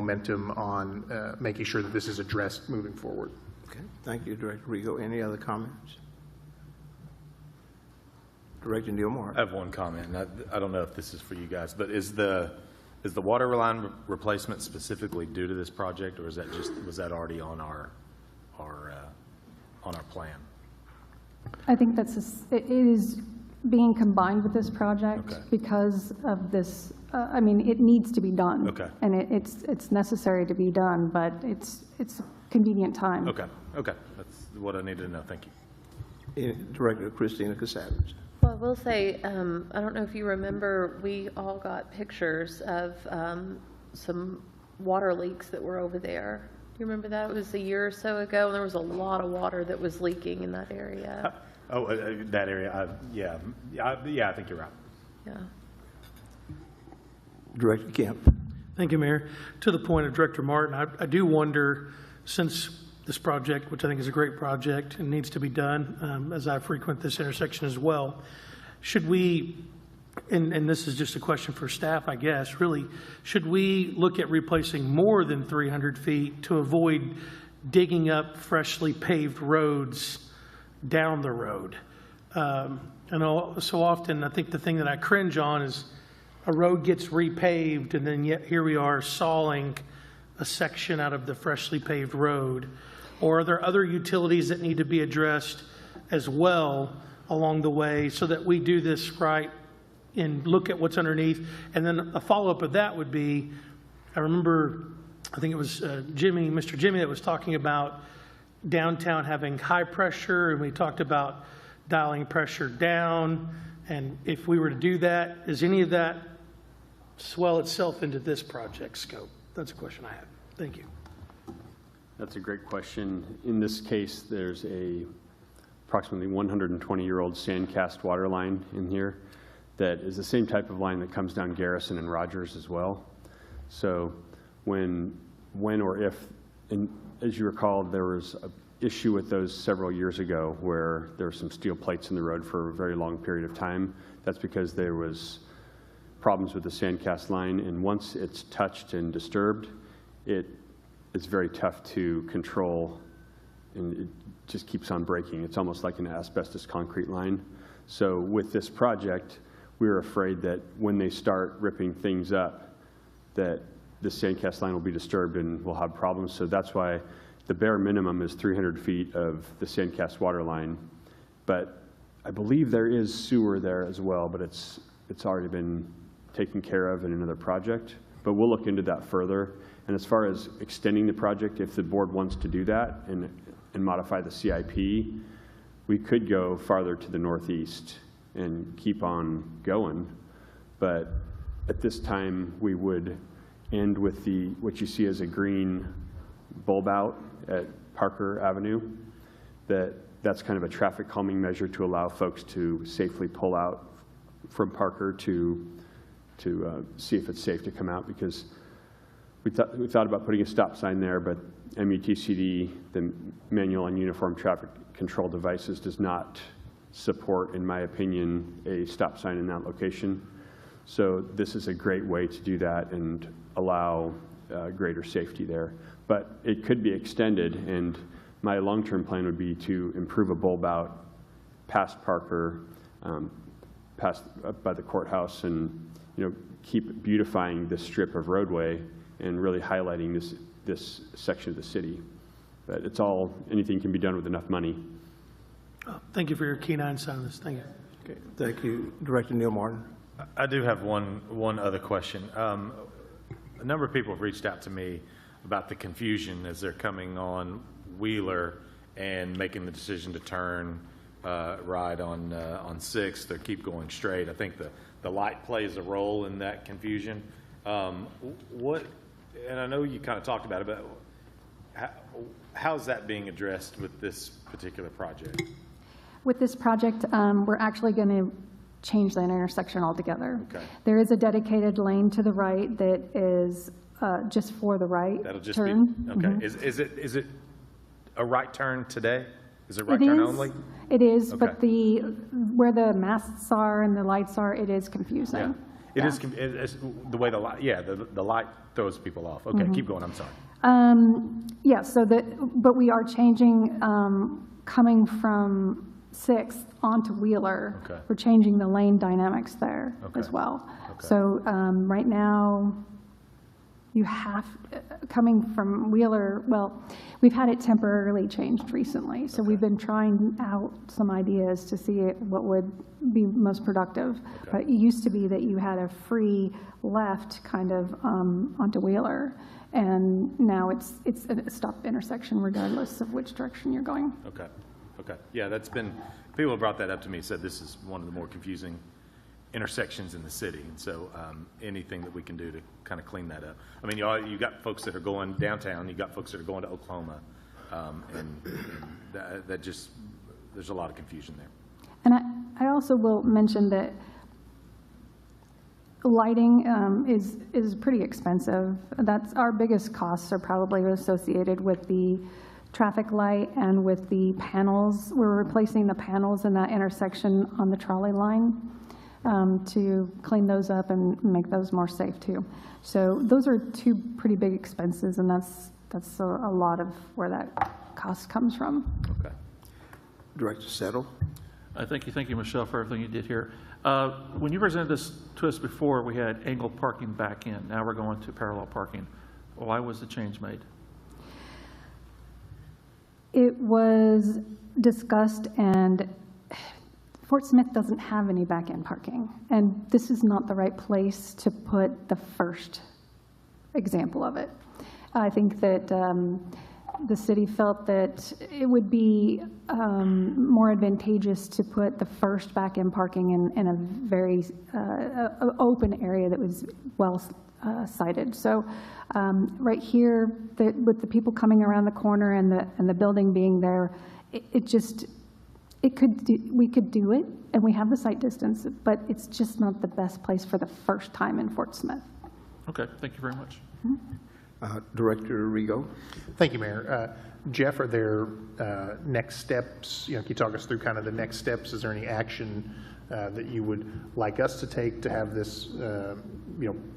momentum on making sure that this is addressed moving forward. Okay, thank you, Director Rigo. Any other comments? Director Neal Martin. I have one comment. I don't know if this is for you guys, but is the water line replacement specifically due to this project, or is that was that already on our plan? I think it is being combined with this project because of this. I mean, it needs to be done, and it's necessary to be done, but it's a convenient time. Okay, that's what I needed to know. Thank you. Director Christina Casavage. Well, I will say, I don't know if you remember, we all got pictures of some water leaks that were over there. You remember that? It was a year or so ago, and there was a lot of water that was leaking in that area. That area, yeah, I think you're right. Yeah. Director Kemp. Thank you, Mayor. To the point of Director Martin, I do wonder, since this project, which I think is a great project and needs to be done, as I frequent this intersection as well, should we, and this is just a question for staff, I guess, really, should we look at replacing more than 300 feet to avoid digging up freshly paved roads down the road? And so often, I think the thing that I cringe on is a road gets repaved, and then yet here we are sawing a section out of the freshly paved road. Or are there other utilities that need to be addressed as well along the way so that we do this right and look at what's underneath? And then a follow-up of that would be, I remember, I think it was Mr. Jimmy that was talking about downtown having high pressure, and we talked about dialing pressure down. And if we were to do that, does any of that swell itself into this project scope? That's a question I have. Thank you. That's a great question. In this case, there's a approximately 120-year-old sandcast water line in here that is the same type of line that comes down Garrison and Rogers as well. So when or if, and as you recall, there was an issue with those several years ago where there were some steel plates in the road for a very long period of time. That's because there was problems with the sandcast line, and once it's touched and disturbed, it's very tough to control, and it just keeps on breaking. It's almost like an asbestos concrete line. So with this project, we were afraid that when they start ripping things up, that the sandcast line will be disturbed and we'll have problems. So that's why the bare minimum is 300 feet of the sandcast water line. But I believe there is sewer there as well, but it's already been taken care of in another project. But we'll look into that further. And as far as extending the project, if the board wants to do that and modify the CIP, we could go farther to the northeast and keep on going. But at this time, we would end with what you see as a green bulb out at Parker Avenue. That's kind of a traffic calming measure to allow folks to safely pull out from Parker to see if it's safe to come out, because we thought about putting a stop sign there, but MUTCD, the Manual on Uniform Traffic Control Devices, does not support, in my opinion, a stop sign in that location. So this is a great way to do that and allow greater safety there. But it could be extended, and my long-term plan would be to improve a bulb out past Parker, past up by the courthouse, and keep beautifying this strip of roadway and really highlighting this section of the city. But it's all, anything can be done with enough money. Thank you for your keen insight on this. Thank you. Okay, thank you, Director Neal Martin. I do have one other question. A number of people have reached out to me about the confusion as they're coming on Wheeler and making the decision to turn right on 6th or keep going straight. I think the light plays a role in that confusion. And I know you kind of talked about it, but how's that being addressed with this particular project? With this project, we're actually going to change that intersection altogether. Okay. There is a dedicated lane to the right that is just for the right That'll just turn. be, okay. Mm-hmm. Is it a right turn today? Is it right turn only? It is, okay. But where the masts are and the lights are, it is confusing. Yeah. It is, it's the way the light, yeah, the light throws people off. Okay, keep going, I'm sorry. Yeah, but we are changing, coming from 6th onto Wheeler. Okay. We're changing the lane dynamics there Okay. as well. Okay. So right now, you have, coming from Wheeler, well, we've had it temporarily changed recently. So we've been trying out some ideas to see what would be most productive. Okay. But it used to be that you had a free left kind of onto Wheeler. And now it's a stop intersection regardless of which direction you're going. Okay, okay. Yeah, that's been, people have brought that up to me, said this is one of the more confusing intersections in the city. And so anything that we can do to kind of clean that up. I mean, you got folks that are going downtown, you got folks that are going to Oklahoma, and that just, there's a lot of confusion there. And I also will mention that lighting is pretty expensive. That's our biggest costs are probably associated with the traffic light and with the panels. We're replacing the panels in that intersection on the trolley line to clean those up and make those more safe too. So those are two pretty big expenses, and that's a lot of where that cost comes from. Okay. Director Settle. Thank you, Michelle, for everything you did here. When you presented this to us before, we had angled parking back in. Now we're going to parallel parking. Why was the change made? It was discussed, and Fort Smith doesn't have any back-end parking. And this is not the right place to put the first example of it. I think that the city felt that it would be more advantageous to put the first back-end parking in a very open area that was well sited. So right here, with the people coming around the corner and the building being there, we could do it, and we have the site distance, but it's just not the best place for the first time in Fort Smith. Okay, thank you very much. Director Rigo. Thank you, Mayor. Jeff, are there next steps? Can you talk us through kind of the next steps? Is there any action that you would like us to take to have this,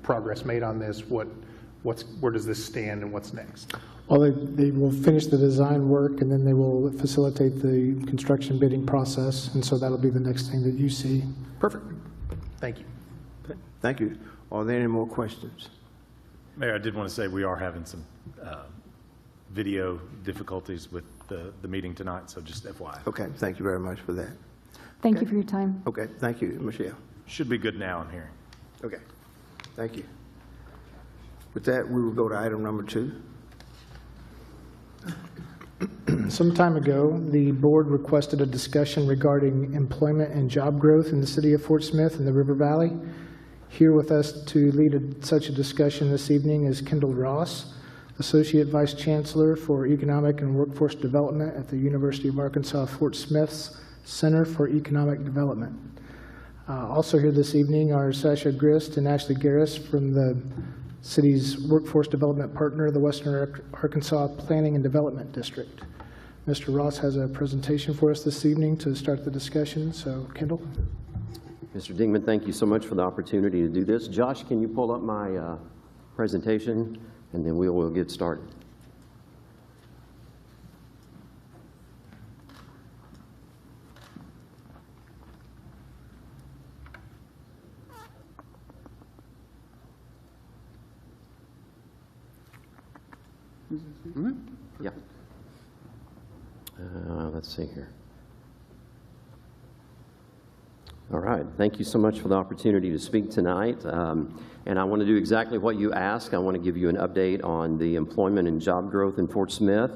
progress made on this? Where does this stand, and what's next? Well, they will finish the design work, and then they will facilitate the construction bidding process, and so that'll be the next thing that you see. Perfect. Thank you. Thank you. Are there any more questions? Mayor, I did want to say we are having some video difficulties with the meeting tonight, so just FYI. Okay, thank you very much for that. Thank you for your time. Okay, thank you, Michelle. Should be good now, I'm hearing. Okay, thank you. With that, we will go to item number 2. Some time ago, the board requested a discussion regarding employment and job growth in the city of Fort Smith and the River Valley. Here with us to lead such a discussion this evening is Kendall Ross, Associate Vice Chancellor for Economic and Workforce Development at the University of Arkansas Fort Smith's Center for Economic Development. Also here this evening are Sasha Grist and Ashley Garris from the city's workforce development partner, the Western Arkansas Planning and Development District. Mr. Ross has a presentation for us this evening to start the discussion, so Kendall. Mr. Dingman, thank you so much for the opportunity to do this. Josh, can you pull up my presentation, and then we'll get started. Yeah. Let's see here. All right. Thank you so much for the opportunity to speak tonight. And I want to do exactly what you asked. I want to give you an update on the employment and job growth in Fort Smith.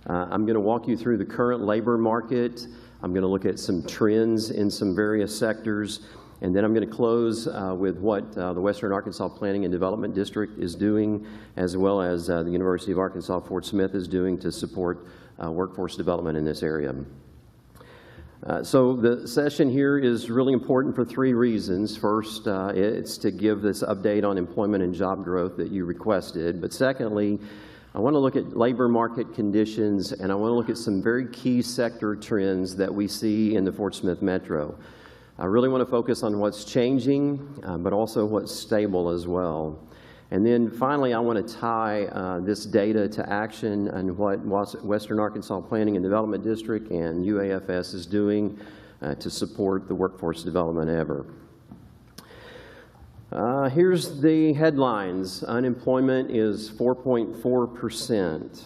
I'm going to walk you through the current labor market. I'm going to look at some trends in some various sectors. And then I'm going to close with what the Western Arkansas Planning and Development District is doing, as well as the University of Arkansas Fort Smith is doing to support workforce development in this area. So the session here is really important for 3 reasons. First, it's to give this update on employment and job growth that you requested. But secondly, I want to look at labor market conditions, and I want to look at some very key sector trends that we see in the Fort Smith Metro. I really want to focus on what's changing, but also what's stable as well. And then finally, I want to tie this data to action and what Western Arkansas Planning and Development District and UAFS is doing to support the workforce development ever. Here's the headlines. Unemployment is 4.4%.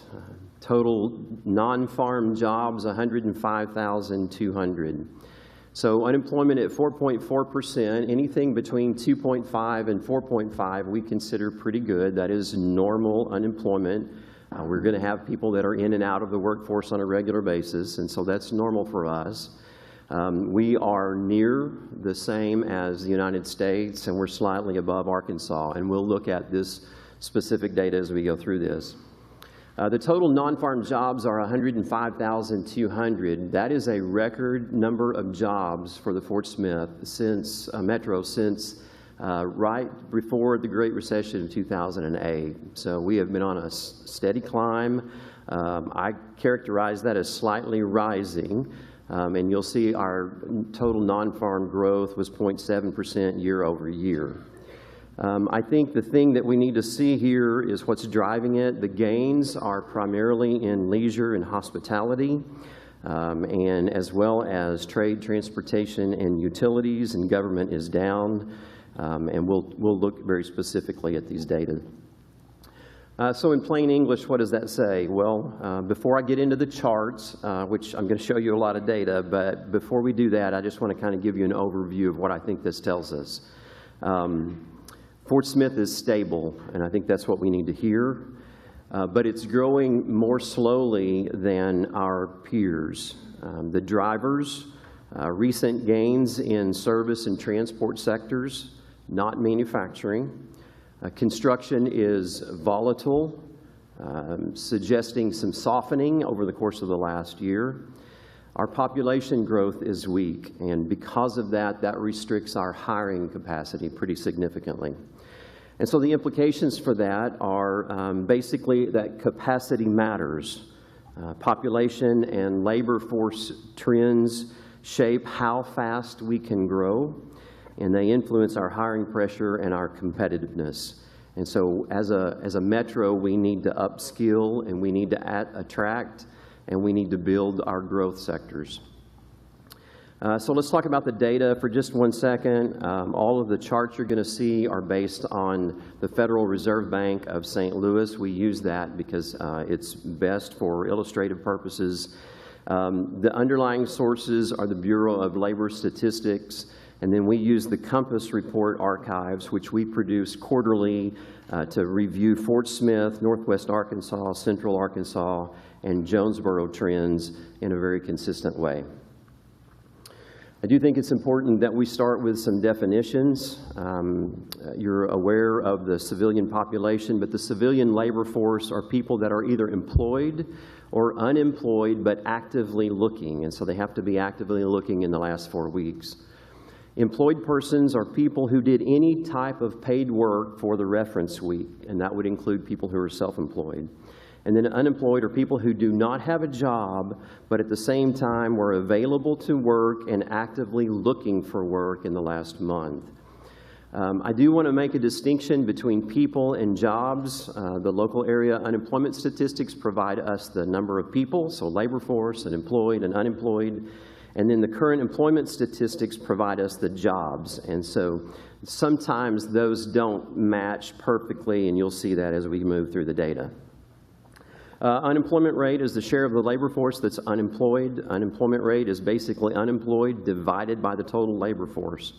Total non-farm jobs, 105,200. So unemployment at 4.4%, anything between 2.5 and 4.5 we consider pretty good. That is normal unemployment. We're going to have people that are in and out of the workforce on a regular basis, and so that's normal for us. We are near the same as the United States, and we're slightly above Arkansas, and we'll look at this specific data as we go through this. The total non-farm jobs are 105,200. That is a record number of jobs for the Fort Smith Metro since right before the Great Recession of 2008. So we have been on a steady climb. I characterize that as slightly rising. And you'll see our total non-farm growth was 0.7% year over year. I think the thing that we need to see here is what's driving it. The gains are primarily in leisure and hospitality, and as well as trade, transportation, and utilities, and government is down. And we'll look very specifically at these data. So in plain English, what does that say? Well, before I get into the charts, which I'm going to show you a lot of data, but before we do that, I just want to kind of give you an overview of what I think this tells us. Fort Smith is stable, and I think that's what we need to hear, but it's growing more slowly than our peers. The drivers, recent gains in service and transport sectors, not manufacturing. Construction is volatile, suggesting some softening over the course of the last year. Our population growth is weak, and because of that, that restricts our hiring capacity pretty significantly. And so the implications for that are basically that capacity matters. Population and labor force trends shape how fast we can grow, and they influence our hiring pressure and our competitiveness. And so as a metro, we need to upskill, and we need to attract, and we need to build our growth sectors. So let's talk about the data for just 1 second. All of the charts you're going to see are based on the Federal Reserve Bank of St. Louis. We use that because it's best for illustrative purposes. The underlying sources are the Bureau of Labor Statistics, and then we use the Compass Report archives, which we produce quarterly to review Fort Smith, Northwest Arkansas, Central Arkansas, and Jonesboro trends in a very consistent way. I do think it's important that we start with some definitions. You're aware of the civilian population, but the civilian labor force are people that are either employed or unemployed but actively looking, and so they have to be actively looking in the last 4 weeks. Employed persons are people who did any type of paid work for the reference week, and that would include people who are self-employed. And then unemployed are people who do not have a job, but at the same time were available to work and actively looking for work in the last month. I do want to make a distinction between people and jobs. The local area unemployment statistics provide us the number of people, so labor force and employed and unemployed. And then the current employment statistics provide us the jobs. And so sometimes those don't match perfectly, and you'll see that as we move through the data. Unemployment rate is the share of the labor force that's unemployed. Unemployment rate is basically unemployed divided by the total labor force.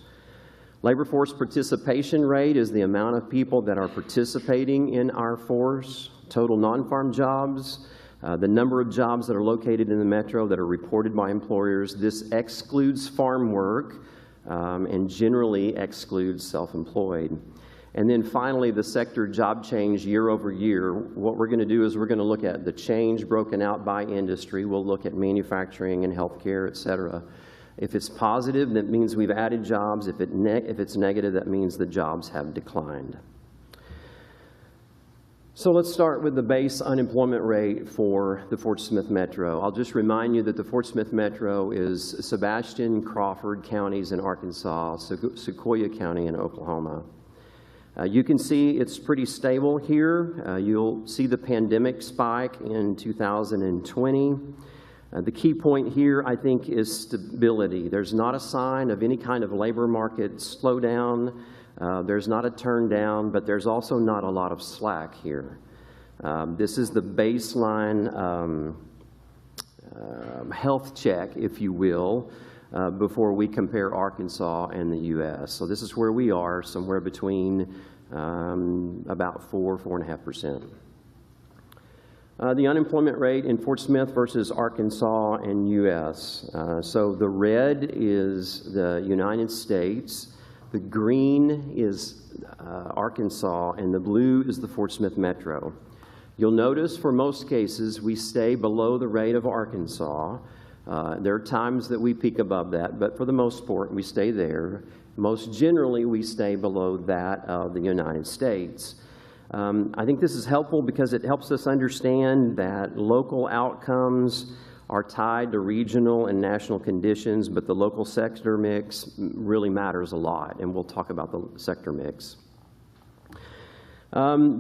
Labor force participation rate is the amount of people that are participating in our force. Total non-farm jobs, the number of jobs that are located in the metro that are reported by employers. This excludes farm work and generally excludes self-employed. And then finally, the sector job change year over year. What we're going to do is we're going to look at the change broken out by industry. We'll look at manufacturing and healthcare, et cetera. If it's positive, that means we've added jobs. If it's negative, that means the jobs have declined. So let's start with the base unemployment rate for the Fort Smith Metro. I'll just remind you that the Fort Smith Metro is Sebastian, Crawford counties in Arkansas, Sequoia County in Oklahoma. You can see it's pretty stable here. You'll see the pandemic spike in 2020. The key point here, I think, is stability. There's not a sign of any kind of labor market slowdown. There's not a turn down, but there's also not a lot of slack here. This is the baseline health check, if you will, before we compare Arkansas and the U.S. So this is where we are, somewhere between about 4.5%. The unemployment rate in Fort Smith versus Arkansas and U.S. So the red is the United States. The green is Arkansas, and the blue is the Fort Smith Metro. You'll notice for most cases we stay below the rate of Arkansas. There are times that we peak above that, but for the most part we stay there. Most generally we stay below that of the United States. I think this is helpful because it helps us understand that local outcomes are tied to regional and national conditions, but the local sector mix really matters a lot, and we'll talk about the sector mix.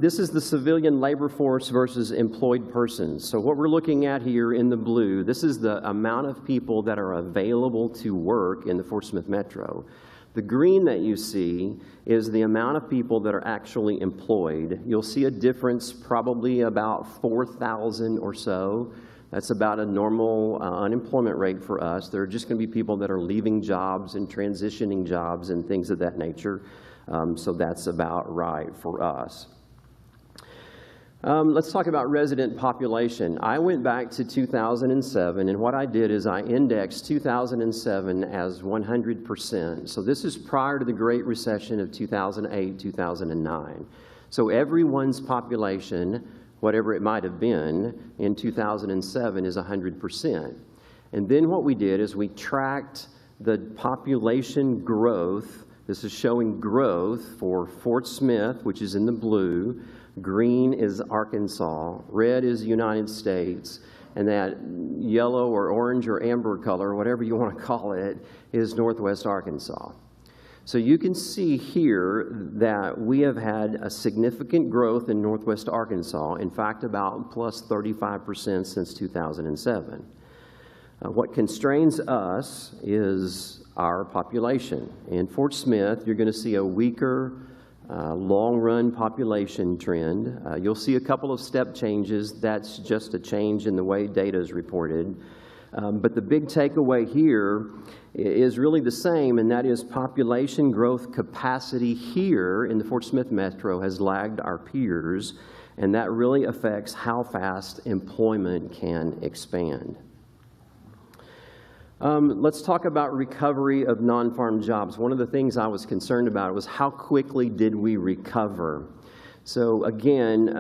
This is the civilian labor force versus employed persons. So what we're looking at here in the blue, this is the amount of people that are available to work in the Fort Smith Metro. The green that you see is the amount of people that are actually employed. You'll see a difference, probably about 4,000 or so. That's about a normal unemployment rate for us. There are just going to be people that are leaving jobs and transitioning jobs and things of that nature. So that's about right for us. Let's talk about resident population. I went back to 2007, and what I did is I indexed 2007 as 100%. So this is prior to the Great Recession of 2008, 2009. So everyone's population, whatever it might have been, in 2007 is 100%. And then what we did is we tracked the population growth. This is showing growth for Fort Smith, which is in the blue. Green is Arkansas. Red is United States. And that yellow or orange or amber color, whatever you want to call it, is Northwest Arkansas. So you can see here that we have had a significant growth in Northwest Arkansas, in fact, about plus 35% since 2007. What constrains us is our population. In Fort Smith, you're going to see a weaker long-run population trend. You'll see a couple of step changes. That's just a change in the way data is reported. But the big takeaway here is really the same, and that is population growth capacity here in the Fort Smith Metro has lagged our peers, and that really affects how fast employment can expand. Let's talk about recovery of non-farm jobs. One of the things I was concerned about was how quickly did we recover? So again,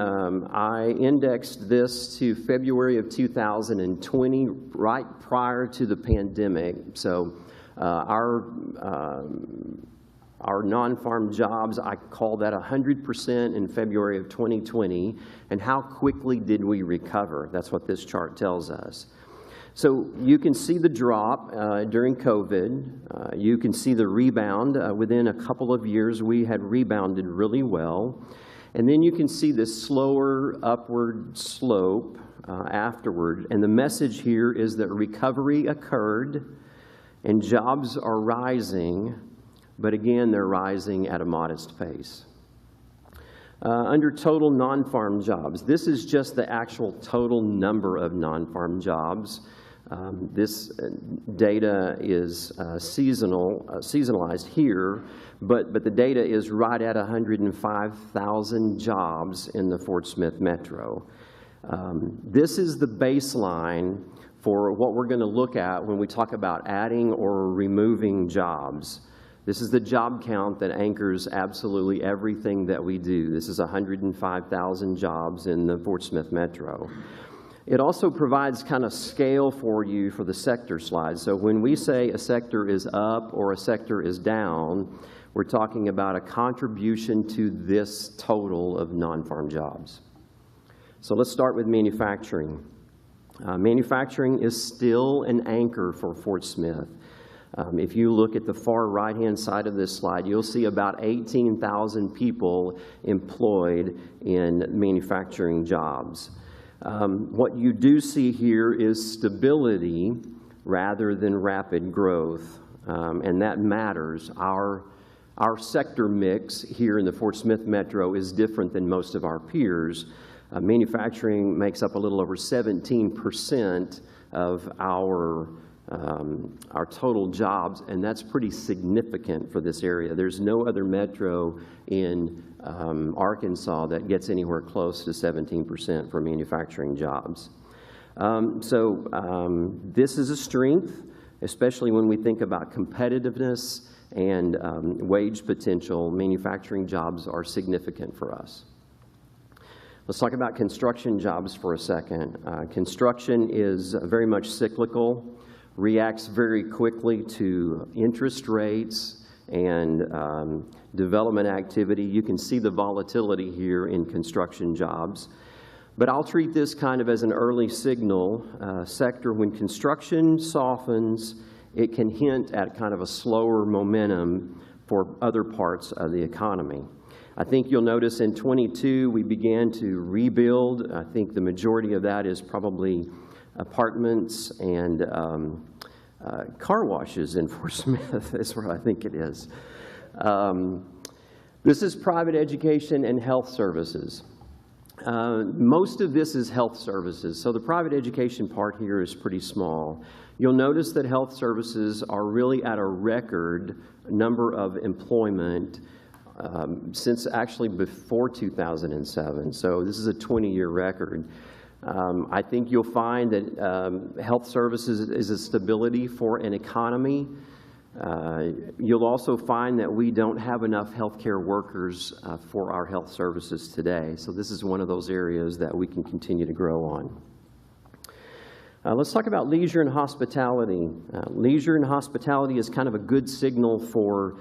I indexed this to February of 2020, right prior to the pandemic. So our non-farm jobs, I call that 100% in February of 2020. And how quickly did we recover? That's what this chart tells us. So you can see the drop during COVID. You can see the rebound. Within a couple of years, we had rebounded really well. And then you can see this slower upward slope afterward. And the message here is that recovery occurred and jobs are rising, but again, they're rising at a modest pace. Under total non-farm jobs, this is just the actual total number of non-farm jobs. This data is seasonalized here, but the data is right at 105,000 jobs in the Fort Smith Metro. This is the baseline for what we're going to look at when we talk about adding or removing jobs. This is the job count that anchors absolutely everything that we do. This is 105,000 jobs in the Fort Smith Metro. It also provides kind of scale for you for the sector slide. So when we say a sector is up or a sector is down, we're talking about a contribution to this total of non-farm jobs. So let's start with manufacturing. Manufacturing is still an anchor for Fort Smith. If you look at the far right-hand side of this slide, you'll see about 18,000 people employed in manufacturing jobs. What you do see here is stability rather than rapid growth, and that matters. Our sector mix here in the Fort Smith Metro is different than most of our peers. Manufacturing makes up a little over 17% of our total jobs, and that's pretty significant for this area. There's no other metro in Arkansas that gets anywhere close to 17% for manufacturing jobs. This is a strength, especially when we think about competitiveness and wage potential. Manufacturing jobs are significant for us. Let's talk about construction jobs for a second. Construction is very much cyclical, reacts very quickly to interest rates and development activity. You can see the volatility here in construction jobs. But I'll treat this kind of as an early signal sector. When construction softens, it can hint at kind of a slower momentum for other parts of the economy. I think you'll notice in 22 we began to rebuild. I think the majority of that is probably apartments and car washes in Fort Smith is what I think it is. This is private education and health services. Most of this is health services, so the private education part here is pretty small. You'll notice that health services are really at a record number of employment since actually before 2007, so this is a 20-year record. I think you'll find that health services is a stability for an economy. You'll also find that we don't have enough healthcare workers for our health services today, so this is one of those areas that we can continue to grow on. Let's talk about leisure and hospitality. Leisure and hospitality is kind of a good signal for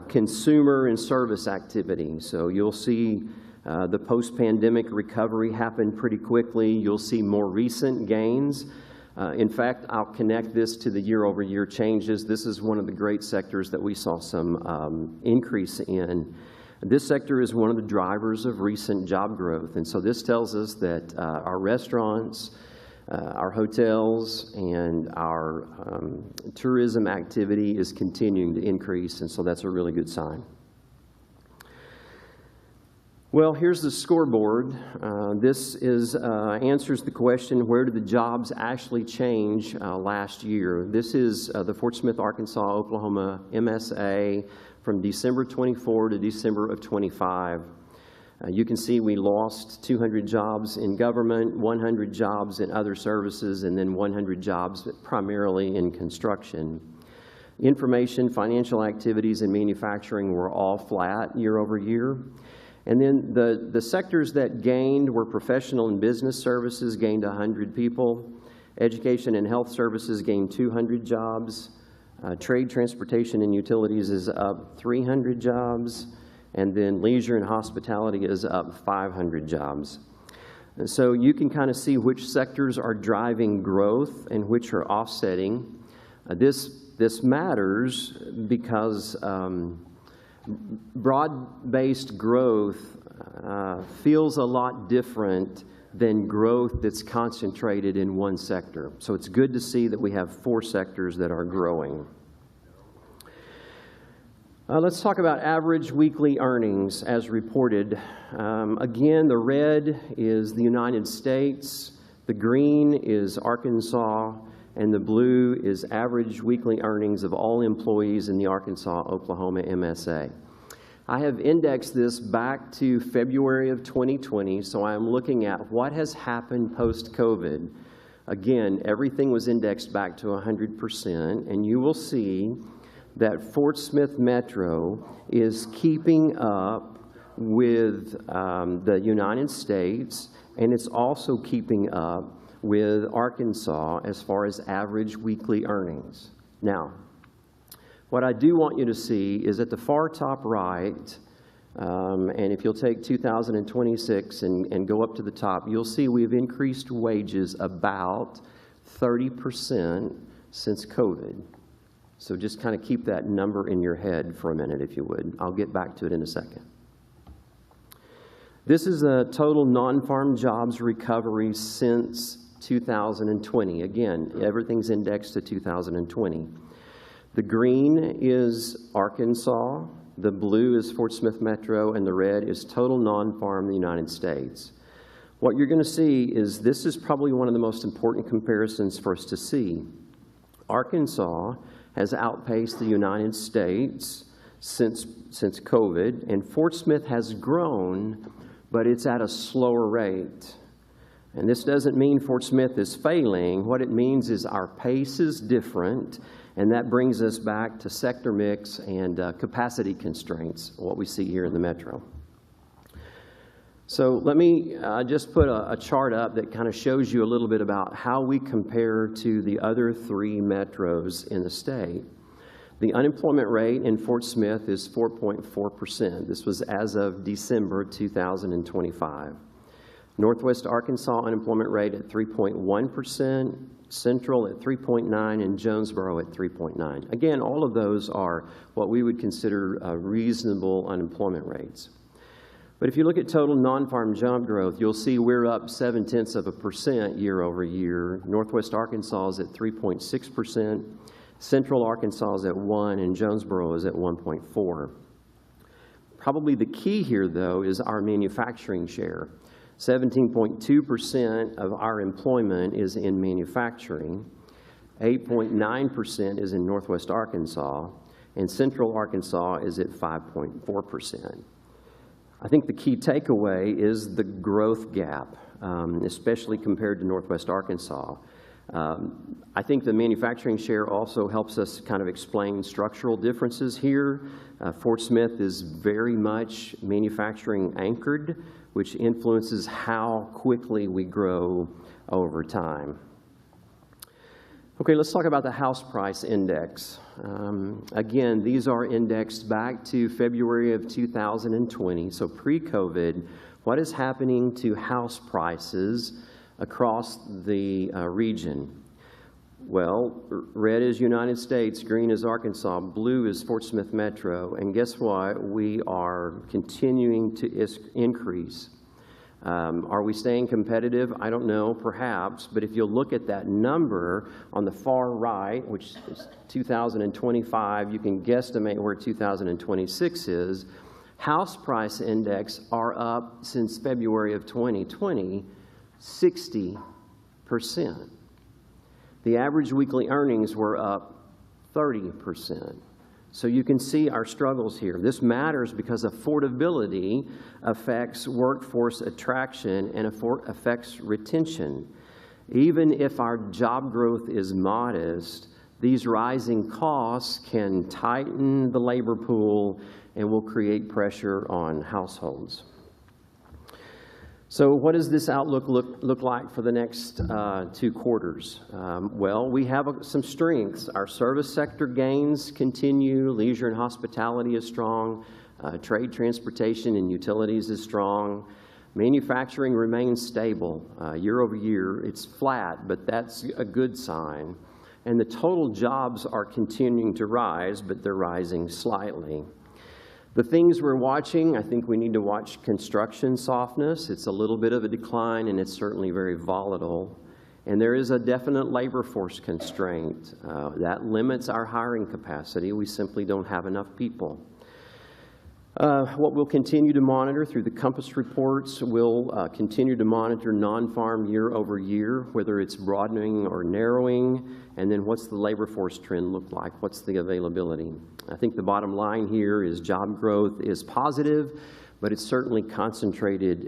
consumer and service activity. So you'll see the post-pandemic recovery happen pretty quickly. You'll see more recent gains. In fact, I'll connect this to the year-over-year changes. This is one of the great sectors that we saw some increase in. This sector is one of the drivers of recent job growth. And so this tells us that our restaurants, our hotels, and our tourism activity is continuing to increase, and so that's a really good sign. Well, here's the scoreboard. This is answers the question, where did the jobs actually change last year? This is the Fort Smith, Arkansas, Oklahoma MSA from December 24 to December of 25. You can see we lost 200 jobs in government, 100 jobs in other services, and then 100 jobs primarily in construction. Information, financial activities, and manufacturing were all flat year over year. And then the sectors that gained were professional and business services, gained 100 people. Education and health services gained 200 jobs. Trade, transportation, and utilities is up 300 jobs. And then leisure and hospitality is up 500 jobs. And so you can kind of see which sectors are driving growth and which are offsetting. This matters because broad-based growth feels a lot different than growth that's concentrated in one sector. So it's good to see that we have 4 sectors that are growing. Let's talk about average weekly earnings as reported. Again, the red is the United States, the green is Arkansas, and the blue is average weekly earnings of all employees in the Arkansas-Oklahoma MSA. I have indexed this back to February of 2020, so I am looking at what has happened post-COVID. Again, everything was indexed back to 100%, and you will see that Fort Smith Metro is keeping up with the United States, and it's also keeping up with Arkansas as far as average weekly earnings. Now, what I do want you to see is at the far top right, And if you'll take 2026 and go up to the top, you'll see we've increased wages about 30% since COVID. So just kind of keep that number in your head for a minute, if you would. I'll get back to it in a second. This is a total non-farm jobs recovery since 2020. Again, everything's indexed to 2020. The green is Arkansas, the blue is Fort Smith Metro, and the red is total non-farm in the United States. What you're going to see is this is probably one of the most important comparisons for us to see. Arkansas has outpaced the United States since COVID, and Fort Smith has grown, but it's at a slower rate. And this doesn't mean Fort Smith is failing. What it means is our pace is different, and that brings us back to sector mix and capacity constraints, what we see here in the metro. So let me just put a chart up that kind of shows you a little bit about how we compare to the other three metros in the state. The unemployment rate in Fort Smith is 4.4%. This was as of December 2025. Northwest Arkansas unemployment rate at 3.1%, Central at 3.9%, and Jonesboro at 3.9%. Again, all of those are what we would consider reasonable unemployment rates. But if you look at total non-farm job growth, you'll see we're up 0.7% year over year. Northwest Arkansas is at 3.6%, Central Arkansas is at 1%, and Jonesboro is at 1.4%. Probably the key here, though, is our manufacturing share. 17.2% of our employment is in manufacturing, 8.9% is in Northwest Arkansas, and Central Arkansas is at 5.4%. I think the key takeaway is the growth gap, especially compared to Northwest Arkansas. I think the manufacturing share also helps us kind of explain structural differences here. Fort Smith is very much manufacturing anchored, which influences how quickly we grow over time. Okay, let's talk about the house price index. Again, these are indexed back to February of 2020, so pre-COVID. What is happening to house prices across the region? Well, red is United States, green is Arkansas, blue is Fort Smith Metro, and guess what? We are continuing to increase. Are we staying competitive? I don't know, perhaps, but if you look at that number on the far right, which is 2025, you can guesstimate where 2026 is. House price index are up since February of 2020, 60%. The average weekly earnings were up 30%. So you can see our struggles here. This matters because affordability affects workforce attraction and affects retention. Even if our job growth is modest, these rising costs can tighten the labor pool and will create pressure on households. So what does this outlook look like for the next 2 quarters? Well, we have some strengths. Our service sector gains continue. Leisure and hospitality is strong. Trade, transportation, and utilities is strong. Manufacturing remains stable. Year over year, it's flat, but that's a good sign. And the total jobs are continuing to rise, but they're rising slightly. The things we're watching, I think we need to watch construction softness. It's a little bit of a decline, and it's certainly very volatile. And there is a definite labor force constraint. That limits our hiring capacity. We simply don't have enough people. What we'll continue to monitor through the Compass reports, we'll continue to monitor non-farm year over year, whether it's broadening or narrowing, and then what's the labor force trend look like? What's the availability? I think the bottom line here is job growth is positive, but it's certainly concentrated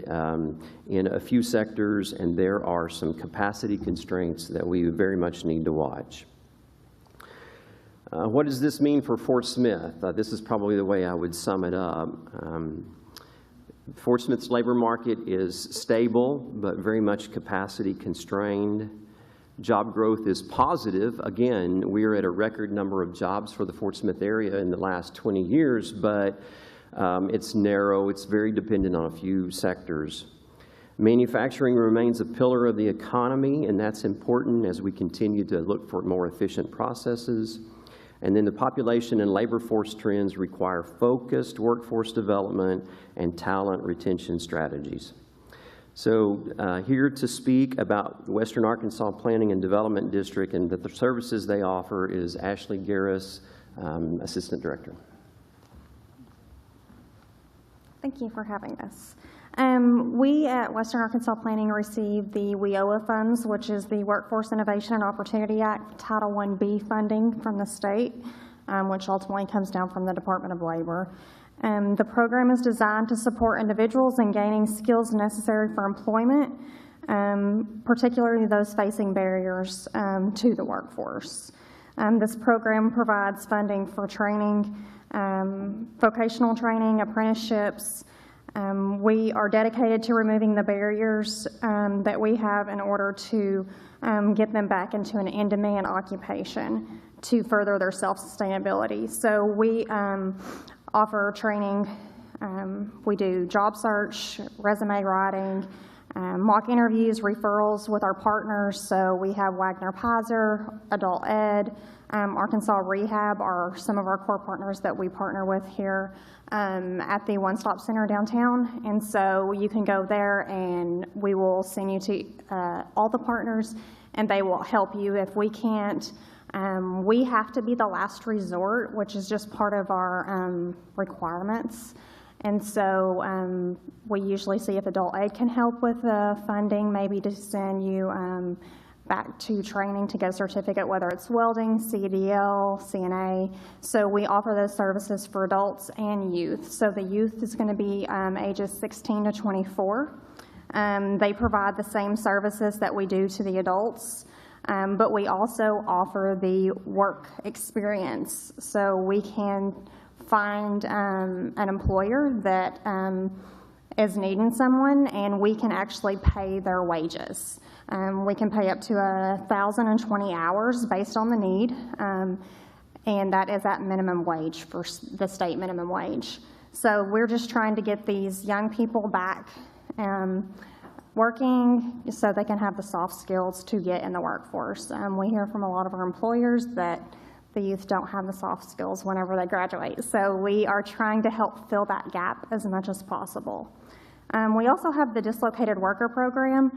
in a few sectors, and there are some capacity constraints that we very much need to watch. What does this mean for Fort Smith? This is probably the way I would sum it up. Fort Smith's labor market is stable, but very much capacity constrained. Job growth is positive. Again, we're at a record number of jobs for the Fort Smith area in the last 20 years, but It's narrow, it's very dependent on a few sectors. Manufacturing remains a pillar of the economy, and that's important as we continue to look for more efficient processes. And then the population and labor force trends require focused workforce development and talent retention strategies. So here to speak about Western Arkansas Planning and Development District and the services they offer is Ashley Garris, Assistant Director. Thank you for having us. We at Western Arkansas Planning received the WIOA funds, which is the Workforce Innovation and Opportunity Act Title 1B funding from the state, which ultimately comes down from the Department of Labor. The program is designed to support individuals in gaining skills necessary for employment, particularly those facing barriers to the workforce. This program provides funding for training, vocational training, apprenticeships. We are dedicated to removing the barriers that we have in order to get them back into an in-demand occupation to further their self-sustainability. So we offer training. We do job search, resume writing, mock interviews, referrals with our partners. So we have Wagner Pizer, Adult Ed, Arkansas Rehab are some of our core partners that we partner with here at the One Stop Center downtown. And so you can go there and we will send you to all the partners and they will help you. If we can't, we have to be the last resort, which is just part of our requirements. And so we usually see if Adult Ed can help with the funding, maybe to send you back to training to get a certificate, whether it's welding, CDL, CNA. So we offer those services for adults and youth. So the youth is going to be ages 16 to 24. They provide the same services that we do to the adults, but we also offer the work experience. So we can find an employer that is needing someone, and we can actually pay their wages. We can pay up to 1,020 hours based on the need, and that is at minimum wage for the state minimum wage. So we're just trying to get these young people back working so they can have the soft skills to get in the workforce. We hear from a lot of our employers that the youth don't have the soft skills whenever they graduate. So we are trying to help fill that gap as much as possible. We also have the dislocated worker program,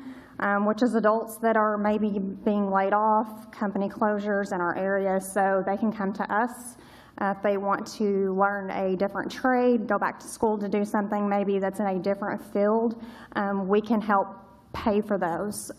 which is adults that are maybe being laid off, company closures in our area, so they can come to us. If they want to learn a different trade, go back to school to do something maybe that's in a different field, we can help pay for those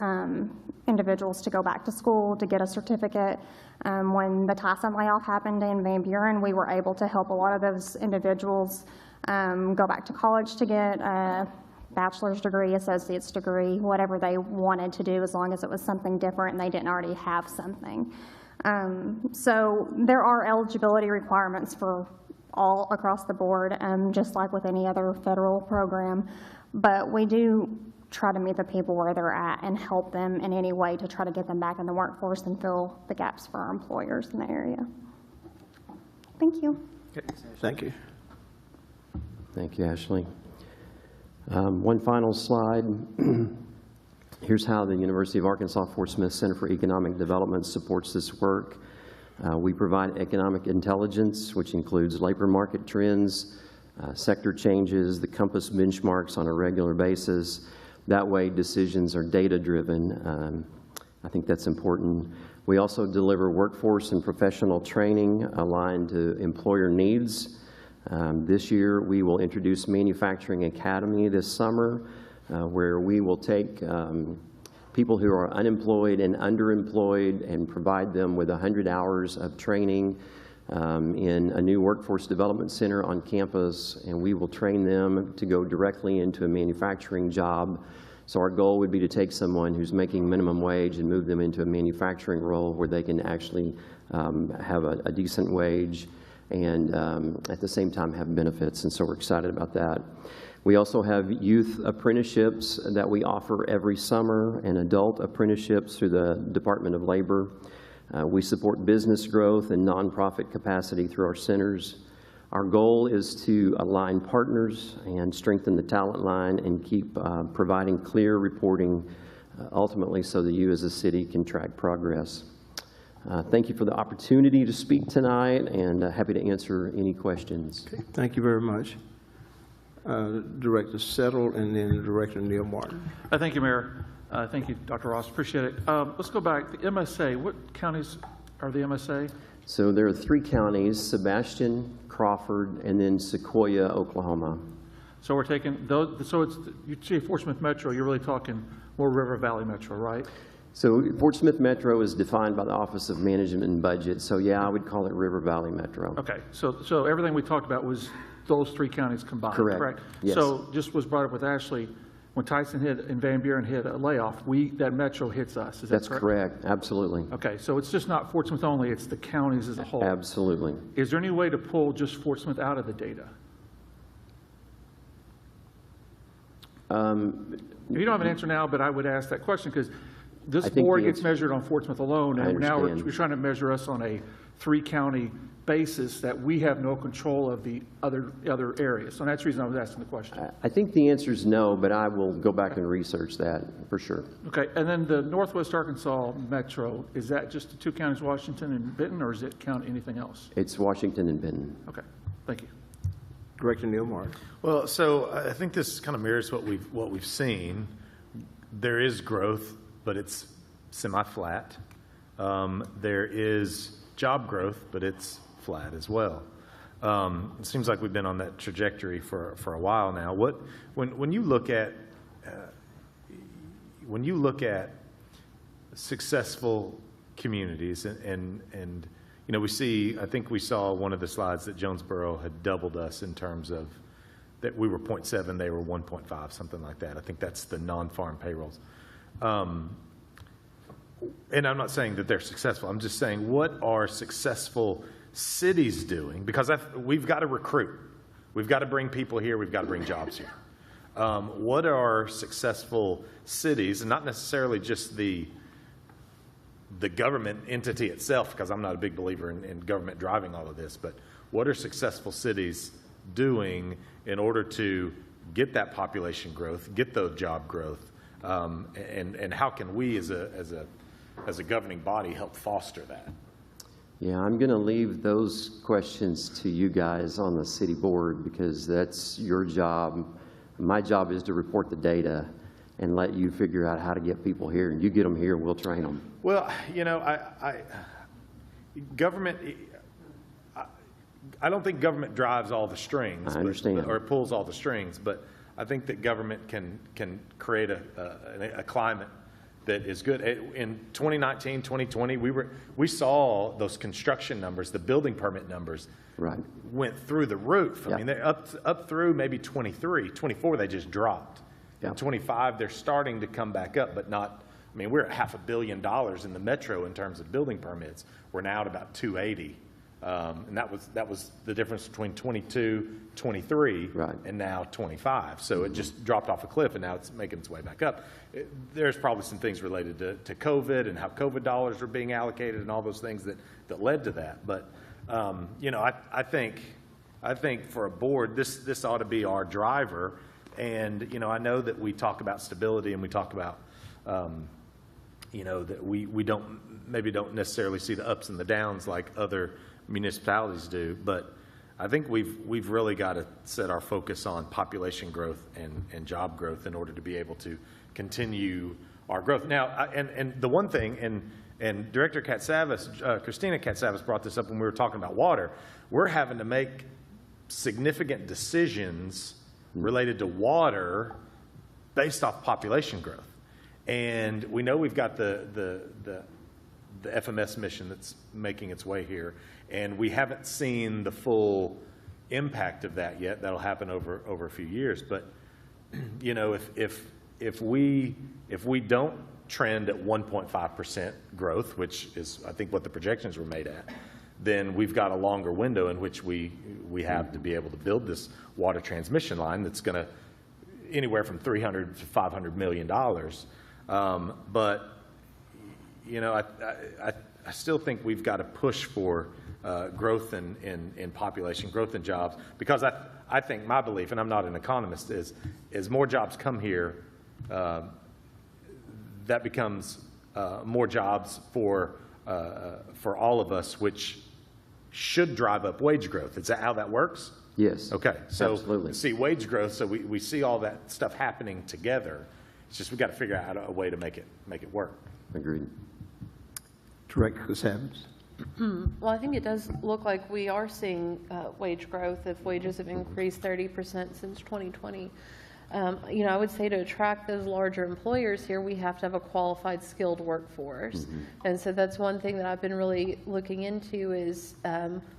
individuals to go back to school, to get a certificate. When the Tyson layoff happened in Van Buren, we were able to help a lot of those individuals go back to college to get a bachelor's degree, associate's degree, whatever they wanted to do, as long as it was something different and they didn't already have something. So there are eligibility requirements for all across the board, just like with any other federal program. But we do try to meet the people where they're at and help them in any way to try to get them back in the workforce and fill the gaps for our employers in the area. Thank you. Okay. Thank you. Thank you, Ashley. One final slide. Here's how the University of Arkansas Fort Smith Center for Economic Development supports this work. We provide economic intelligence, which includes labor market trends, sector changes, the compass benchmarks on a regular basis. That way, decisions are data-driven. I think that's important. We also deliver workforce and professional training aligned to employer needs. This year, we will introduce Manufacturing Academy this summer, where we will take people who are unemployed and underemployed and provide them with 100 hours of training in a new workforce development center on campus, and we will train them to go directly into a manufacturing job. So our goal would be to take someone who's making minimum wage and move them into a manufacturing role where they can actually have a decent wage and at the same time have benefits, and so we're excited about that. We also have youth apprenticeships that we offer every summer and adult apprenticeships through the Department of Labor. We support business growth and nonprofit capacity through our centers. Our goal is to align partners and strengthen the talent line and keep providing clear reporting, ultimately so that you as a city can track progress. Thank you for the opportunity to speak tonight, and happy to answer any questions. Okay, thank you very much. Director Settle and then Director Neil Martin. Thank you, Mayor. Thank you, Dr. Ross. Appreciate it. Let's go back. The MSA, what counties are the MSA? So there are 3 counties, Sebastian, Crawford, and then Sequoia, Oklahoma. So we're taking those, so it's, you say Fort Smith Metro, you're really talking more River Valley Metro, right? So Fort Smith Metro is defined by the Office of Management and Budget. So yeah, I would call it River Valley Metro. Okay, so everything we talked about was those 3 counties combined, correct? Yes. So just was brought up with Ashley, when Tyson hit and Van Buren hit a layoff, that metro hits us, is that That's correct, absolutely. Okay, so it's just not Fort Smith only, it's the counties as a whole. Absolutely. Is there any way to pull just Fort Smith out of the data? You don't have an answer now, but I would ask that question because this board gets measured on Fort Smith alone, and now we're trying to measure us on a 3-county basis that we have no control of the other areas. So that's the reason I was asking the question. I think the answer is no, but I will go back and research that for sure. Okay, and then the Northwest Arkansas Metro, is that just the 2 counties, Washington and Benton, or does it count anything else? It's Washington and Benton. Okay, thank you. Director Neil Martin. Well, so I think this kind of mirrors what we've seen. There is growth, but it's semi-flat. There is job growth, but it's flat as well. It seems like we've been on that trajectory for a while now. When you look at successful communities and you know, I think we saw one of the slides that Jonesboro had doubled us in terms of that we were 0.7, they were 1.5, something like that. I think that's the non-farm payrolls. And I'm not saying that they're successful. I'm just saying, what are successful cities doing? Because we've got to recruit. We've got to bring people here. We've got to bring jobs here. What are successful cities, and not necessarily just the government entity itself, because I'm not a big believer in government driving all of this, but what are successful cities doing in order to get that population growth, get the job growth, and how can we as a governing body help foster that? Yeah, I'm going to leave those questions to you guys on the city board because that's your job. My job is to report the data and let you figure out how to get people here. And you get them here, we'll train them. Well, you know, I don't think government drives all the strings. I understand. Or pulls all the strings, but I think that government can create a climate that is good. In 2019, 2020, we saw those construction numbers, the building permit numbers, went through the roof. I mean, they're up through maybe 23, 24, they just dropped. In 25, they're starting to come back up, but not. I mean, we're at $500 million in the metro in terms of building permits. We're now at about 280. And that was the difference between 22, 23, and now 25. So it just dropped off a cliff, and now it's making its way back up. There's probably some things related to COVID and how COVID dollars were being allocated and all those things that led to that. But you know, I think for a board, this ought to be our driver. And you know, I know that we talk about stability and we talk about you know, that we don't necessarily see the ups and the downs like other municipalities do, but I think we've really got to set our focus on population growth and job growth in order to be able to continue our growth. Now, and the one thing, and Director Katsavas, Christina Katsavas brought this up when we were talking about water, we're having to make significant decisions related to water based off population growth. And we know we've got the FMS mission that's making its way here, and we haven't seen the full impact of that yet. That'll happen over a few years. But you know, if we don't trend at 1.5% growth, which is I think what the projections were made at, then we've got a longer window in which we have to be able to build this water transmission line that's going to anywhere from $300 to $500 million. But you know, I still think we've got to push for growth in population, growth in jobs, because I think my belief, and I'm not an economist, is more jobs come here, that becomes more jobs for all of us, which should drive up wage growth. Is that how that works? Yes. Okay, so absolutely. See wage growth, so we see all that stuff happening together. It's just we got to figure out a way to make it work. Agreed. Director Savage. Well, I think it does look like we are seeing wage growth if wages have increased 30% since 2020. You know, I would say to attract those larger employers here, we have to have a qualified, skilled workforce. And so that's one thing that I've been really looking into is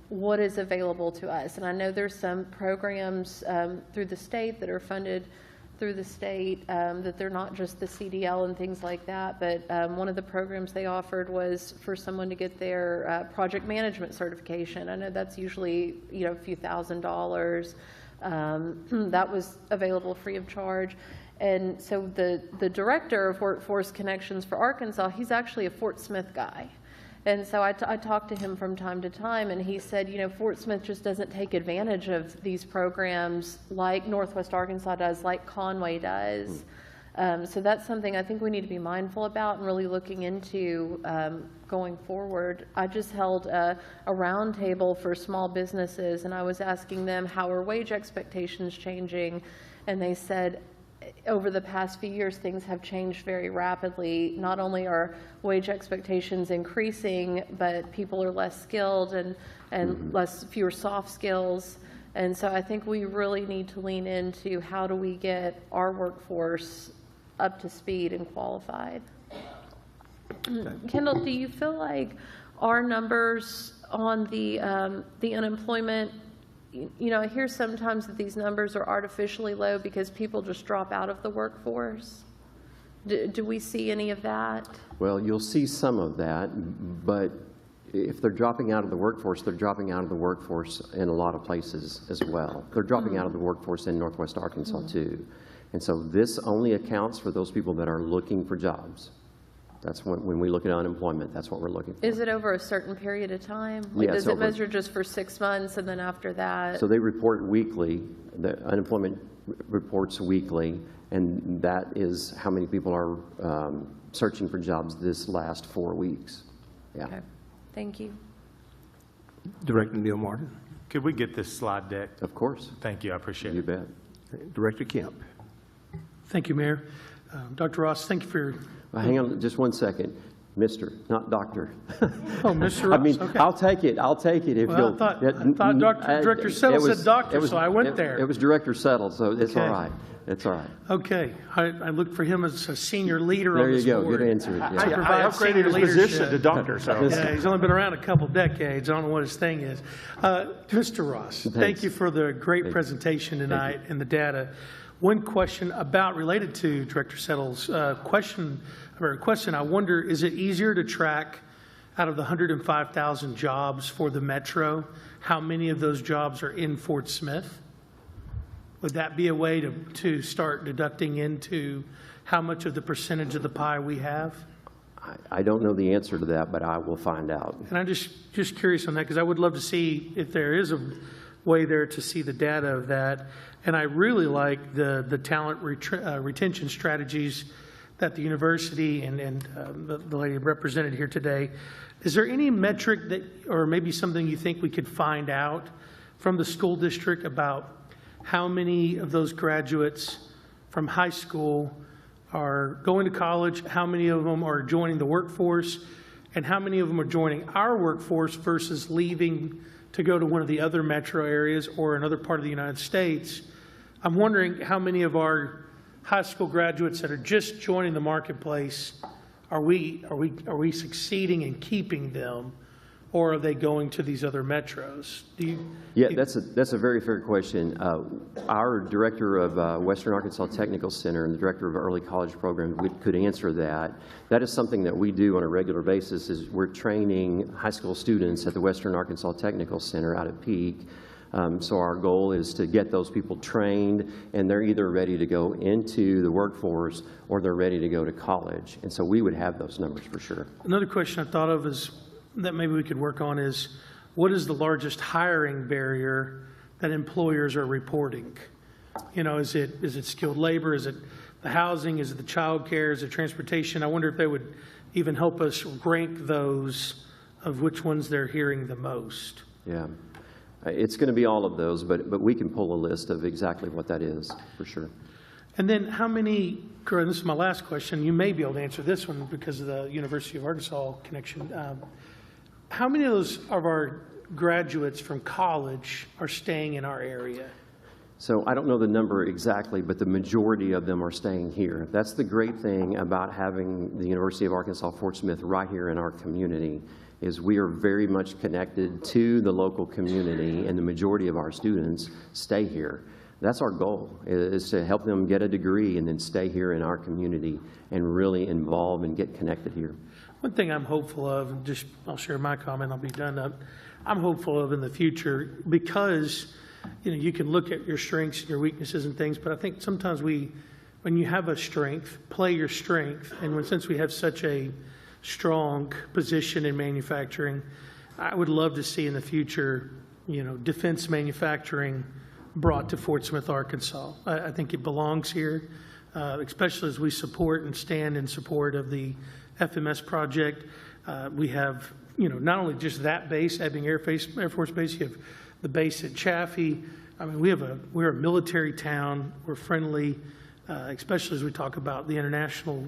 what is available to us. And I know there's some programs through the state that are funded through the state, that they're not just the CDL and things like that, but one of the programs they offered was for someone to get their project management certification. I know that's usually, you know, a few $1,000s. That was available free of charge. And so the director of Workforce Connections for Arkansas, he's actually a Fort Smith guy. And so I talked to him from time to time, and he said, you know, Fort Smith just doesn't take advantage of these programs like Northwest Arkansas does, like Conway does. So that's something I think we need to be mindful about and really looking into going forward. I just held a roundtable for small businesses, and I was asking them, how are wage expectations changing? And they said, over the past few years, things have changed very rapidly. Not only are wage expectations increasing, but people are less skilled and fewer soft skills. And so I think we really need to lean into how do we get our workforce up to speed and qualified. Kendall, do you feel like our numbers on the unemployment, you know, I hear sometimes that these numbers are artificially low because people just drop out of the workforce. Do we see any of that? Well, you'll see some of that, but if they're dropping out of the workforce, they're dropping out of the workforce in a lot of places as well. They're dropping out of the workforce in Northwest Arkansas too. And so this only accounts for those people that are looking for jobs. That's when we look at unemployment, that's what we're looking for. Is it over a certain period of time? Like, Yes, does it measure just for 6 months and then after that? So they report weekly, the unemployment reports weekly, and that is how many people are searching for jobs this last 4 weeks. Yeah. Okay, thank you. Director Neil Martin. Could we get this slide deck? Of course. Thank you, I appreciate it. You bet. Director Kemp. Thank you, Mayor. Dr. Ross, thank you for your... Hang on just one second. Mr., not doctor. Oh, Mr. Ross, I mean, okay. I'll take it if Well, you'll. I thought Director Settle said doctor, so I went there. It was Director Settle, so it's Okay. all right. It's all right. Okay, I looked for him as a senior leader There on you this go. board. Good answer. To Yeah. provide I upgraded senior his position leadership. to doctor, so. Yeah, he's only been around a couple decades. I don't know what his thing is. Mr. Ross, thank you for the great presentation tonight and the data. One question related to Director Settle's question, I wonder, is it easier to track out of the 105,000 jobs for the Metro, how many of those jobs are in Fort Smith? Would that be a way to start deducting into how much of the percentage of the pie we have? I don't know the answer to that, but I will find out. And I'm just curious on that, because I would love to see if there is a way there to see the data of that. And I really like the talent retention strategies that the university and the lady represented here today. Is there any metric that, or maybe something you think we could find out from the school district about how many of those graduates from high school are going to college, how many of them are joining the workforce, and how many of them are joining our workforce versus leaving to go to one of the other metro areas or another part of the United States? I'm wondering how many of our high school graduates that are just joining the marketplace, are we succeeding in keeping them, or are they going to these other metros? That's a very fair question. Our director of Western Arkansas Technical Center and the director of Early College Program could answer that. That is something that we do on a regular basis. Is we're training high school students at the Western Arkansas Technical Center out at Peak. So our goal is to get those people trained, and they're either ready to go into the workforce or they're ready to go to college. And so we would have those numbers for sure. Another question I thought of is that maybe we could work on is what is the largest hiring barrier that employers are reporting? You know, is it skilled labor? Is it the housing? Is it the child care? Is it transportation? I wonder if they would even help us rank those of which ones they're hearing the most. Yeah. It's going to be all of those, but we can pull a list of exactly what that is, for sure. And then how many, and this is my last question, you may be able to answer this one because of the University of Arkansas connection. How many of our graduates from college are staying in our area? So I don't know the number exactly, but the majority of them are staying here. That's the great thing about having the University of Arkansas Fort Smith right here in our community, is we are very much connected to the local community, and the majority of our students stay here. That's our goal, is to help them get a degree and then stay here in our community and really involve and get connected here. One thing I'm hopeful of, and just I'll share my comment, I'll be done up. I'm hopeful of in the future, because you can look at your strengths and your weaknesses and things, but I think sometimes when you have a strength, play your strength. And since we have such a strong position in manufacturing, I would love to see in the future, defense manufacturing brought to Fort Smith, Arkansas. I think it belongs here, especially as we support and stand in support of the FMS project. We have, not only just that base, Ebbing Air Force Base, you have the base at Chaffee. I mean, we're a military town. We're friendly, especially as we talk about the international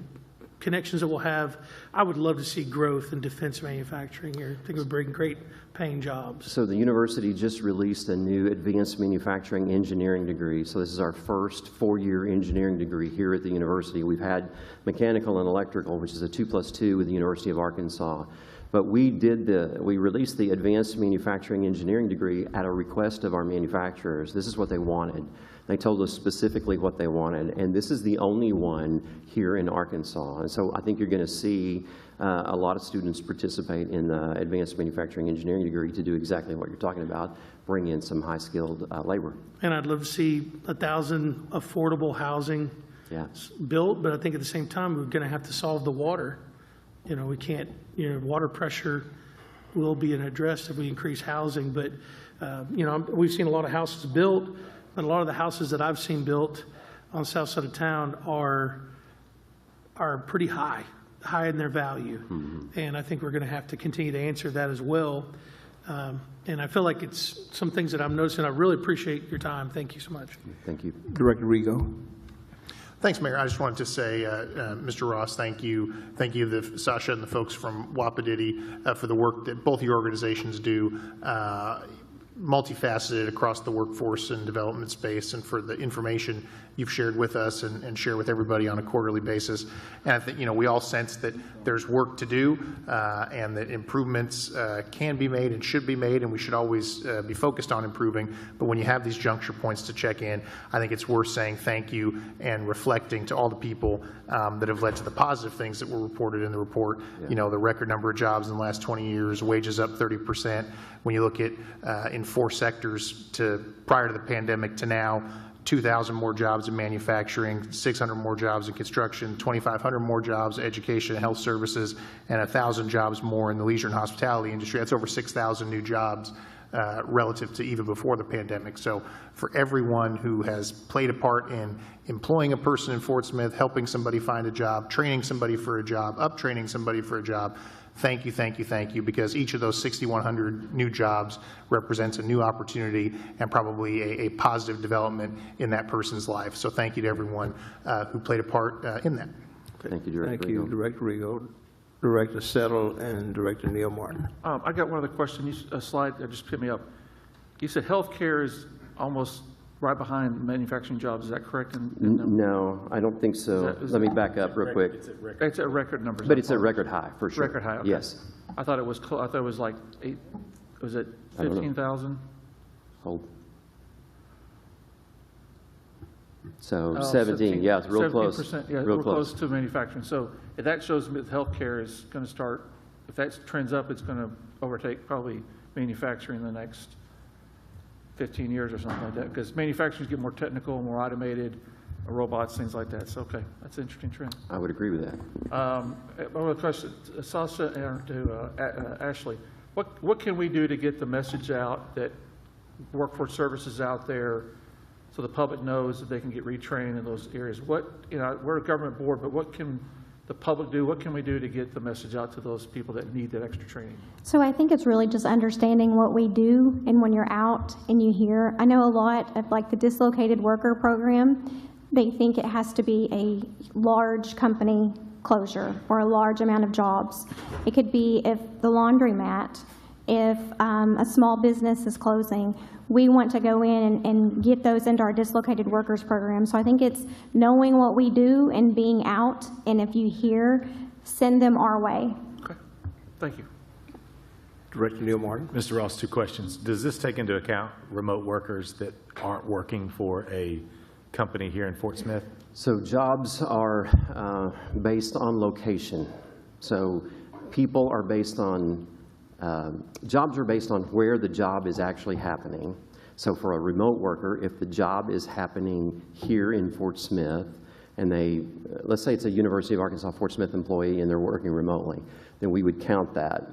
connections that we'll have. I would love to see growth in defense manufacturing here. I think it would bring great paying jobs. So the university just released a new advanced manufacturing engineering degree. So this is our first 4-year engineering degree here at the university. We've had mechanical and electrical, which is a 2+2 with the University of Arkansas. But we released the advanced manufacturing engineering degree at a request of our manufacturers. This is what they wanted. They told us specifically what they wanted, and this is the only one here in Arkansas. And so I think you're going to see a lot of students participate in the advanced manufacturing engineering degree to do exactly what you're talking about, bring in some high-skilled labor. And I'd love to see 1,000 affordable housing built, but I think at the same time we're going to have to solve the water. We can't, water pressure will be addressed if we increase housing, but, we've seen a lot of houses built, but a lot of the houses that I've seen built on the south side of town are pretty high in their value. Mm-hmm. And I think we're going to have to continue to answer that as well. And I feel like it's some things that I'm noticing. I really appreciate your time. Thank you so much. Thank you. Director Rigo. Thanks, Mayor. I just wanted to say, Mr. Ross, thank you. Thank you, Sasha and the folks from Wapidity for the work that both your organizations do, multifaceted across the workforce and development space, and for the information you've shared with us and share with everybody on a quarterly basis. And I think, we all sense that there's work to do and that improvements can be made and should be made, and we should always be focused on improving. But when you have these juncture points to check in, I think it's worth saying thank you and reflecting to all the people that have led to the positive things that were reported in the report. Yeah. The record number of jobs in the last 20 years, wages up 30%. When you look at in 4 sectors prior to the pandemic to now, 2,000 more jobs in manufacturing, 600 more jobs in construction, 2,500 more jobs in education and health services, and 1,000 jobs more in the leisure and hospitality industry. That's over 6,000 new jobs relative to even before the pandemic. So for everyone who has played a part in employing a person in Fort Smith, helping somebody find a job, training somebody for a job, up-training somebody for a job, thank you, thank you, thank you, because each of those 6,100 new jobs represents a new opportunity and probably a positive development in that person's life. So thank you to everyone who played a part in that. Thank you, Director Rigo. Thank you, Director Rigo. Director Settle and Director Neil Martin. I got one other question. A slide that just hit me up. You said healthcare is almost right behind manufacturing jobs. Is that correct? No, I don't think so. Let me back up real quick. It's at record numbers. But it's a record high, for sure. Record high, okay. Yes. I thought it was like 8, was it 15,000? Hold. So 17, yeah, it's real close. 17%, yeah, real close to manufacturing. So if that shows me that healthcare is going to start, if that trends up, it's going to overtake probably manufacturing in the next 15 years or something like that, because manufacturers get more technical, more automated, robots, things like that. So, okay, that's an interesting trend. I would agree with that. My other question, Sasha and to Ashley, what can we do to get the message out that workforce services out there so the public knows that they can get retrained in those areas? We're a government board, but what can the public do? What can we do to get the message out to those people that need that extra training? So I think it's really just understanding what we do, and when you're out and you hear, I know a lot of like the dislocated worker program, they think it has to be a large company closure or a large amount of jobs. It could be if the laundromat, if a small business is closing, we want to go in and get those into our dislocated workers program. So I think it's knowing what we do and being out, and if you hear, send them our way. Okay, thank you. Director Neil Martin. Mr. Ross, 2 questions. Does this take into account remote workers that aren't working for a company here in Fort Smith? So jobs are based on location. So people are based on jobs are based on where the job is actually happening. So for a remote worker, if the job is happening here in Fort Smith, and let's say it's a University of Arkansas Fort Smith employee and they're working remotely, then we would count that.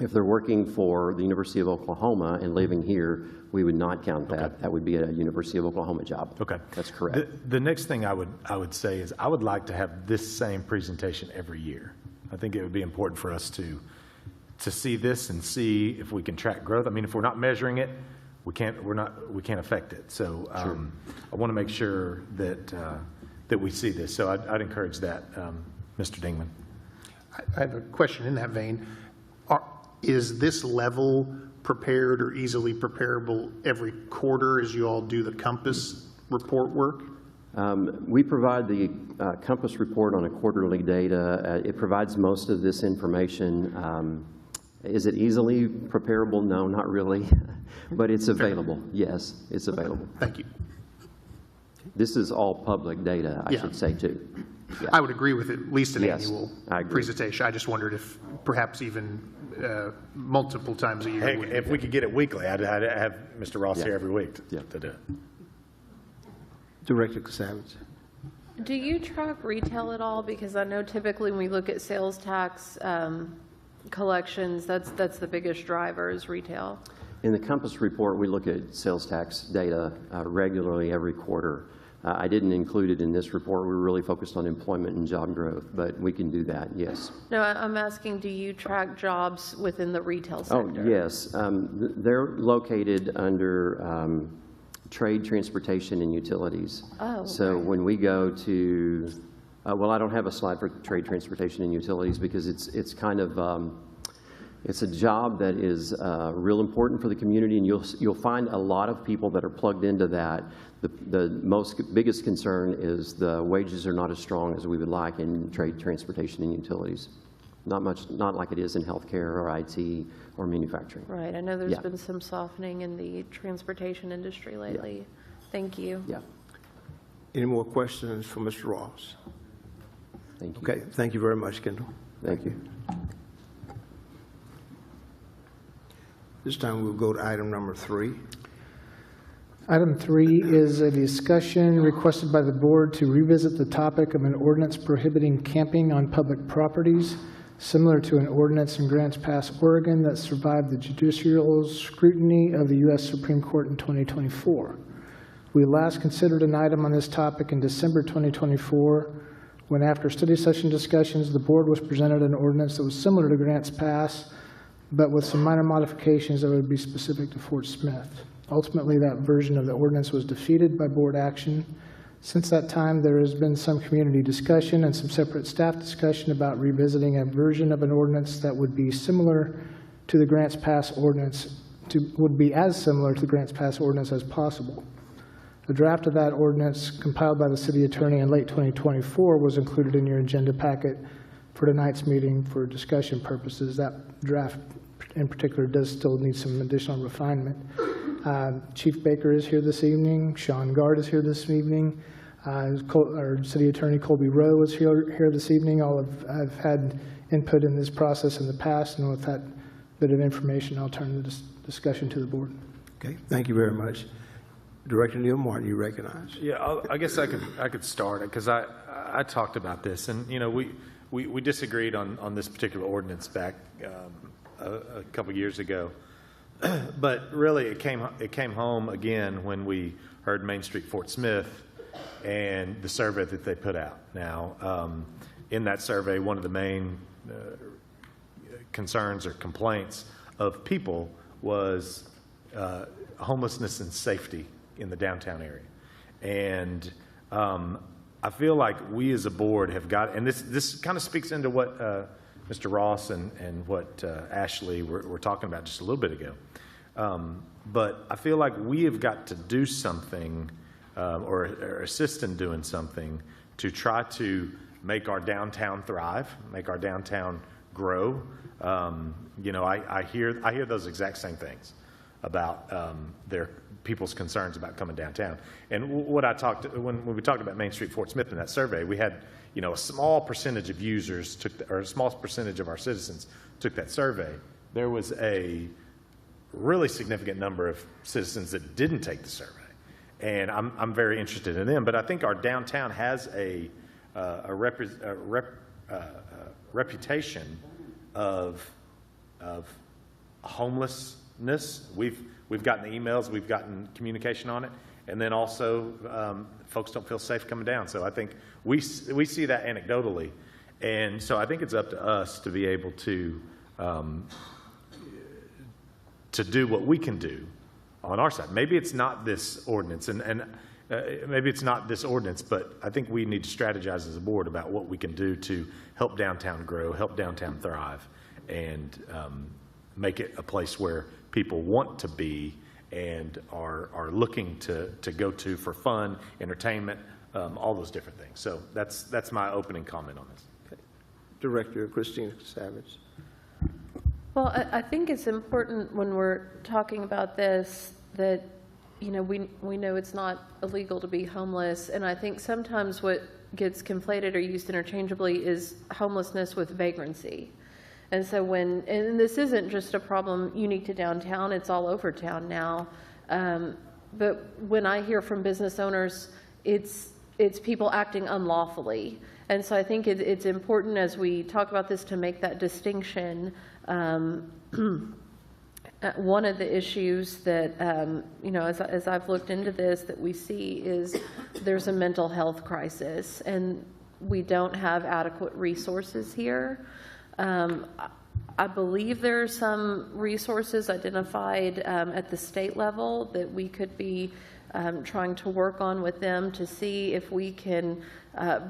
If they're working for the University of Oklahoma and living here, we would not count that. Okay. That would be a University of Oklahoma job. Okay. That's correct. The next thing I would say is I would like to have this same presentation every year. I think it would be important for us to see this and see if we can track growth. I mean, if we're not measuring it, we can't affect it. So Sure. I want to make sure that we see this. So I'd encourage that, Mr. Dingman. I have a question in that vein. Is this level prepared or easily preparable every quarter as you all do the Compass report work? We provide the Compass report on a quarterly data. It provides most of this information. Is it easily preparable? No, not really, but it's available. Yes, it's available. Thank you. This is all public data, I should say, too. Yeah. I would agree with at least an Yes, annual I agree. presentation. I just wondered if perhaps even multiple times a year. Hey, if we could get it weekly, I'd have Mr. Ross here every week to do it. Director Savage. Do you track retail at all? Because I know typically when we look at sales tax collections, that's the biggest driver is retail. In the Compass report, we look at sales tax data regularly every quarter. I didn't include it in this report. We were really focused on employment and job growth, but we can do that, yes. No, I'm asking, do you track jobs within the retail sector? Oh, yes. They're located under trade, transportation, and utilities. Oh, so okay. when we go to, well, I don't have a slide for trade, transportation, and utilities because it's kind of, it's a job that is real important for the community, and you'll find a lot of people that are plugged into that. The biggest concern is the wages are not as strong as we would like in trade, transportation, and utilities. Not like it is in healthcare or IT or manufacturing. Right. I know there's been some softening in the transportation industry lately. Thank you. Yeah. Any more questions for Mr. Ross? Thank you. Okay, thank you very much, Kendall. Thank you. This time we'll go to item number 3. Item 3 is a discussion requested by the board to revisit the topic of an ordinance prohibiting camping on public properties, similar to an ordinance in Grants Pass, Oregon that survived the judicial scrutiny of the U.S. Supreme Court in 2024. We last considered an item on this topic in December 2024, when after study session discussions, the board was presented an ordinance that was similar to Grants Pass, but with some minor modifications that would be specific to Fort Smith. Ultimately, that version of the ordinance was defeated by board action. Since that time, there has been some community discussion and some separate staff discussion about revisiting a version of an ordinance that would be similar to the Grants Pass ordinance, would be as similar to the Grants Pass ordinance as possible. A draft of that ordinance compiled by the city attorney in late 2024 was included in your agenda packet for tonight's meeting for discussion purposes. That draft in particular does still need some additional refinement. Chief Baker is here this evening. Sean Gard is here this evening. Our city attorney Colby Rowe is here this evening. All have had input in this process in the past, and with that bit of information, I'll turn the discussion to the board. Okay, thank you very much. Director Neil Martin, you recognize. Yeah, I guess I could start it because I talked about this, and you know we disagreed on this particular ordinance back a couple years ago. But really, it came home again when we heard Main Street Fort Smith and the survey that they put out. Now, in that survey, one of the main concerns or complaints of people was homelessness and safety in the downtown area. And I feel like we as a board have got, and this kind of speaks into what Mr. Ross and what Ashley were talking about just a little bit ago. But I feel like we have got to do something or assist in doing something to try to make our downtown thrive, make our downtown grow. You know, I hear those exact same things about their people's concerns about coming downtown. And what I talked when we talked about Main Street Fort Smith in that survey, we had, you know, a small percentage of users or a small percentage of our citizens took that survey. There was a really significant number of citizens that didn't take the survey, and I'm very interested in them. But I think our downtown has a reputation of homelessness. We've gotten emails, we've gotten communication on it, and then also folks don't feel safe coming down. So I think we see that anecdotally, and so I think it's up to us to be able to do what we can do on our side. Maybe it's not this ordinance, and maybe it's not this ordinance, but I think we need to strategize as a board about what we can do to help downtown grow, help downtown thrive, and make it a place where people want to be and are looking to go to for fun, entertainment, all those different things. So that's my opening comment on this. Okay. Director Christina Savage. Well, I think it's important when we're talking about this that, you know, we know it's not illegal to be homeless, and I think sometimes what gets conflated or used interchangeably is homelessness with vagrancy. And so and this isn't just a problem unique to downtown, it's all over town now. But when I hear from business owners, it's people acting unlawfully. And so I think it's important as we talk about this to make that distinction. One of the issues that, you know, as I've looked into this, that we see is there's a mental health crisis, and we don't have adequate resources here. I believe there are some resources identified at the state level that we could be trying to work on with them to see if we can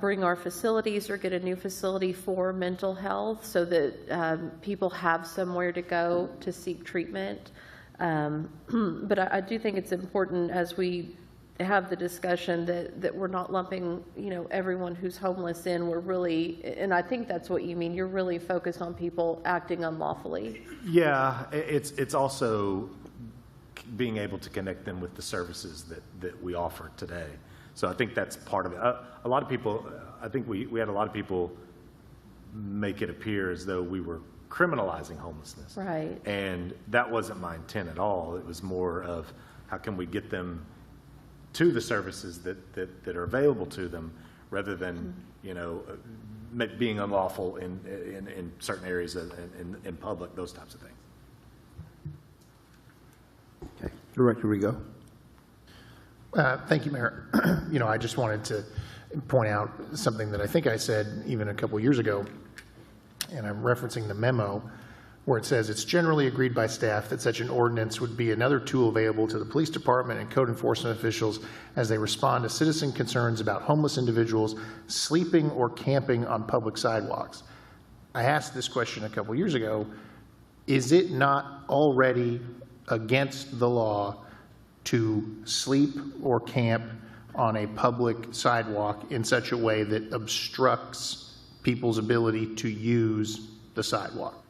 bring our facilities or get a new facility for mental health so that people have somewhere to go to seek treatment. But I do think it's important as we have the discussion that we're not lumping, you know, everyone who's homeless in. We're really, and I think that's what you mean, you're really focused on people acting unlawfully. Yeah, it's also being able to connect them with the services that we offer today. So I think that's part of it. A lot of people, I think we had a lot of people make it appear as though we were criminalizing homelessness. Right. And that wasn't my intent at all. It was more of how can we get them to the services that are available to them, rather than, you know, being unlawful in certain areas in public, those types of things. Okay. Director Rigo. Thank you, Mayor. You know, I just wanted to point out something that I think I said even a couple years ago, and I'm referencing the memo where it says it's generally agreed by staff that such an ordinance would be another tool available to the police department and code enforcement officials as they respond to citizen concerns about homeless individuals sleeping or camping on public sidewalks. I asked this question a couple years ago. Is it not already against the law to sleep or camp on a public sidewalk in such a way that obstructs people's ability to use the sidewalk?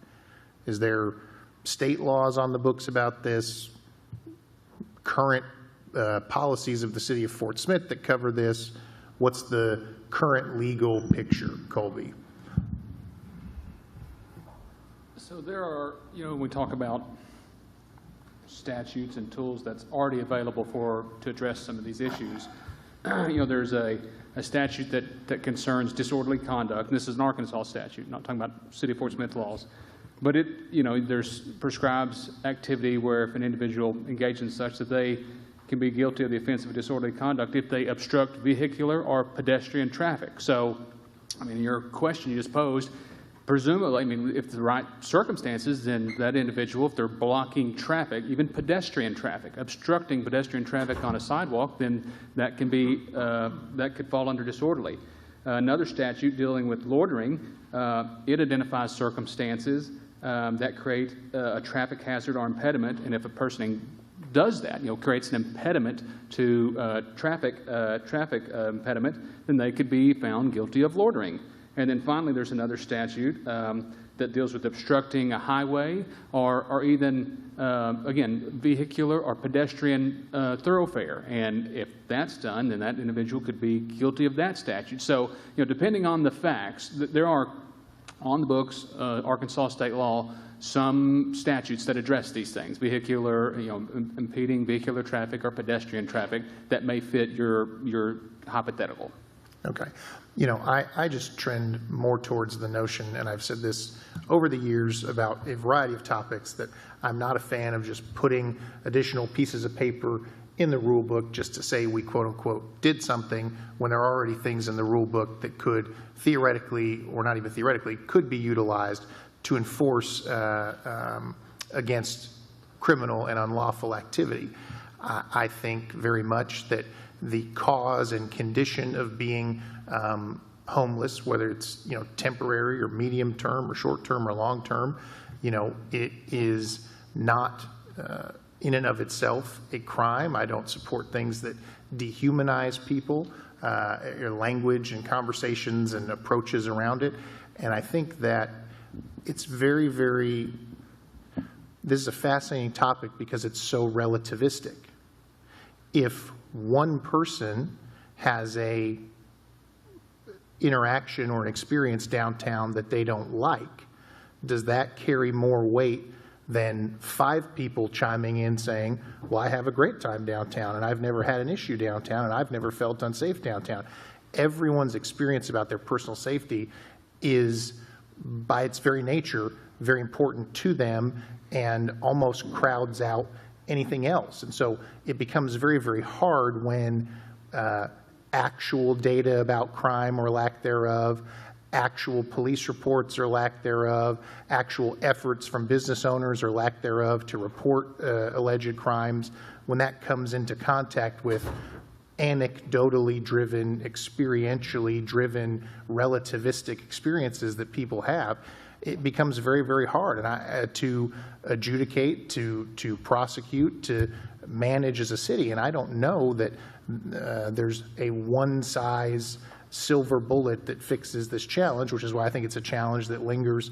Is there state laws on the books about this, current policies of the city of Fort Smith that cover this? What's the current legal picture, Colby? So there are, you know, when we talk about statutes and tools that's already available to address some of these issues, there's a statute that concerns disorderly conduct. And this is an Arkansas statute, not talking about City of Fort Smith laws. But it, there's prescribes activity where if an individual engages in such that they can be guilty of the offense of disorderly conduct if they obstruct vehicular or pedestrian traffic. So, your question you just posed, presumably, if the right circumstances, then that individual, if they're blocking traffic, even pedestrian traffic, obstructing pedestrian traffic on a sidewalk, then that can be, that could fall under disorderly. Another statute dealing with loitering, it identifies circumstances that create a traffic hazard or impediment, and if a person does that, creates an impediment to traffic impediment, then they could be found guilty of loitering. And then finally, there's another statute that deals with obstructing a highway or even, again, vehicular or pedestrian thoroughfare. And if that's done, then that individual could be guilty of that statute. So, depending on the facts, there are on the books, Arkansas state law, some statutes that address these things, vehicular, impeding vehicular traffic or pedestrian traffic that may fit your hypothetical. Okay. I just trend more towards the notion, and I've said this over the years about a variety of topics, that I'm not a fan of just putting additional pieces of paper in the rule book just to say we quote unquote did something when there are already things in the rule book that could theoretically, or not even theoretically, could be utilized to enforce against criminal and unlawful activity. I think very much that the cause and condition of being homeless, whether it's temporary or medium term or short term or long term, it is not in and of itself a crime. I don't support things that dehumanize people, language and conversations and approaches around it. And I think that it's very, very, this is a fascinating topic because it's so relativistic. If one person has a interaction or an experience downtown that they don't like, does that carry more weight than 5 people chiming in saying, well, I have a great time downtown and I've never had an issue downtown and I've never felt unsafe downtown? Everyone's experience about their personal safety is, by its very nature, very important to them and almost crowds out anything else. And so it becomes very, very hard when actual data about crime or lack thereof, actual police reports or lack thereof, actual efforts from business owners or lack thereof to report alleged crimes, when that comes into contact with anecdotally driven, experientially driven, relativistic experiences that people have, it becomes very, very hard to adjudicate, to prosecute, to manage as a city. And I don't know that there's a one-size silver bullet that fixes this challenge, which is why I think it's a challenge that lingers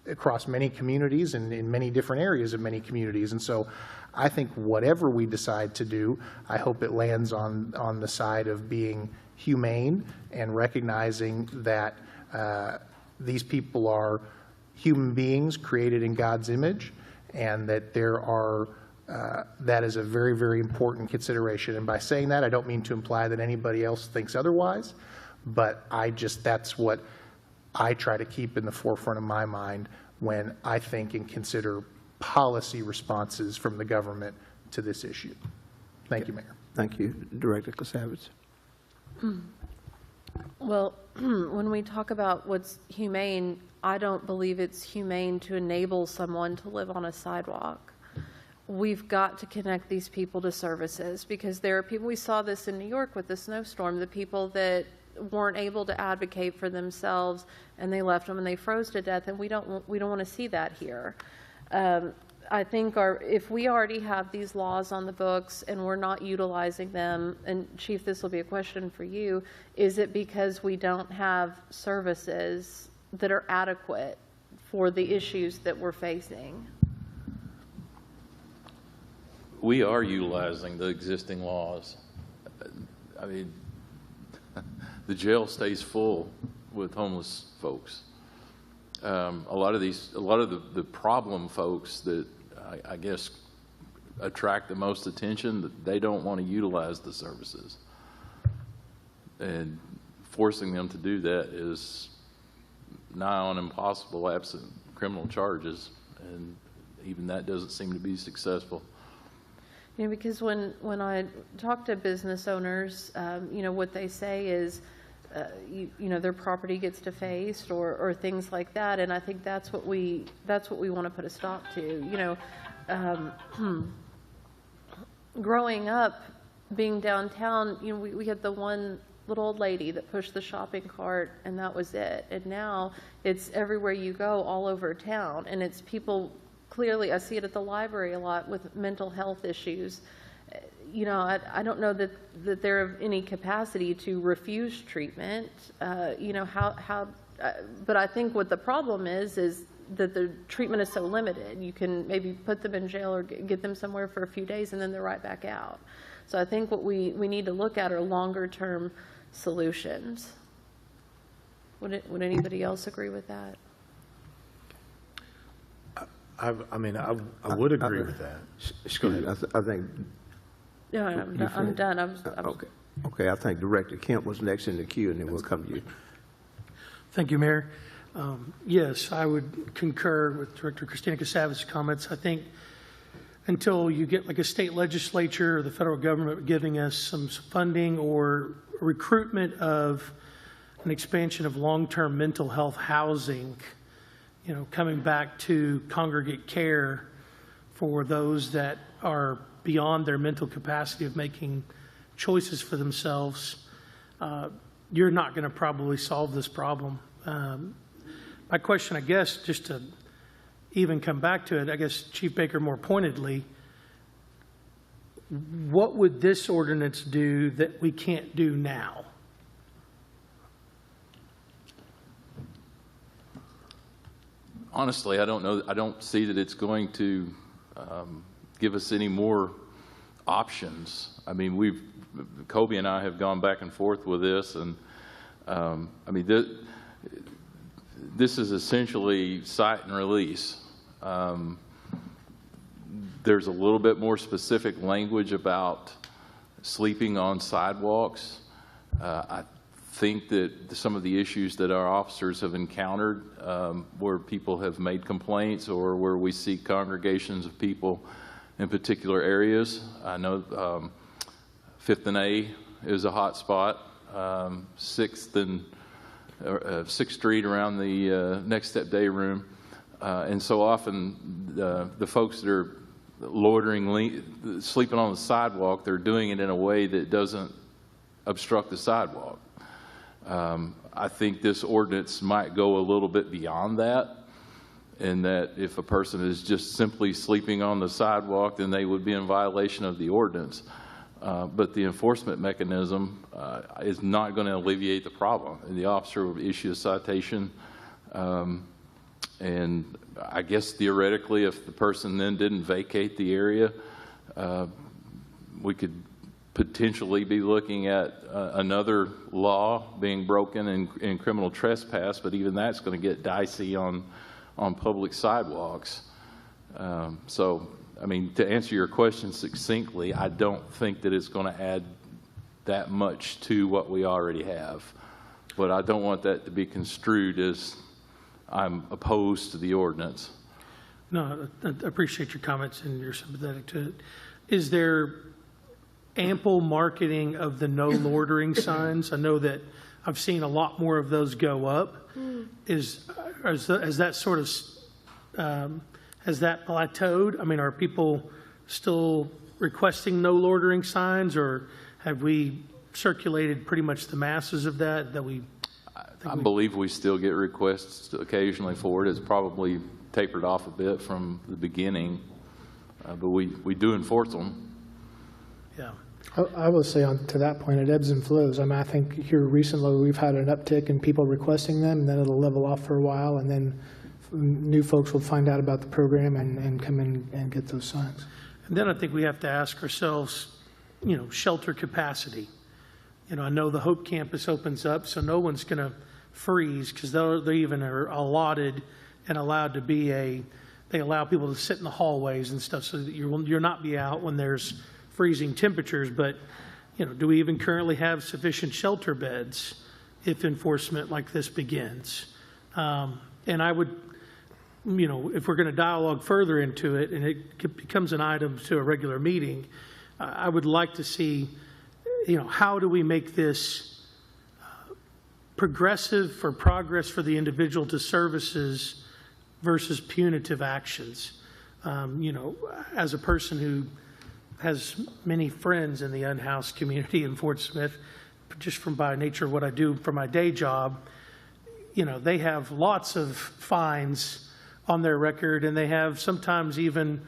across many communities and in many different areas of many communities. And so I think whatever we decide to do, I hope it lands on the side of being humane and recognizing that these people are human beings created in God's image, and that there are that is a very, very important consideration. And by saying that, I don't mean to imply that anybody else thinks otherwise, but that's what I try to keep in the forefront of my mind when I think and consider policy responses from the government to this issue. Thank you, Mayor. Thank you. Director Kasavitz. Well, when we talk about what's humane, I don't believe it's humane to enable someone to live on a sidewalk. We've got to connect these people to services, because there are people, we saw this in New York with the snowstorm, the people that weren't able to advocate for themselves and they left them and they froze to death, and we don't want to see that here. I think if we already have these laws on the books and we're not utilizing them, and Chief, this will be a question for you, is it because we don't have services that are adequate for the issues that we're facing? We are utilizing the existing laws. I mean, the jail stays full with homeless folks. A lot of the problem folks that I guess attract the most attention, they don't want to utilize the services. And forcing them to do that is nigh on impossible absent criminal charges, and even that doesn't seem to be successful. You know, because when I talk to business owners, you know, what they say is, you know, their property gets defaced or things like that, and I think that's what we want to put a stop to. You know, growing up, being downtown, you know, we had the one little old lady that pushed the shopping cart, and that was it. And now it's everywhere you go, all over town, and it's people. Clearly, I see it at the library a lot with mental health issues. You know, I don't know that they're of any capacity to refuse treatment. You know, but I think what the problem is that the treatment is so limited. You can maybe put them in jail or get them somewhere for a few days and then they're right back out. So I think what we need to look at are longer term solutions. Would anybody else agree with that? I mean, I would agree with that. Excuse me, I think. No, I'm done. Okay, I think Director Kemp was next in the queue, and then we'll come to you. Thank you, Mayor. Yes, I would concur with Director Christina Casave's comments. I think until you get like a state legislature or the federal government giving us some funding or recruitment of an expansion of long-term mental health housing, you know, coming back to congregate care for those that are beyond their mental capacity of making choices for themselves, you're not going to probably solve this problem. My question, I guess, just to even come back to it, I guess, Chief Baker, more pointedly, what would this ordinance do that we can't do now? Honestly, I don't know. I don't see that it's going to give us any more options. I mean, Kobe and I have gone back and forth with this, and I mean, this is essentially cite and release. There's a little bit more specific language about sleeping on sidewalks. I think that some of the issues that our officers have encountered where people have made complaints or where we see congregations of people in particular areas. I know 5th and A is a hot spot. 6th Street around the Next Step Day Room. And so often the folks that are loitering, sleeping on the sidewalk, they're doing it in a way that doesn't obstruct the sidewalk. I think this ordinance might go a little bit beyond that, in that if a person is just simply sleeping on the sidewalk, then they would be in violation of the ordinance. But the enforcement mechanism is not going to alleviate the problem. And the officer will issue a citation, and I guess theoretically, if the person then didn't vacate the area, we could potentially be looking at another law being broken in criminal trespass, but even that's going to get dicey on public sidewalks. So, I mean, to answer your question succinctly, I don't think that it's going to add that much to what we already have. But I don't want that to be construed as I'm opposed to the ordinance. No, I appreciate your comments and you're sympathetic to it. Is there ample marketing of the no loitering signs? I know that I've seen a lot more of those go up. Has that sort of, has that plateaued? I mean, are people still requesting no loitering signs, or have we circulated pretty much the masses of that? I believe we still get requests occasionally for it. It's probably tapered off a bit from the beginning, but we do enforce them. Yeah. I will say to that point, it ebbs and flows. I mean, I think here recently we've had an uptick in people requesting them, and then it'll level off for a while, and then new folks will find out about the program and come in and get those signs. And then I think we have to ask ourselves, you know, shelter capacity. You know, I know the Hope Campus opens up, so no one's going to freeze, because they even are allotted and allowed to be they allow people to sit in the hallways and stuff so that you're not be out when there's freezing temperatures. But do we even currently have sufficient shelter beds if enforcement like this begins? And I would, if we're going to dialogue further into it and it becomes an item to a regular meeting, I would like to see, how do we make this progressive for progress for the individual to services versus punitive actions? As a person who has many friends in the unhoused community in Fort Smith, just from by nature of what I do for my day job, they have lots of fines on their record, and they have sometimes even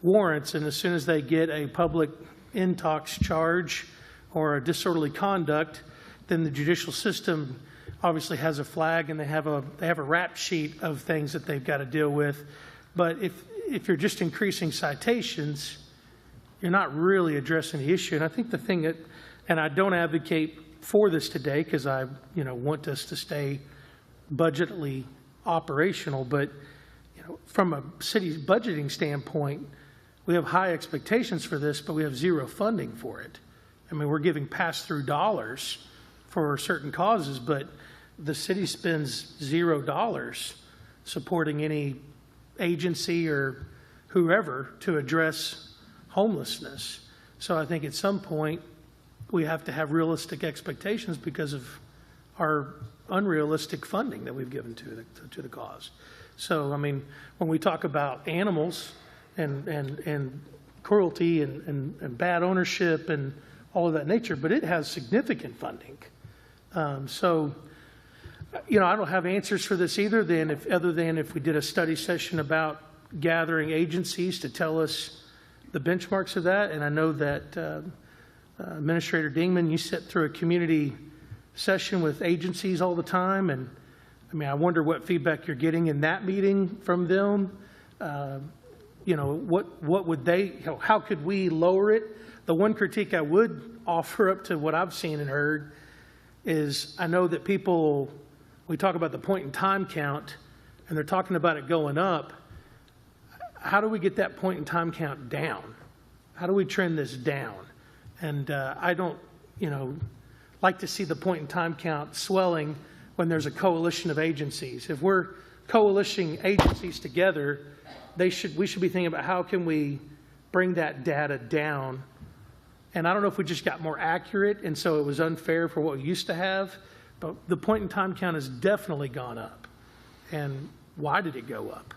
warrants, and as soon as they get a public intox charge or a disorderly conduct, then the judicial system obviously has a flag, and they have a rap sheet of things that they've got to deal with. But if you're just increasing citations, you're not really addressing the issue. And I think the thing that, and I don't advocate for this today because I want us to stay budgetly operational, but from a city's budgeting standpoint, we have high expectations for this, but we have zero funding for it. I mean, we're giving pass-through dollars for certain causes, but the city spends $0 supporting any agency or whoever to address homelessness. So I think at some point we have to have realistic expectations because of our unrealistic funding that we've given to the cause. So, I mean, when we talk about animals and cruelty and bad ownership and all of that nature, but it has significant funding. So, I don't have answers for this either, other than if we did a study session about gathering agencies to tell us the benchmarks of that. And I know that Administrator Dingman, you sit through a community session with agencies all the time, and I mean, I wonder what feedback you're getting in that meeting from them. What would they, how could we lower it? The one critique I would offer up to what I've seen and heard is I know that people, we talk about the point in time count and they're talking about it going up. How do we get that point in time count down? How do we trend this down? And I don't, like to see the point in time count swelling when there's a coalition of agencies. If we're coalitioning agencies together, we should be thinking about how can we bring that data down. And I don't know if we just got more accurate and so it was unfair for what we used to have, but the point in time count has definitely gone up. And why did it go up?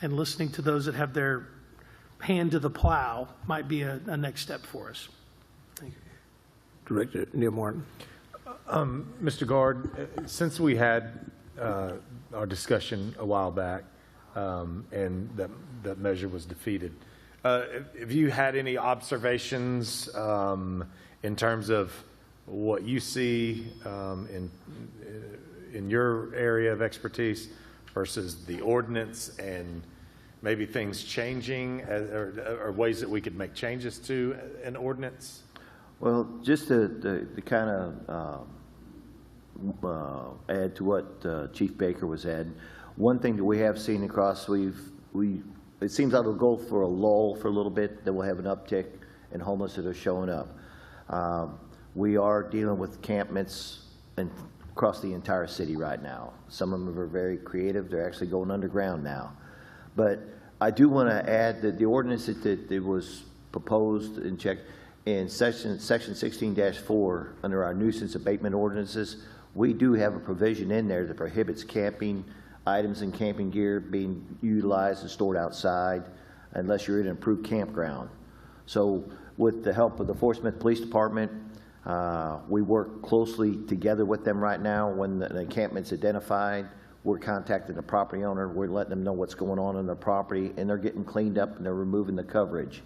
And listening to those that have their hand to the plow might be a next step for us. Thank you. Director Neil Martin. Mr. Guard, since we had our discussion a while back and that measure was defeated, have you had any observations in terms of what you see in your area of expertise versus the ordinance and maybe things changing or ways that we could make changes to an ordinance? Well, just to kind of add to what Chief Baker was adding, one thing that we have seen across, it seems like it'll go for a lull for a little bit, then we'll have an uptick in homeless that are showing up. We are dealing with encampments across the entire city right now. Some of them are very creative. They're actually going underground now. But I do want to add that the ordinance that was proposed and checked in section 16-4 under our nuisance abatement ordinances, we do have a provision in there that prohibits camping items and camping gear being utilized and stored outside unless you're in an approved campground. So with the help of the Fort Smith Police Department, we work closely together with them right now. When the encampment's identified, we're contacting the property owner, we're letting them know what's going on their property, and they're getting cleaned up and they're removing the coverage.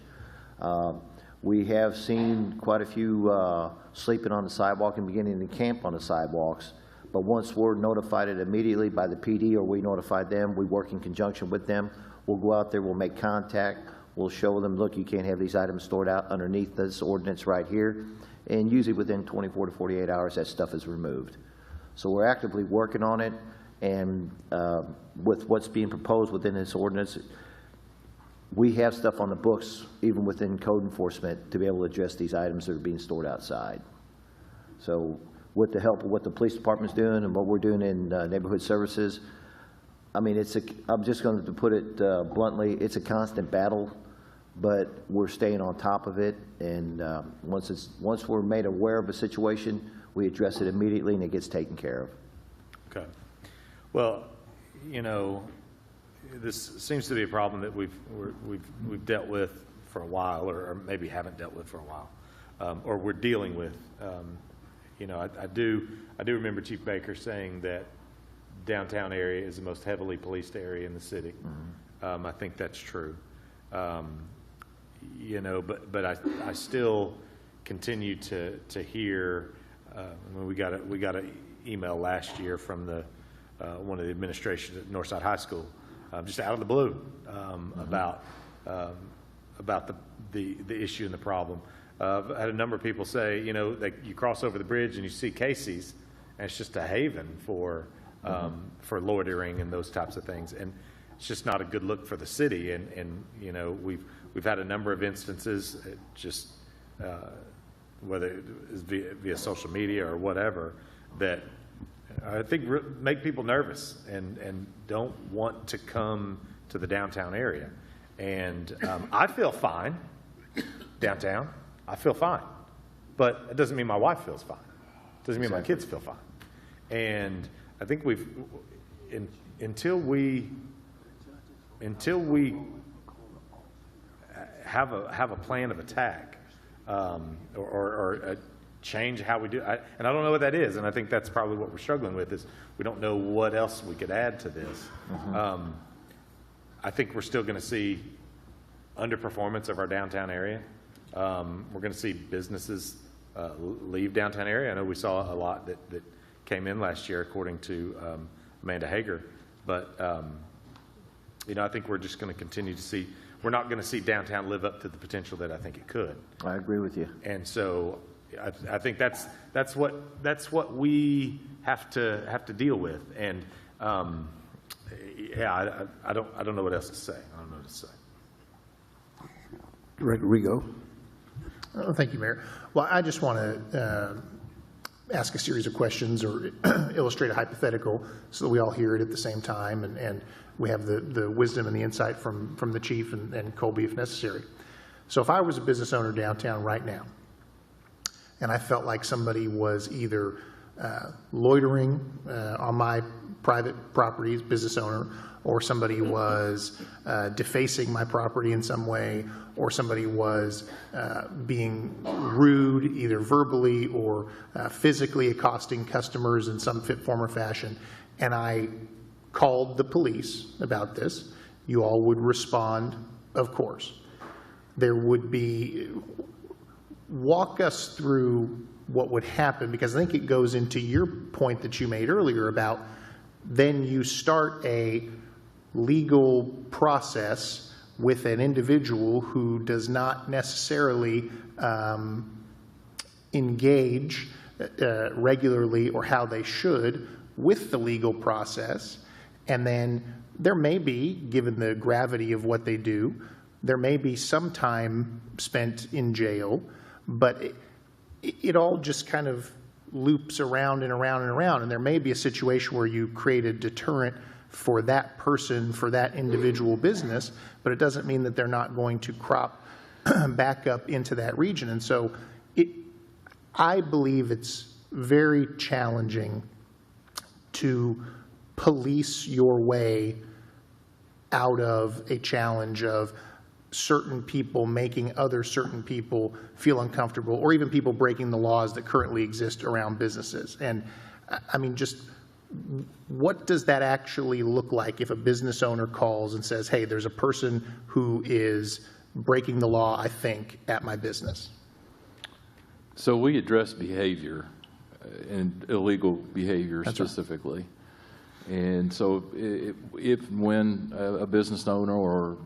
We have seen quite a few sleeping on the sidewalk and beginning to camp on the sidewalks. But once we're notified it immediately by the PD or we notify them, we work in conjunction with them. We'll go out there, we'll make contact, we'll show them, look, you can't have these items stored out underneath this ordinance right here. And usually within 24 to 48 hours, that stuff is removed. So we're actively working on it. And with what's being proposed within this ordinance, we have stuff on the books, even within code enforcement, to be able to address these items that are being stored outside. So with the help of what the police department's doing and what we're doing in neighborhood services, I mean, I'm just going to put it bluntly, it's a constant battle, but we're staying on top of it. And once we're made aware of a situation, we address it immediately and it gets taken care of. Okay. Well, you know, this seems to be a problem that we've dealt with for a while, or maybe haven't dealt with for a while, or we're dealing with. You know, I do remember Chief Baker saying that downtown area is the most heavily policed area in the city. Mm-hmm. I think that's true. You know, but I still continue to hear. I mean, we got an email last year from one of the administration at Northside High School, just out of the blue, about the issue and the problem. I've had a number of people say, you know, that you cross over the bridge and you see Casey's, and it's just a haven for loitering and those types of things, and it's just not a good look for the city. And you know, we've had a number of instances, just whether it is via social media or whatever, that I think make people nervous and don't want to come to the downtown area. And I feel fine downtown. I feel fine, but it doesn't mean my wife feels fine. It doesn't mean my kids feel fine. And I think until we have a plan of attack, or change how we do, and I don't know what that is, and I think that's probably what we're struggling with, is we don't know what else we could add to this. Mm-hmm. I think we're still going to see underperformance of our downtown area. We're going to see businesses leave downtown area. I know we saw a lot that came in last year, according to Amanda Hager, but you know, I think we're just going to continue to see. We're not going to see downtown live up to the potential that I think it could. I agree with you. And so I think that's what we have to deal with. And yeah, I don't know what else to say. I don't know what to say. Director Rigo. Oh, thank you, Mayor. Well, I just want to ask a series of questions or illustrate a hypothetical so that we all hear it at the same time, and we have the wisdom and the insight from the chief and Colby if necessary. So if I was a business owner downtown right now, and I felt like somebody was either loitering on my private property as business owner, or somebody was defacing my property in some way, or somebody was being rude, either verbally or physically accosting customers in some fit form or fashion, and I called the police about this, you all would respond, of course. There would be, walk us through what would happen, because I think it goes into your point that you made earlier about then you start a legal process with an individual who does not necessarily engage regularly or how they should with the legal process. And then there may be, given the gravity of what they do, there may be some time spent in jail, but it all just kind of loops around and around and around. And there may be a situation where you create a deterrent for that person, for that individual business, but it doesn't mean that they're not going to crop back up into that region. And so I believe it's very challenging to police your way out of a challenge of certain people making other certain people feel uncomfortable, or even people breaking the laws that currently exist around businesses. And I mean, just what does that actually look like if a business owner calls and says, hey, there's a person who is breaking the law, I think, at my business? So we address behavior and illegal behavior That's specifically. Right. And so when a business owner or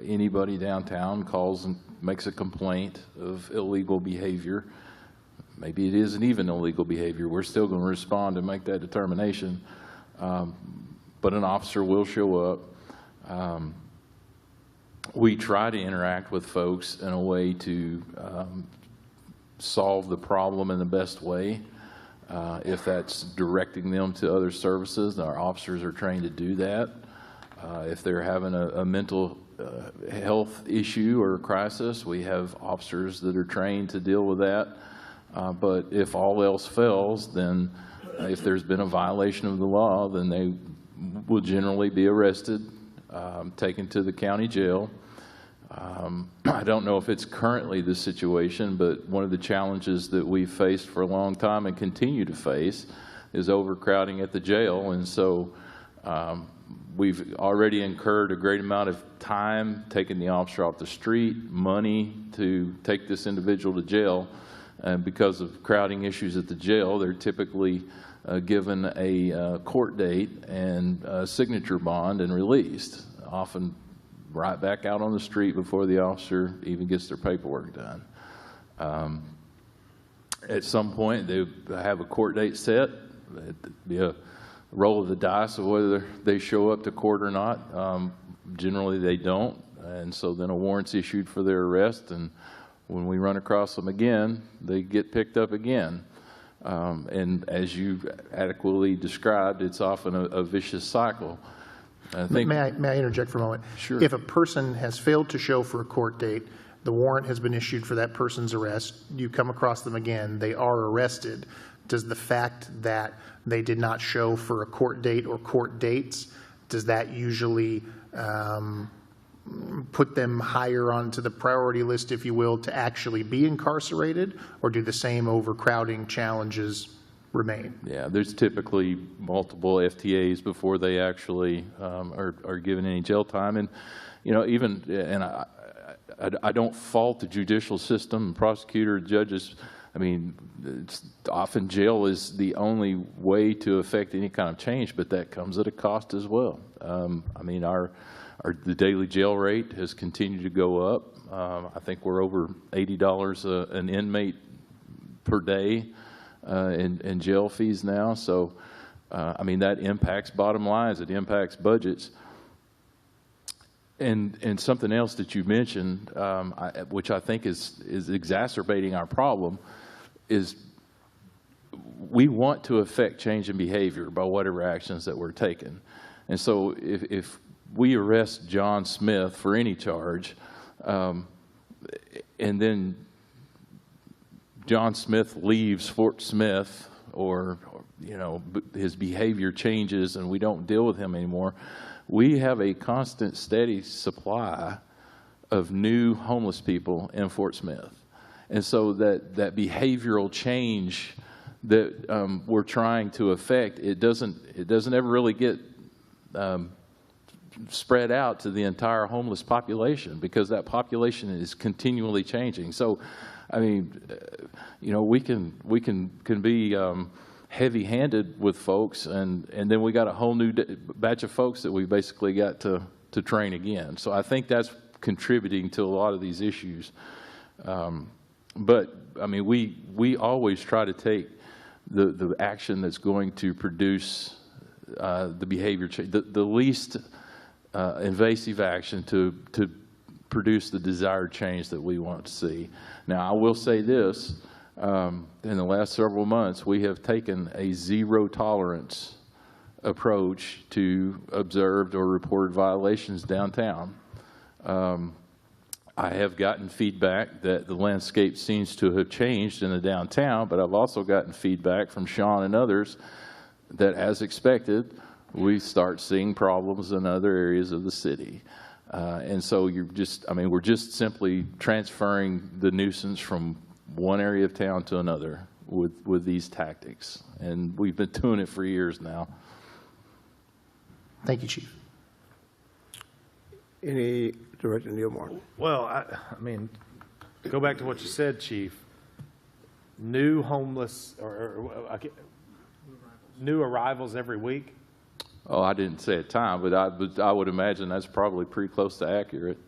anybody downtown calls and makes a complaint of illegal behavior, maybe it isn't even illegal behavior, we're still going to respond and make that determination. But an officer will show up. we try to interact with folks in a way to solve the problem in the best way. If that's directing them to other services, our officers are trained to do that. If they're having a mental health issue or a crisis, we have officers that are trained to deal with that. But if all else fails, then if there's been a violation of the law, then they will generally be arrested, taken to the county jail. I don't know if it's currently the situation, but one of the challenges that we've faced for a long time and continue to face is overcrowding at the jail. And so we've already incurred a great amount of time taking the officer off the street, money to take this individual to jail. And because of crowding issues at the jail, they're typically given a court date and a signature bond and released, often right back out on the street before the officer even gets their paperwork done. At some point, they have a court date set. It'd be a roll of the dice of whether they show up to court or not. Generally, they don't, and so then a warrant's issued for their arrest, and when we run across them again, they get picked up again. And as you adequately described, it's often a vicious cycle. May I interject for a moment? Sure. If a person has failed to show for a court date, the warrant has been issued for that person's arrest, you come across them again, they are arrested, does the fact that they did not show for a court date or court dates, does that usually put them higher onto the priority list, if you will, to actually be incarcerated, or do the same overcrowding challenges remain? Yeah, there's typically multiple FTAs before they actually are given any jail time. And, you know, even, and I don't fault the judicial system, prosecutor, judges. I mean, it's often jail is the only way to affect any kind of change, but that comes at a cost as well. I mean, the daily jail rate has continued to go up. I think we're over $80 an inmate per day in jail fees now. So, I mean, that impacts bottom lines. It impacts budgets. And something else that you mentioned, which I think is exacerbating our problem, is we want to affect change in behavior by whatever actions that we're taking. And so if we arrest John Smith for any charge, and then John Smith leaves Fort Smith, or you know, his behavior changes and we don't deal with him anymore, we have a constant, steady supply of new homeless people in Fort Smith. And so that behavioral change that we're trying to affect, it doesn't ever really get spread out to the entire homeless population, because that population is continually changing. So, I mean, you know, we can be heavy-handed with folks, and then we got a whole new batch of folks that we basically got to train again. So I think that's contributing to a lot of these issues. But I mean, we always try to take the action that's going to produce the behavior change, the least invasive action to produce the desired change that we want to see. Now, I will say this, in the last several months, we have taken a zero tolerance approach to observed or reported violations downtown. I have gotten feedback that the landscape seems to have changed in the downtown, but I've also gotten feedback from Sean and others that, as expected, we start seeing problems in other areas of the city. And so we're just simply transferring the nuisance from one area of town to another with these tactics. And we've been doing it for years now. Thank you, Chief. Any Director Neil Martin? Well, I mean, go back to what you said, Chief. New homeless new arrivals every week. Oh, I didn't say a time, but I would imagine that's probably pretty close to accurate.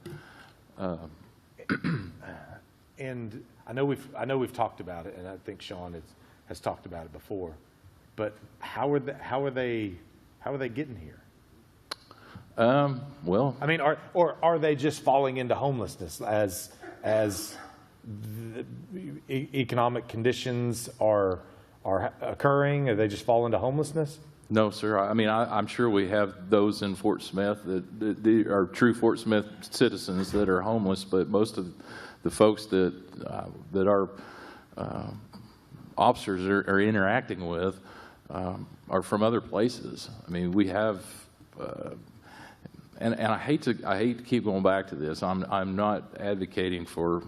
And I know we've talked about it, and I think Sean has talked about it before. But how are they getting here? Well, I mean, are they just falling into homelessness as the economic conditions are occurring? Are they just fall into homelessness? No, sir. I mean, I'm sure we have those in Fort Smith that are true Fort Smith citizens that are homeless, but most of the folks that our officers are interacting with are from other places. I mean, we have, and I hate to keep going back to this. I'm not advocating for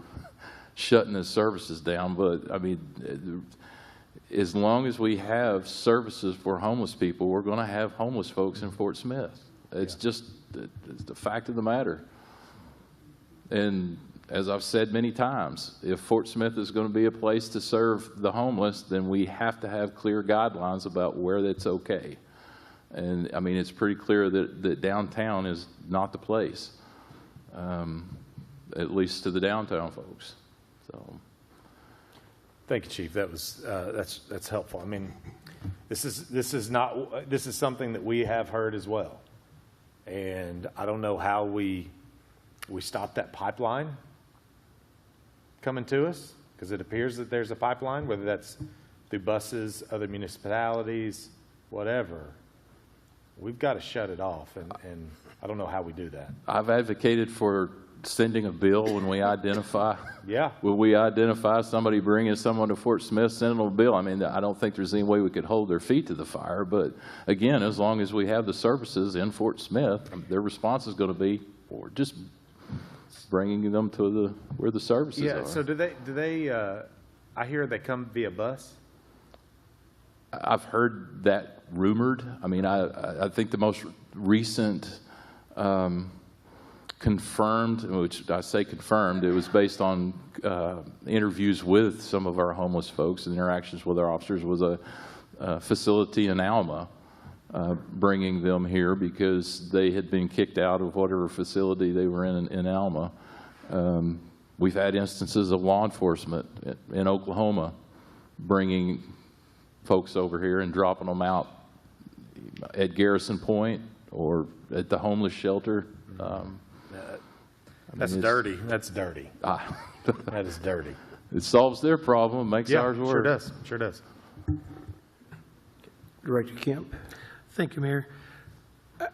shutting the services down, but I mean, as long as we have services for homeless people, we're going to have homeless folks in Fort Smith. It's just it's the fact of the matter. And as I've said many times, if Fort Smith is going to be a place to serve the homeless, then we have to have clear guidelines about where that's okay. And I mean, it's pretty clear that downtown is not the place, at least to the downtown folks. So. Thank you, Chief. That was that's helpful. I mean, this is something that we have heard as well, and I don't know how we stop that pipeline coming to us, because it appears that there's a pipeline, whether that's through buses, other municipalities, whatever. We've got to shut it off, and I don't know how we do that. I've advocated for sending a bill when we identify. Yeah. When we identify somebody bringing someone to Fort Smith, send them a bill. I mean, I don't think there's any way we could hold their feet to the fire, but again, as long as we have the services in Fort Smith, their response is going to be, or just bringing them to where the services are. Yeah, so do they I hear they come via bus? I've heard that rumored. I mean, I think the most recent confirmed, which I say confirmed, it was based on interviews with some of our homeless folks and interactions with our officers, was a facility in Alma, bringing them here because they had been kicked out of whatever facility they were in Alma. We've had instances of law enforcement in Oklahoma bringing folks over here and dropping them out at Garrison Point or at the homeless shelter. That's dirty. That's dirty. That is dirty. It solves their problem, makes ours work. Sure does. Sure does. Director Kemp. Thank you, Mayor.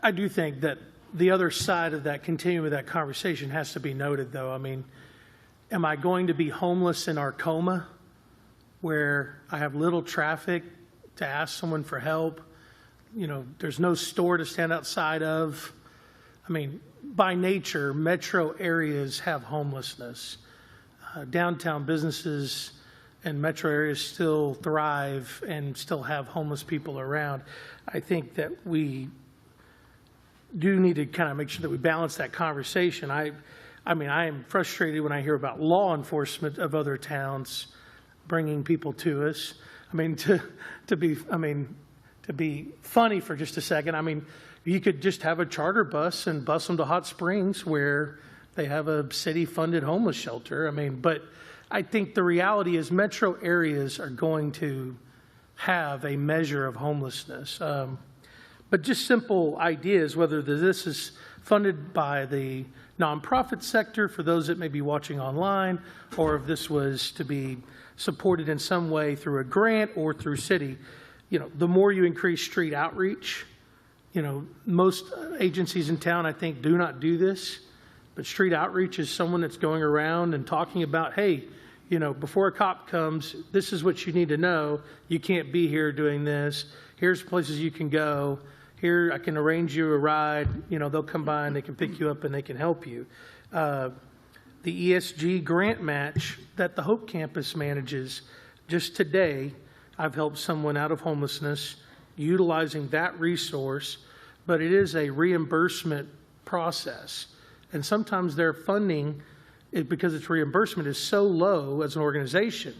I do think that the other side of that, continuing with that conversation, has to be noted, though. I mean, am I going to be homeless in Arcoma, where I have little traffic to ask someone for help? You know, there's no store to stand outside of. I mean, by nature, metro areas have homelessness. Downtown businesses and metro areas still thrive and still have homeless people around. I think that we do need to kind of make sure that we balance that conversation. I mean, I am frustrated when I hear about law enforcement of other towns bringing people to us. I mean, to be funny for just a second, I mean, you could just have a charter bus and bus them to Hot Springs where they have a city-funded homeless shelter. I mean, but I think the reality is metro areas are going to have a measure of homelessness. But just simple ideas, whether this is funded by the nonprofit sector for those that may be watching online, or if this was to be supported in some way through a grant or through city, you know, the more you increase street outreach. You know, most agencies in town, I think, do not do this, but street outreach is someone that's going around and talking about, hey, you know, before a cop comes, this is what you need to know. You can't be here doing this. Here's places you can go. Here, I can arrange you a ride. You know, they'll come by and they can pick you up and they can help you. The ESG grant match that the Hope Campus manages, just today, I've helped someone out of homelessness utilizing that resource, but it is a reimbursement process. And sometimes their funding, because it's reimbursement, is so low as an organization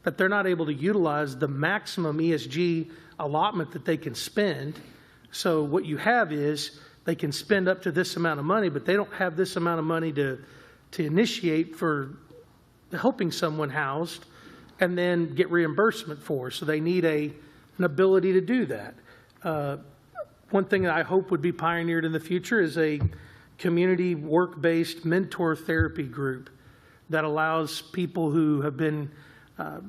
that they're not able to utilize the maximum ESG allotment that they can spend. So what you have is they can spend up to this amount of money, but they don't have this amount of money to initiate for helping someone housed and then get reimbursement for. So they need an ability to do that. one thing that I hope would be pioneered in the future is a community work-based mentor therapy group that allows people who have been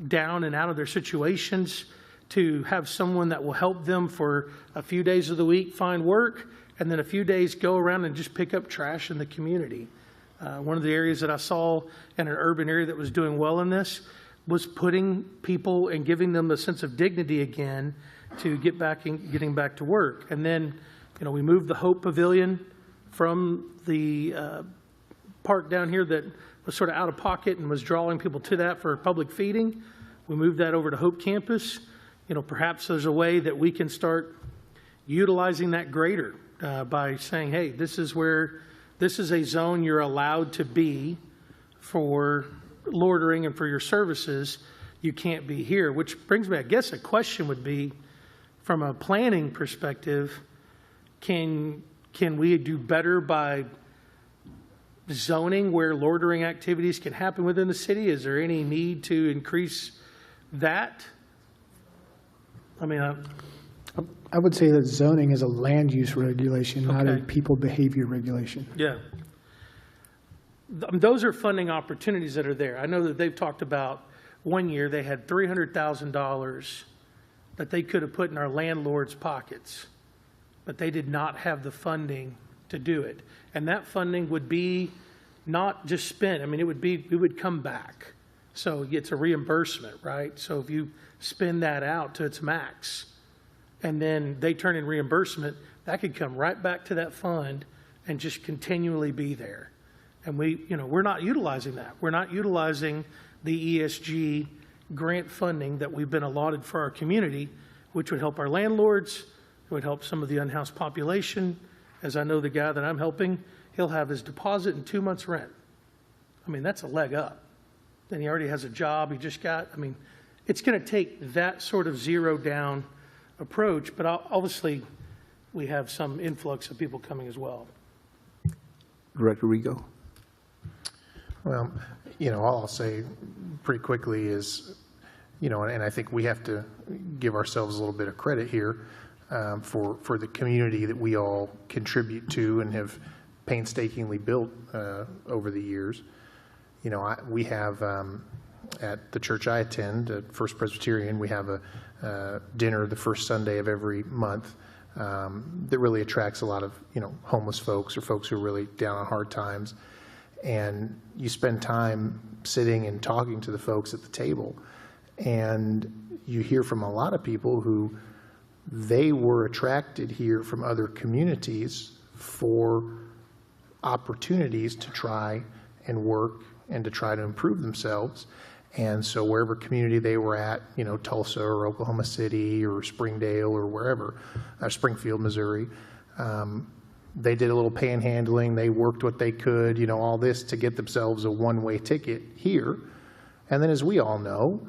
down and out of their situations to have someone that will help them for a few days of the week find work, and then a few days go around and just pick up trash in the community. One of the areas that I saw in an urban area that was doing well in this was putting people and giving them a sense of dignity again to get back and getting back to work. And then, we moved the Hope Pavilion from the park down here that was sort of out of pocket and was drawing people to that for public feeding. We moved that over to Hope Campus. Perhaps there's a way that we can start utilizing that greater by saying, hey, this is a zone you're allowed to be for loitering and for your services. You can't be here, which brings me, I guess, a question would be, from a planning perspective, can we do better by zoning where loitering activities can happen within the city? Is there any need to increase that? I mean, I would say that zoning is a land use regulation, not a Okay. people behavior regulation. Yeah. Those are funding opportunities that are there. I know that they've talked about one year they had $300,000 that they could have put in our landlords' pockets, but they did not have the funding to do it. And that funding would be not just spent. I mean, it would come back. So it's a reimbursement, right? So if you spend that out to its max, and then they turn in reimbursement, that could come right back to that fund and just continually be there. And we're not utilizing that. We're not utilizing the ESG grant funding that we've been allotted for our community, which would help our landlords, it would help some of the unhoused population. As I know the guy that I'm helping, he'll have his deposit and 2 months' rent. I mean, that's a leg up. Then he already has a job he just got. I mean, it's going to take that sort of zero-down approach, but obviously we have some influx of people coming as well. Director Rigo. Well, all I'll say pretty quickly is, and I think we have to give ourselves a little bit of credit here for the community that we all contribute to and have painstakingly built over the years. We have at the church I attend, at First Presbyterian, we have a dinner the first Sunday of every month that really attracts a lot of homeless folks or folks who are really down on hard times. And you spend time sitting and talking to the folks at the table, and you hear from a lot of people who they were attracted here from other communities for opportunities to try and work and to try to improve themselves. And so wherever community they were at, Tulsa or Oklahoma City or Springdale or wherever, Springfield, Missouri, they did a little panhandling, they worked what they could, all this to get themselves a one-way ticket here. And then as we all know,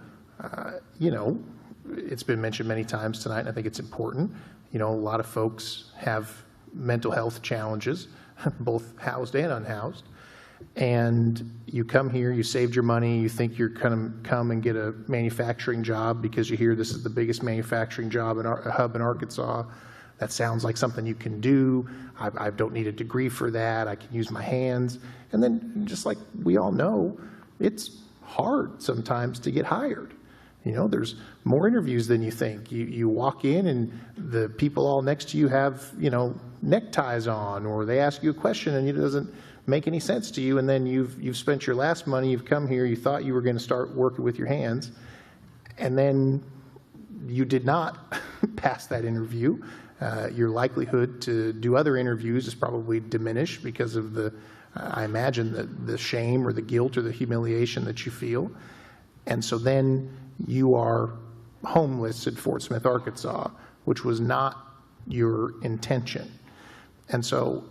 it's been mentioned many times tonight, and I think it's important, a lot of folks have mental health challenges, both housed and unhoused. And you come here, you saved your money, you think you're going to come and get a manufacturing job because you hear this is the biggest manufacturing job hub in Arkansas. That sounds like something you can do. I don't need a degree for that. I can use my hands. And then just like we all know, it's hard sometimes to get hired. There's more interviews than you think. You walk in and the people all next to you have, neckties on, or they ask you a question and it doesn't make any sense to you. And then you've spent your last money, you've come here, you thought you were going to start working with your hands, and then you did not pass that interview. Your likelihood to do other interviews is probably diminished because of I imagine, the shame or the guilt or the humiliation that you feel. And so then you are homeless at Fort Smith, Arkansas, which was not your intention. And so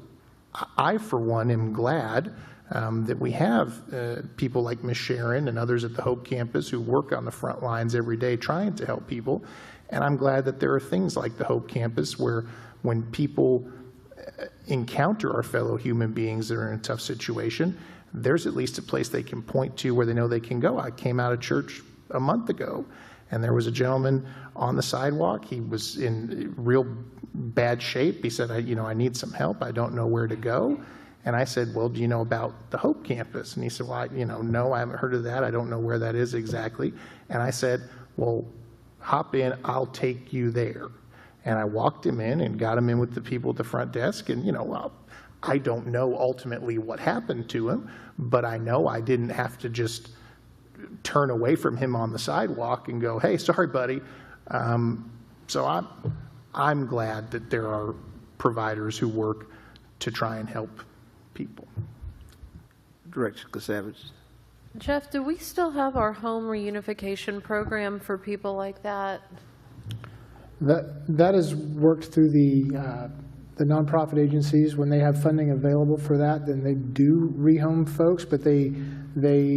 I, for one, am glad that we have people like Ms. Sharon and others at the Hope campus who work on the front lines every day trying to help people. And I'm glad that there are things like the Hope campus where when people encounter our fellow human beings that are in a tough situation, there's at least a place they can point to where they know they can go. I came out of church a month ago, And there was a gentleman on the sidewalk. He was in real bad shape. He said, I need some help. I don't know where to go. And I said, well, do you know about the Hope campus? And he said, well, no, I haven't heard of that. I don't know where that is exactly. And I said, well, hop in, I'll take you there. And I walked him in and got him in with the people at the front desk. And, well, I don't know ultimately what happened to him, but I know I didn't have to just turn away from him on the sidewalk and go, hey, sorry, buddy. So I'm glad that there are providers who work to try and help people. Director Kasavage. Jeff, do we still have our home reunification program for people like that? That is worked through the nonprofit agencies. When they have funding available for that, then they do rehome folks, but they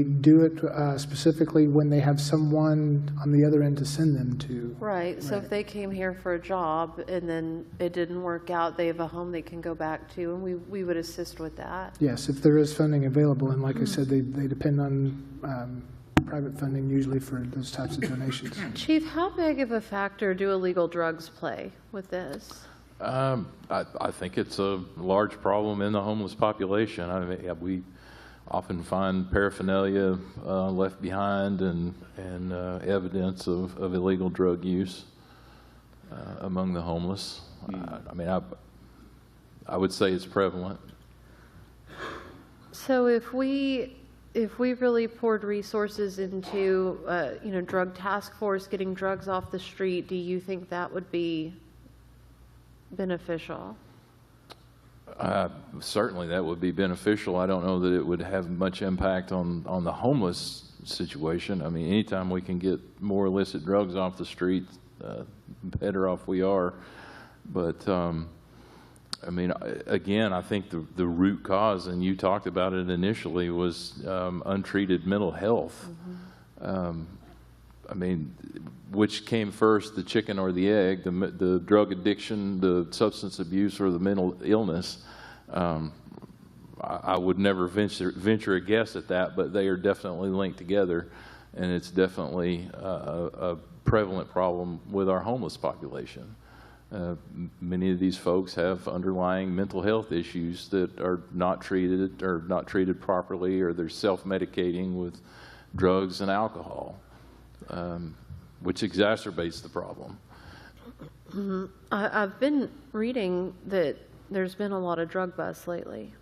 do it specifically when they have someone on the other end to send them to. Right. So if they came here for a job and then it didn't work out, they have a home they can go back to, and we would assist with that. Yes, if there is funding available, and like I said, they depend on private funding usually for those types of donations. Chief, how big of a factor do illegal drugs play with this? I think it's a large problem in the homeless population. I mean, we often find paraphernalia left behind and evidence of illegal drug use among the homeless. I mean, I would say it's prevalent. So if we really poured resources into drug task force, getting drugs off the street, do you think that would be beneficial? Certainly that would be beneficial. I don't know that it would have much impact on the homeless situation. I mean, anytime we can get more illicit drugs off the street, better off we are. But I mean, again, I think the root cause, and you talked about it initially, was untreated mental health. Mm-hmm. I mean, which came first, the chicken or the egg, the drug addiction, the substance abuse, or the mental illness? I would never venture a guess at that, but they are definitely linked together, and it's definitely a prevalent problem with our homeless population. Many of these folks have underlying mental health issues that are not treated or not treated properly, or they're self-medicating with drugs and alcohol, which exacerbates the problem. Mm-hmm. I've been reading that there's been a lot of drug busts lately.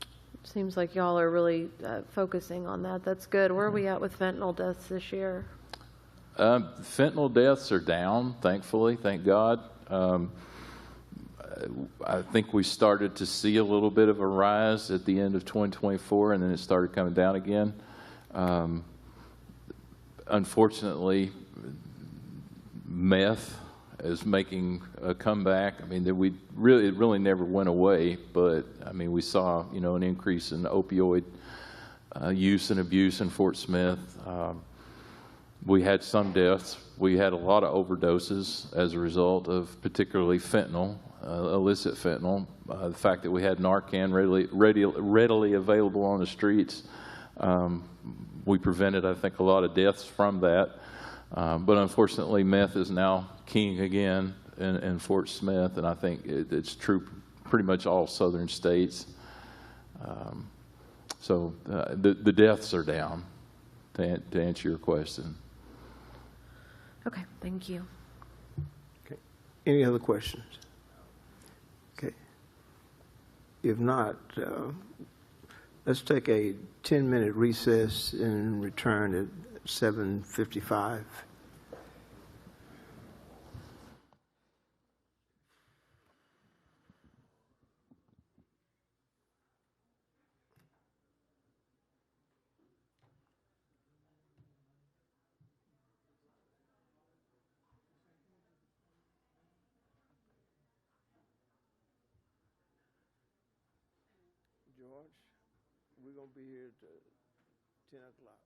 It seems like y'all are really focusing on that. That's good. Where are we at with fentanyl deaths this year? Fentanyl deaths are down, thankfully, thank God. I think we started to see a little bit of a rise at the end of 2024, and then it started coming down again. Unfortunately, meth is making a comeback. I mean, it really never went away, but I mean, we saw, an increase in opioid use and abuse in Fort Smith. We had some deaths. We had a lot of overdoses as a result of particularly fentanyl, illicit fentanyl. The fact that we had Narcan readily available on the streets, we prevented, I think, a lot of deaths from that. But unfortunately, meth is now king again in Fort Smith, and I think it's true pretty much all southern states. So the deaths are down, to answer your question. Okay, thank you. Okay. Any other questions? Okay. If not, let's take a 10-minute recess and return at 7:55. George, we're going to be here at 10 o'clock.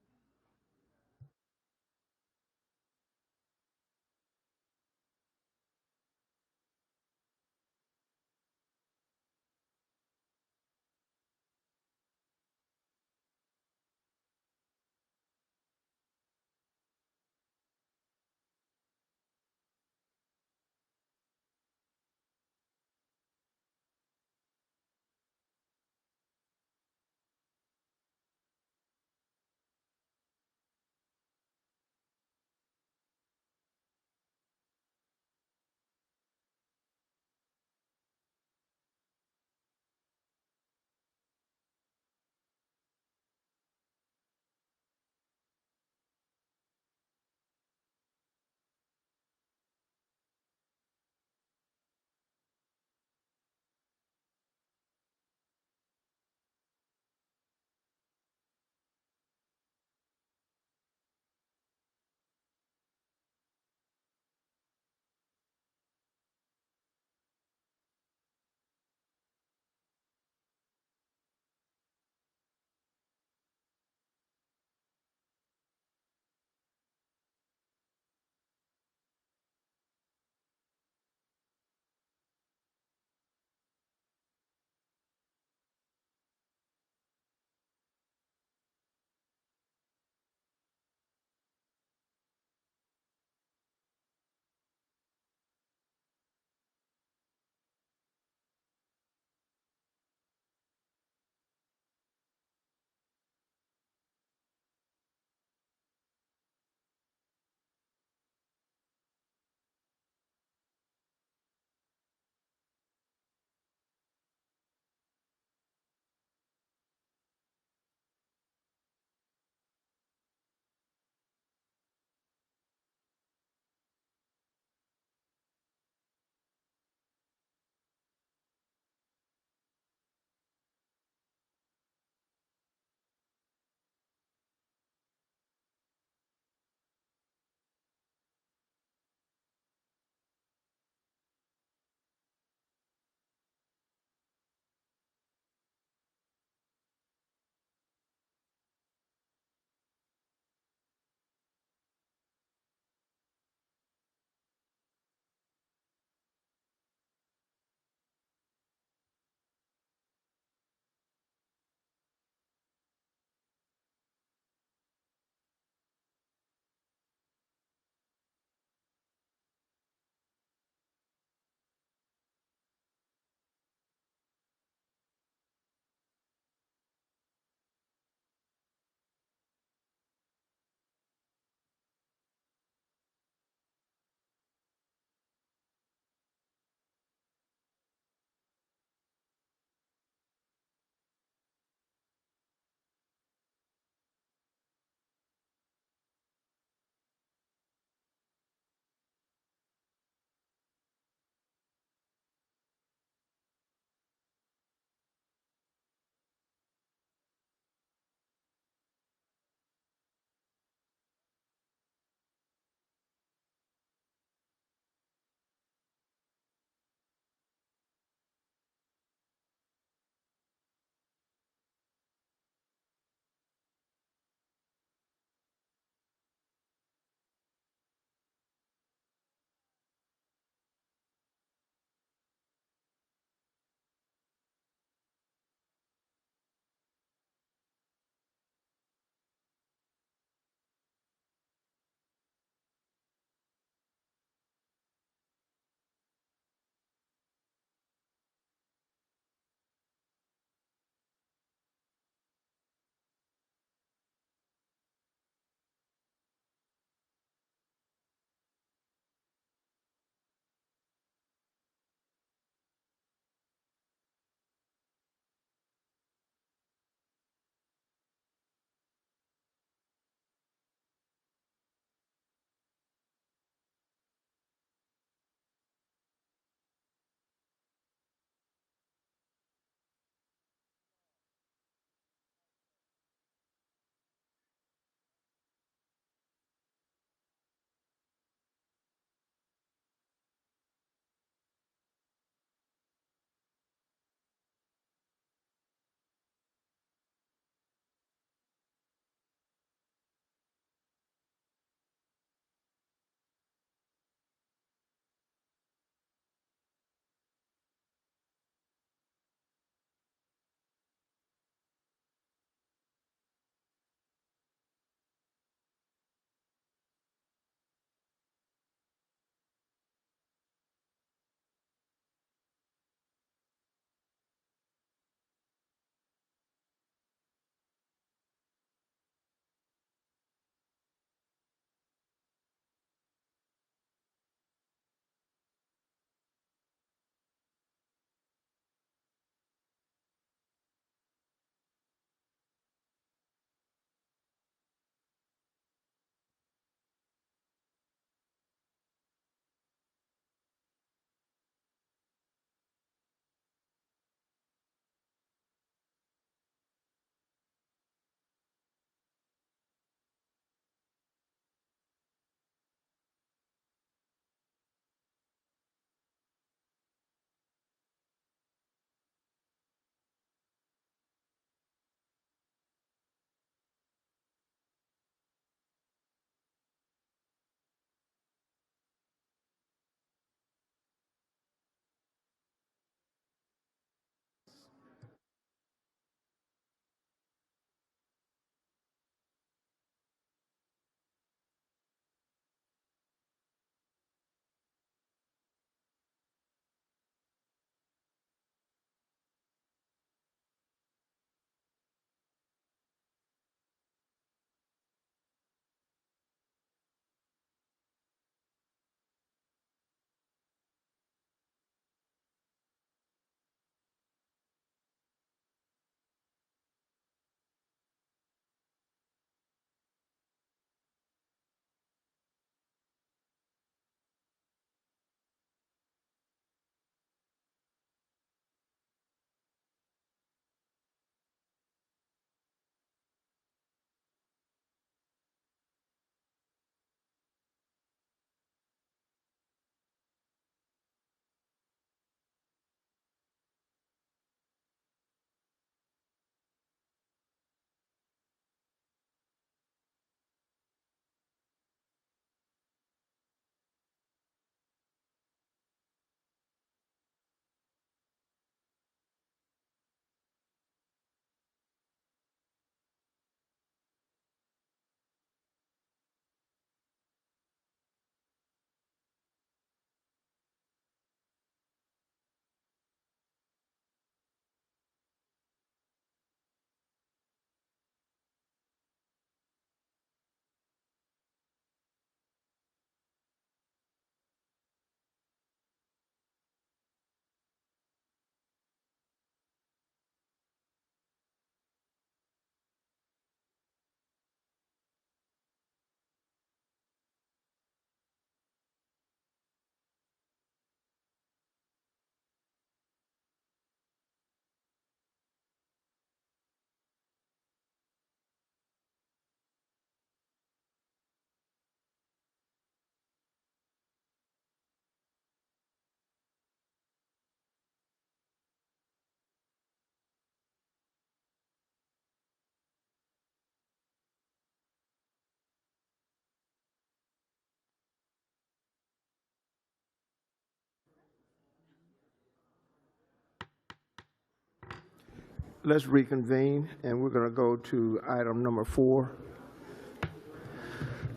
let's reconvene, and we're going to go to item number 4.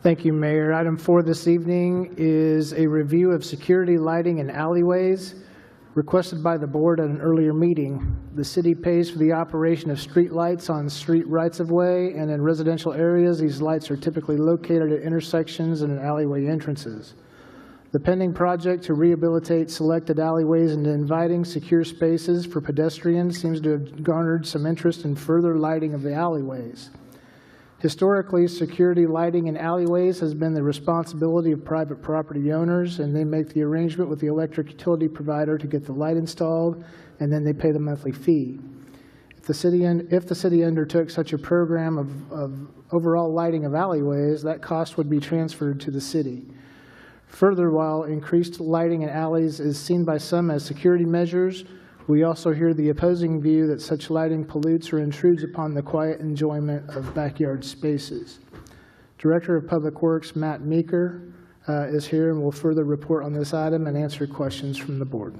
Thank you, Mayor. Item 4 this evening is a review of security lighting in alleyways. Requested by the board at an earlier meeting, the city pays for the operation of street lights on street rights-of-way, and in residential areas, these lights are typically located at intersections and in alleyway entrances. The pending project to rehabilitate selected alleyways into inviting, secure spaces for pedestrians seems to have garnered some interest in further lighting of the alleyways. Historically, security lighting in alleyways has been the responsibility of private property owners, and they make the arrangement with the electric utility provider to get the light installed, and then they pay the monthly fee. If the city undertook such a program of overall lighting of alleyways, that cost would be transferred to the city. Further, while increased lighting in alleys is seen by some as security measures, we also hear the opposing view that such lighting pollutes or intrudes upon the quiet enjoyment of backyard spaces. Director of Public Works, Matt Meeker, is here and will further report on this item and answer questions from the board.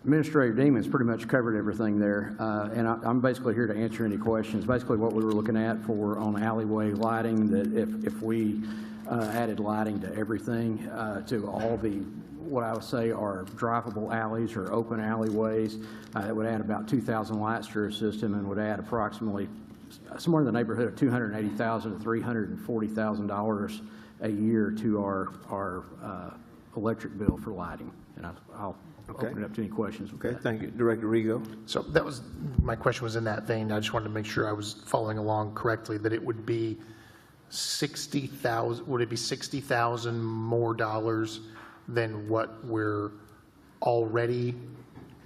Administrator Demon's pretty much covered everything there, and I'm basically here to answer any questions. Basically what we were looking at for on alleyway lighting, that if we added lighting to everything, to all the what I would say are drivable alleys or open alleyways, it would add about 2,000 lights to our system and would add approximately somewhere in the neighborhood of $280,000 to $340,000 a year to our electric bill for lighting. And I'll open it up to any questions. Okay, thank you. Director Rigo. So that was, my question was in that vein. I just wanted to make sure I was following along correctly, that it would be 60,000, would it be 60,000 more dollars than what we're already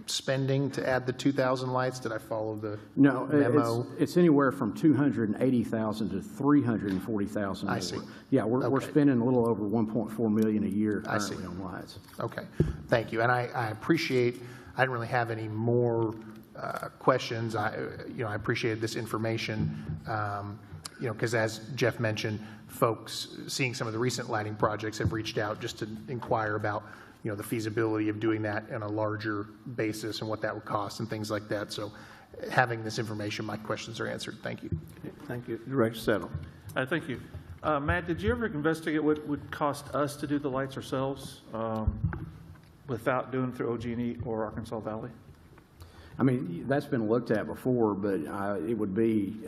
spending to add the 2,000 lights? Did I follow the memo? No, it's anywhere from $280,000 to $340,000. I see. Yeah, we're spending a little over $1.4 million a year currently on lights. Okay, thank you. And I appreciate, I didn't really have any more questions. I appreciated this information, because as Jeff mentioned, folks seeing some of the recent lighting projects have reached out just to inquire about the feasibility of doing that on a larger basis and what that would cost and things like that. So having this information, my questions are answered. Thank you. Thank you. Director Settle. Thank you. Matt, did you ever investigate what it would cost us to do the lights ourselves without doing it through OG&E or Arkansas Valley? I mean, that's been looked at before, but it would be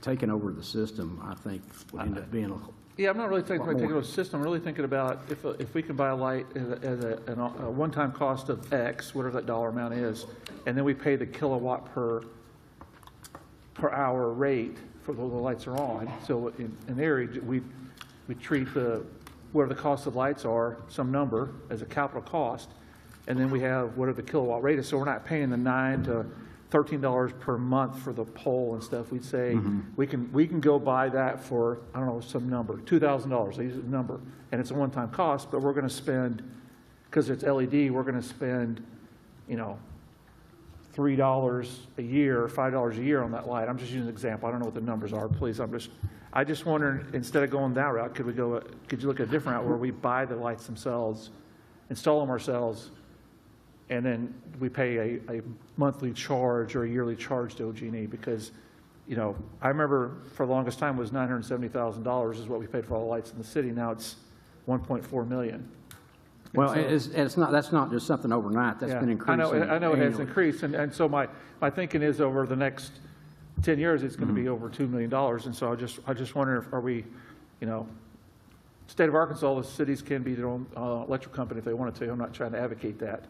taking over the system, I think, would end up being Yeah, I'm not really thinking about taking over the system. I'm really thinking about if we can buy a light as a one-time cost of X, whatever that dollar amount is, and then we pay the kilowatt per hour rate for the lights are on. So in there, we treat whatever the cost of lights are, some number as a capital cost, and then we have whatever the kilowatt rate is. So we're not paying the $9 to $13 per month for the pole and stuff. We'd say we can go buy that for, I don't know, some number, $2,000. I use a number, and it's a one-time cost. But we're going to spend, because it's LED, we're going to spend, $3 a year or $5 a year on that light. I'm just using an example. I don't know what the numbers are. Please, I just wonder, instead of going that route, could you look at a different route where we buy the lights themselves, install them ourselves, and then we pay a monthly charge or a yearly charge to OG&E? Because, I remember for the longest time it was $970,000 is what we paid for all the lights in the city. Now it's $1.4 million. Well, it's not. That's not just something overnight. That's been increasing. I know it has increased, and so my thinking is over the next 10 years it's going to be over $2 million. And so I just wonder, are we, state of Arkansas, the cities can be their own electric company if they wanted to. I'm not trying to advocate that.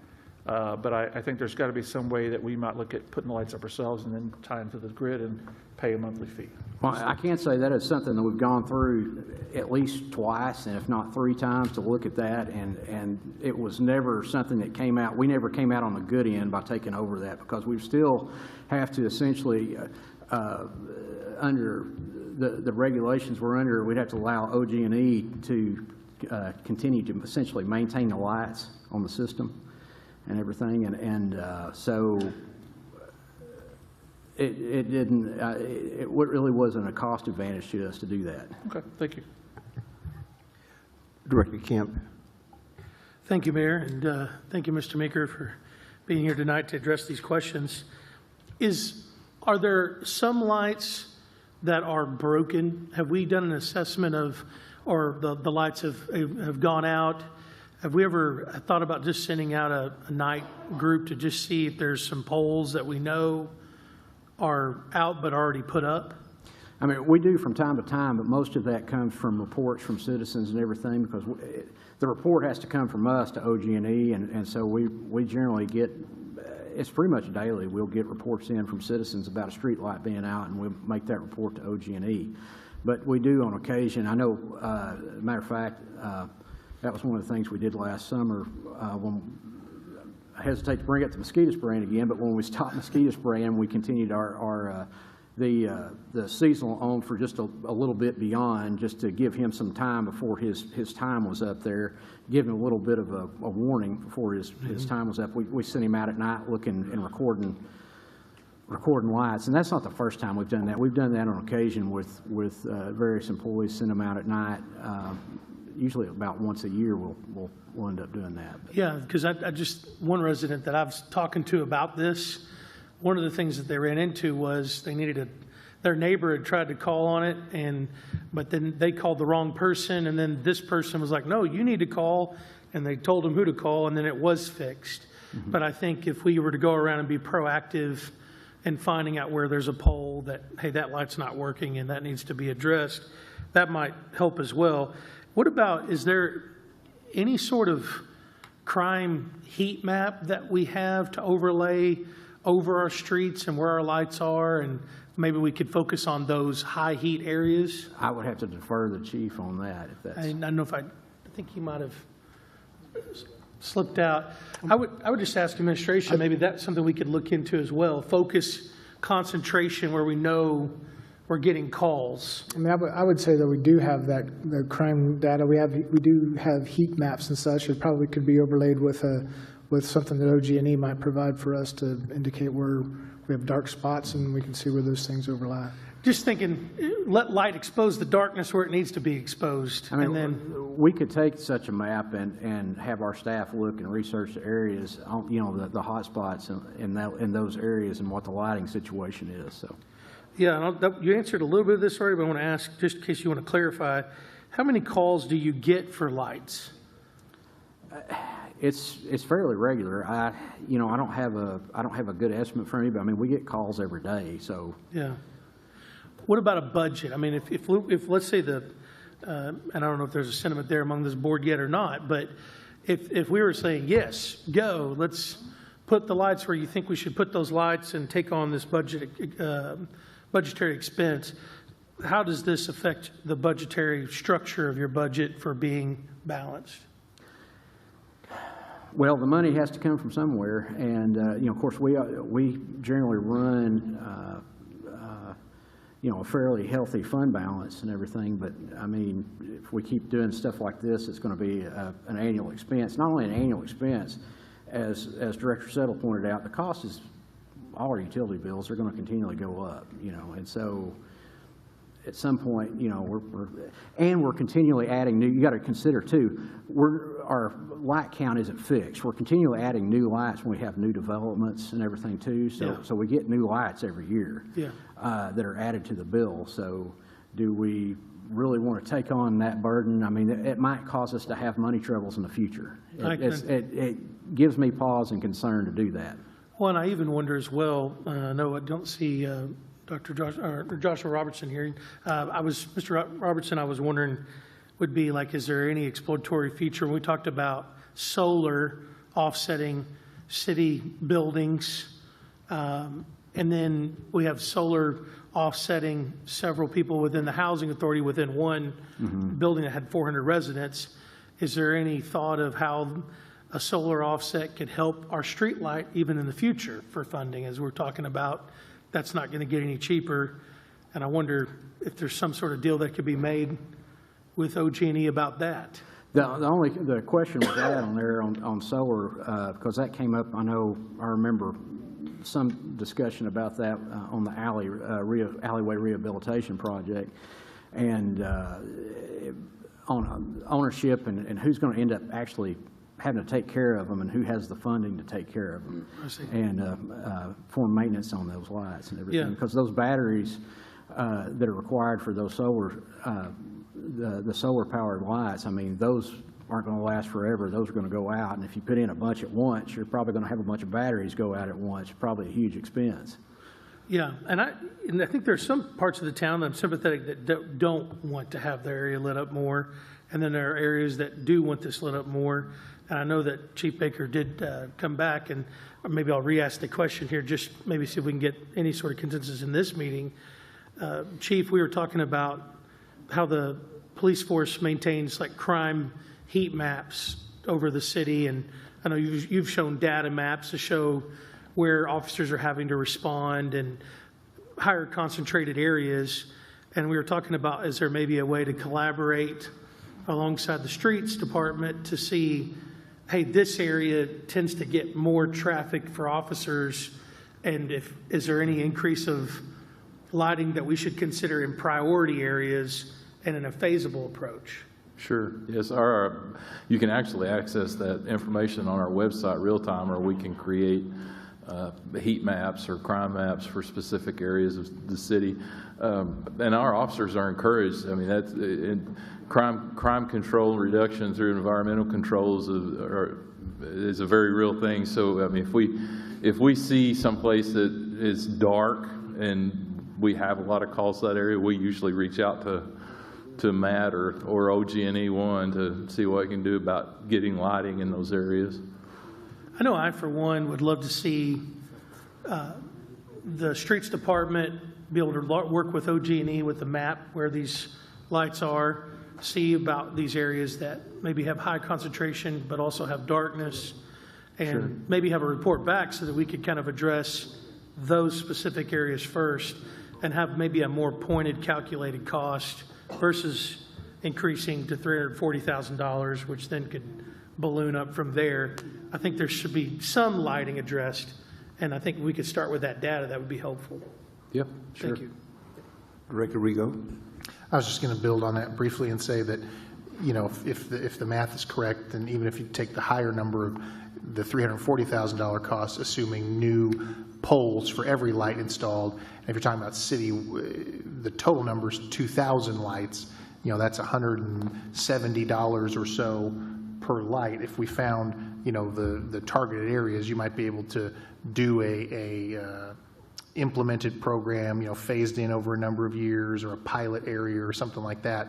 But I think there's got to be some way that we might look at putting the lights up ourselves and then tie into the grid and pay a monthly fee. Well, I can't say that is something that we've gone through at least twice, and if not 3 times, to look at that. And it was never something that came out. We never came out on the good end by taking over that, because we still have to essentially, under the regulations we're under, we'd have to allow OG&E to continue to essentially maintain the lights on the system and everything, so it didn't. It really wasn't a cost advantage to us to do that. Okay, thank you. Director Kemp. Thank you, Mayor, and thank you, Mr. Meeker, for being here tonight to address these questions. Are there some lights that are broken? Have we done an assessment of, or the lights have gone out? Have we ever thought about just sending out a night group to just see if there's some poles that we know are out but already put up? I mean, we do from time to time, but most of that comes from reports from citizens and everything, because the report has to come from us to OG&E, and so we generally get, it's pretty much daily, we'll get reports in from citizens about a street light being out, and we'll make that report to OG&E. But we do on occasion. I know, matter of fact, that was one of the things we did last summer. When I hesitate to bring up the mosquito spraying again, but when we stopped mosquito spraying, we continued the seasonal on for just a little bit beyond, just to give him some time before his time was up there, give him a little bit of a warning before his time was up. We sent him out at night looking and recording lights, and that's not the first time we've done that. We've done that on occasion with various employees, send them out at night. Usually about once a year we'll end up doing that. Yeah, because I just, one resident that I was talking to about this, one of the things that they ran into was they needed their neighbor had tried to call on it, but then they called the wrong person, and then this person was like, no, you need to call, and they told them who to call, and then it was fixed. Mm-hmm. But I think if we were to go around and be proactive in finding out where there's a pole that, hey, that light's not working and that needs to be addressed, that might help as well. What about, is there any sort of crime heat map that we have to overlay over our streets and where our lights are, and maybe we could focus on those high heat areas? I would have to defer the chief on that. If that's... I don't know if I think he might have slipped out. I would just ask administration, maybe that's something we could look into as well. Focus concentration where we know we're getting calls. I mean, I would say that we do have the crime data. We do have heat maps and such. It probably could be overlaid with something that OG&E might provide for us to indicate where we have dark spots, and we can see where those things overlap. Just thinking, let light expose the darkness where it needs to be exposed. I mean, and then we could take such a map and have our staff look and research the areas, the hot spots in those areas and what the lighting situation is. So. Yeah, you answered a little bit of this already, but I want to ask, just in case you want to clarify, how many calls do you get for lights? It's fairly regular. I don't have a good estimate from you, but I mean, we get calls every day. So yeah. What about a budget? I mean, if let's say and I don't know if there's a sentiment there among this board yet or not, but if we were saying yes, go, let's put the lights where you think we should put those lights and take on this budgetary expense, how does this affect the budgetary structure of your budget for being balanced? Well, the money has to come from somewhere, and of course, we generally run a fairly healthy fund balance and everything. But I mean, if we keep doing stuff like this, it's going to be an annual expense. Not only an annual expense, as Director Settle pointed out, the cost is all our utility bills are going to continually go up. And so at some point, we're continually adding new. You got to consider too, our light count isn't fixed. We're continually adding new lights when we have new developments and everything too. So we get new lights every year that are added to the bill. So do we really want to take on that burden? I mean, it might cause us to have money troubles in the future. It gives me pause and concern to do that. Well, and I even wonder as well. No, I don't see. Dr. Joshua Robertson here. Mr. Robertson, I was wondering, would be like, is there any exploratory feature? We talked about solar offsetting city buildings, and then we have solar offsetting several people within the housing authority within one building that had 400 residents. Is there any thought of how a solar offset could help our street light even in the future for funding, as we're talking about? That's not going to get any cheaper, and I wonder if there's some sort of deal that could be made with OG&E about that. The question was that on there on solar, because that came up. I remember some discussion about that on the alleyway rehabilitation project, and on ownership and who's going to end up actually having to take care of them and who has the funding to take care of them. And perform maintenance on those lights and everything. Because those batteries that are required for those solar, the solar powered lights, I mean, those aren't going to last forever. Those are going to go out. And if you put in a bunch at once, you're probably going to have a bunch of batteries go out at once, probably a huge expense. Yeah, and I think there's some parts of the town that I'm sympathetic that don't want to have their area lit up more. And then there are areas that do want this lit up more. And I know that Chief Baker did come back, and maybe I'll re-ask the question here, just maybe see if we can get any sort of consensus in this meeting. Chief, we were talking about how the police force maintains like crime heat maps over the city, and I know you've shown data maps to show where officers are having to respond and higher concentrated areas. And we were talking about, is there maybe a way to collaborate alongside the streets department to see, hey, this area tends to get more traffic for officers, and is there any increase of lighting that we should consider in priority areas and in a phasable approach? Sure. Yes, you can actually access that information on our website real time, or we can create heat maps or crime maps for specific areas of the city. And our officers are encouraged. I mean, that's crime control reduction through environmental controls is a very real thing. So, I mean, if we see someplace that is dark and we have a lot of calls to that area, we usually reach out to Matt or OG&E1 to see what we can do about getting lighting in those areas. I know I, for one, would love to see the streets department be able to work with OG&E with the map where these lights are, see about these areas that maybe have high concentration but also have darkness, and maybe have a report back so that we could kind of address those specific areas first and have maybe a more pointed, calculated cost versus increasing to $340,000, which then could balloon up from there. I think there should be some lighting addressed, and I think we could start with that data. That would be helpful. Yep, sure. Thank you. Director Rigo. I was just going to build on that briefly and say that, you know, if the math is correct, and even if you take the higher number of the $340,000 cost, assuming new poles for every light installed, and if you're talking about city, the total number is 2,000 lights, you know, that's $170 or so per light. If we found, you know, the targeted areas, you might be able to do a implemented program, you know, phased in over a number of years, or a pilot area or something like that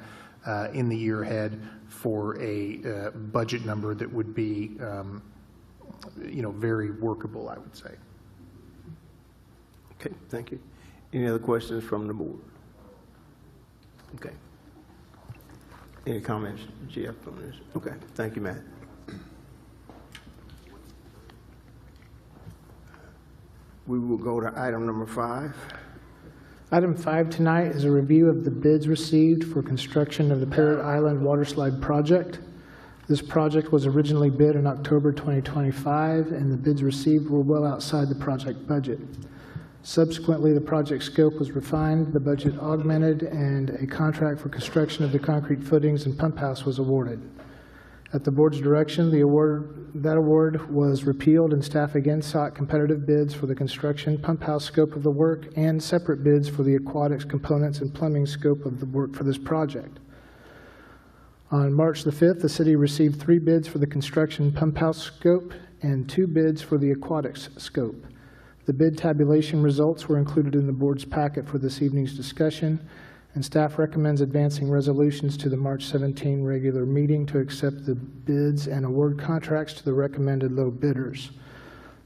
in the year ahead for a budget number that would be, you know, very workable, I would say. Okay, thank you. Any other questions from the board? Okay. Any comments, Jeff, on this? Okay, thank you, Matt. We will go to item number 5. Item 5 tonight is a review of the bids received for construction of the Parrot Island Waterslide project. This project was originally bid in October 2025, and the bids received were well outside the project budget. Subsequently, the project scope was refined, the budget augmented, and a contract for construction of the concrete footings and pump house was awarded. At the board's direction, that award was repealed, and staff again sought competitive bids for the construction pump house scope of the work and separate bids for the aquatics components and plumbing scope of the work for this project. On March the 5th, the city received 3 bids for the construction pump house scope and 2 bids for the aquatics scope. The bid tabulation results were included in the board's packet for this evening's discussion, and staff recommends advancing resolutions to the March 17 regular meeting to accept the bids and award contracts to the recommended low bidders.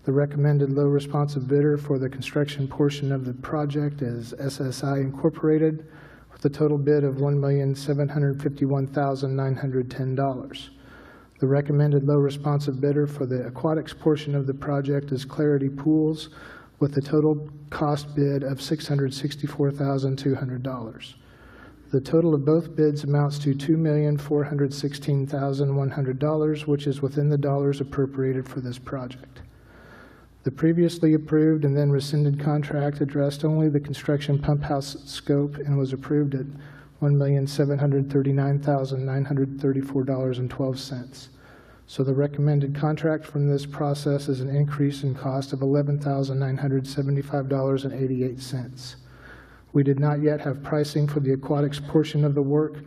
The recommended low responsive bidder for the construction portion of the project is SSI Incorporated, with a total bid of $1,751,910. The recommended low responsive bidder for the aquatics portion of the project is Clarity Pools, with a total cost bid of $664,200. The total of both bids amounts to $2,416,100, which is within the dollars appropriated for this project. The previously approved and then rescinded contract addressed only the construction pump house scope and was approved at $1,739,934.12. So the recommended contract from this process is an increase in cost of $11,975.88. We did not yet have pricing for the aquatics portion of the work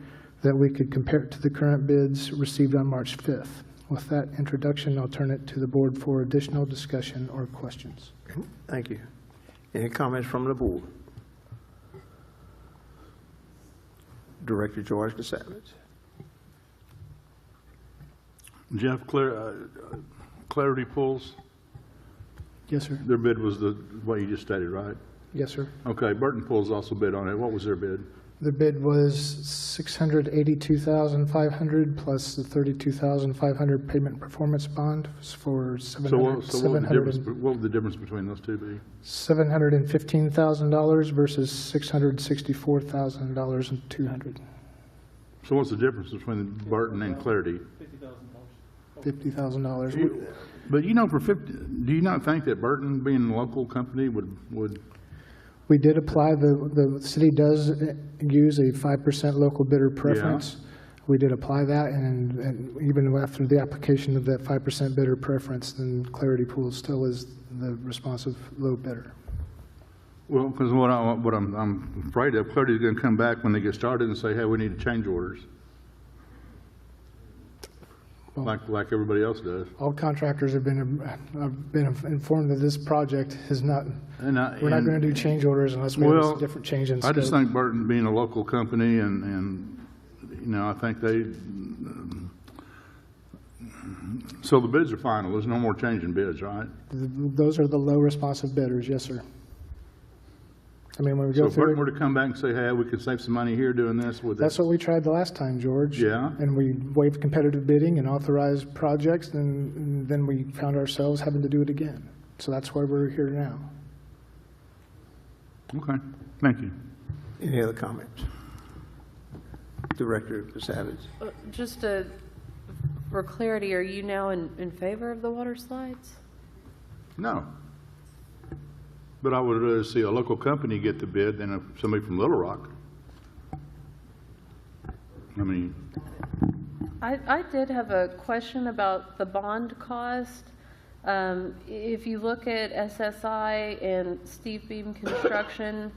that we could compare to the current bids received on March 5th. With that introduction, I'll turn it to the board for additional discussion or questions. Thank you. Any comments from the board? Director George DeSavage. Jeff, Clarity Pools, Yes, sir. their bid was the what you just stated, right? Yes, sir. Okay, Burton Pools also bid on it. What was their bid? The bid was $682,500 plus the $32,500 payment performance bond for So what was the difference between those two be? $715,000 versus $664,200. So what's the difference between Burton and Clarity? $50,000. But you know, for 50, do you not think that Burton, being a local company, would? We did apply, the city does use a 5% local bidder preference. Yeah. We did apply that, and even after the application of that 5% bidder preference, then Clarity Pool still is the responsive low bidder. Well, because what I'm afraid of, Clarity is going to come back when they get started and say, hey, we need to change orders. Well, like everybody else does. All contractors have been informed that this project is not, we're not going to do change orders unless we have a different change in scope. I just think Burton being a local company and you know, I think they, so the bids are final. There's no more change in bids, right? Those are the low responsive bidders, yes, sir. I mean, when we go if through Burton were to come back and say, hey, we could save some money here doing this, would that's what we tried the last time, George. Yeah. And we waived competitive bidding and authorized projects, and then we found ourselves having to do it again. So that's why we're here now. Okay, thank you. Any other comments? Director Savage. Just for clarity, are you now in favor of the water slides? No. But I would rather see a local company get the bid than somebody from Little Rock. I mean, I did have a question about the bond cost. If you look at SSI and Steve Beam Construction,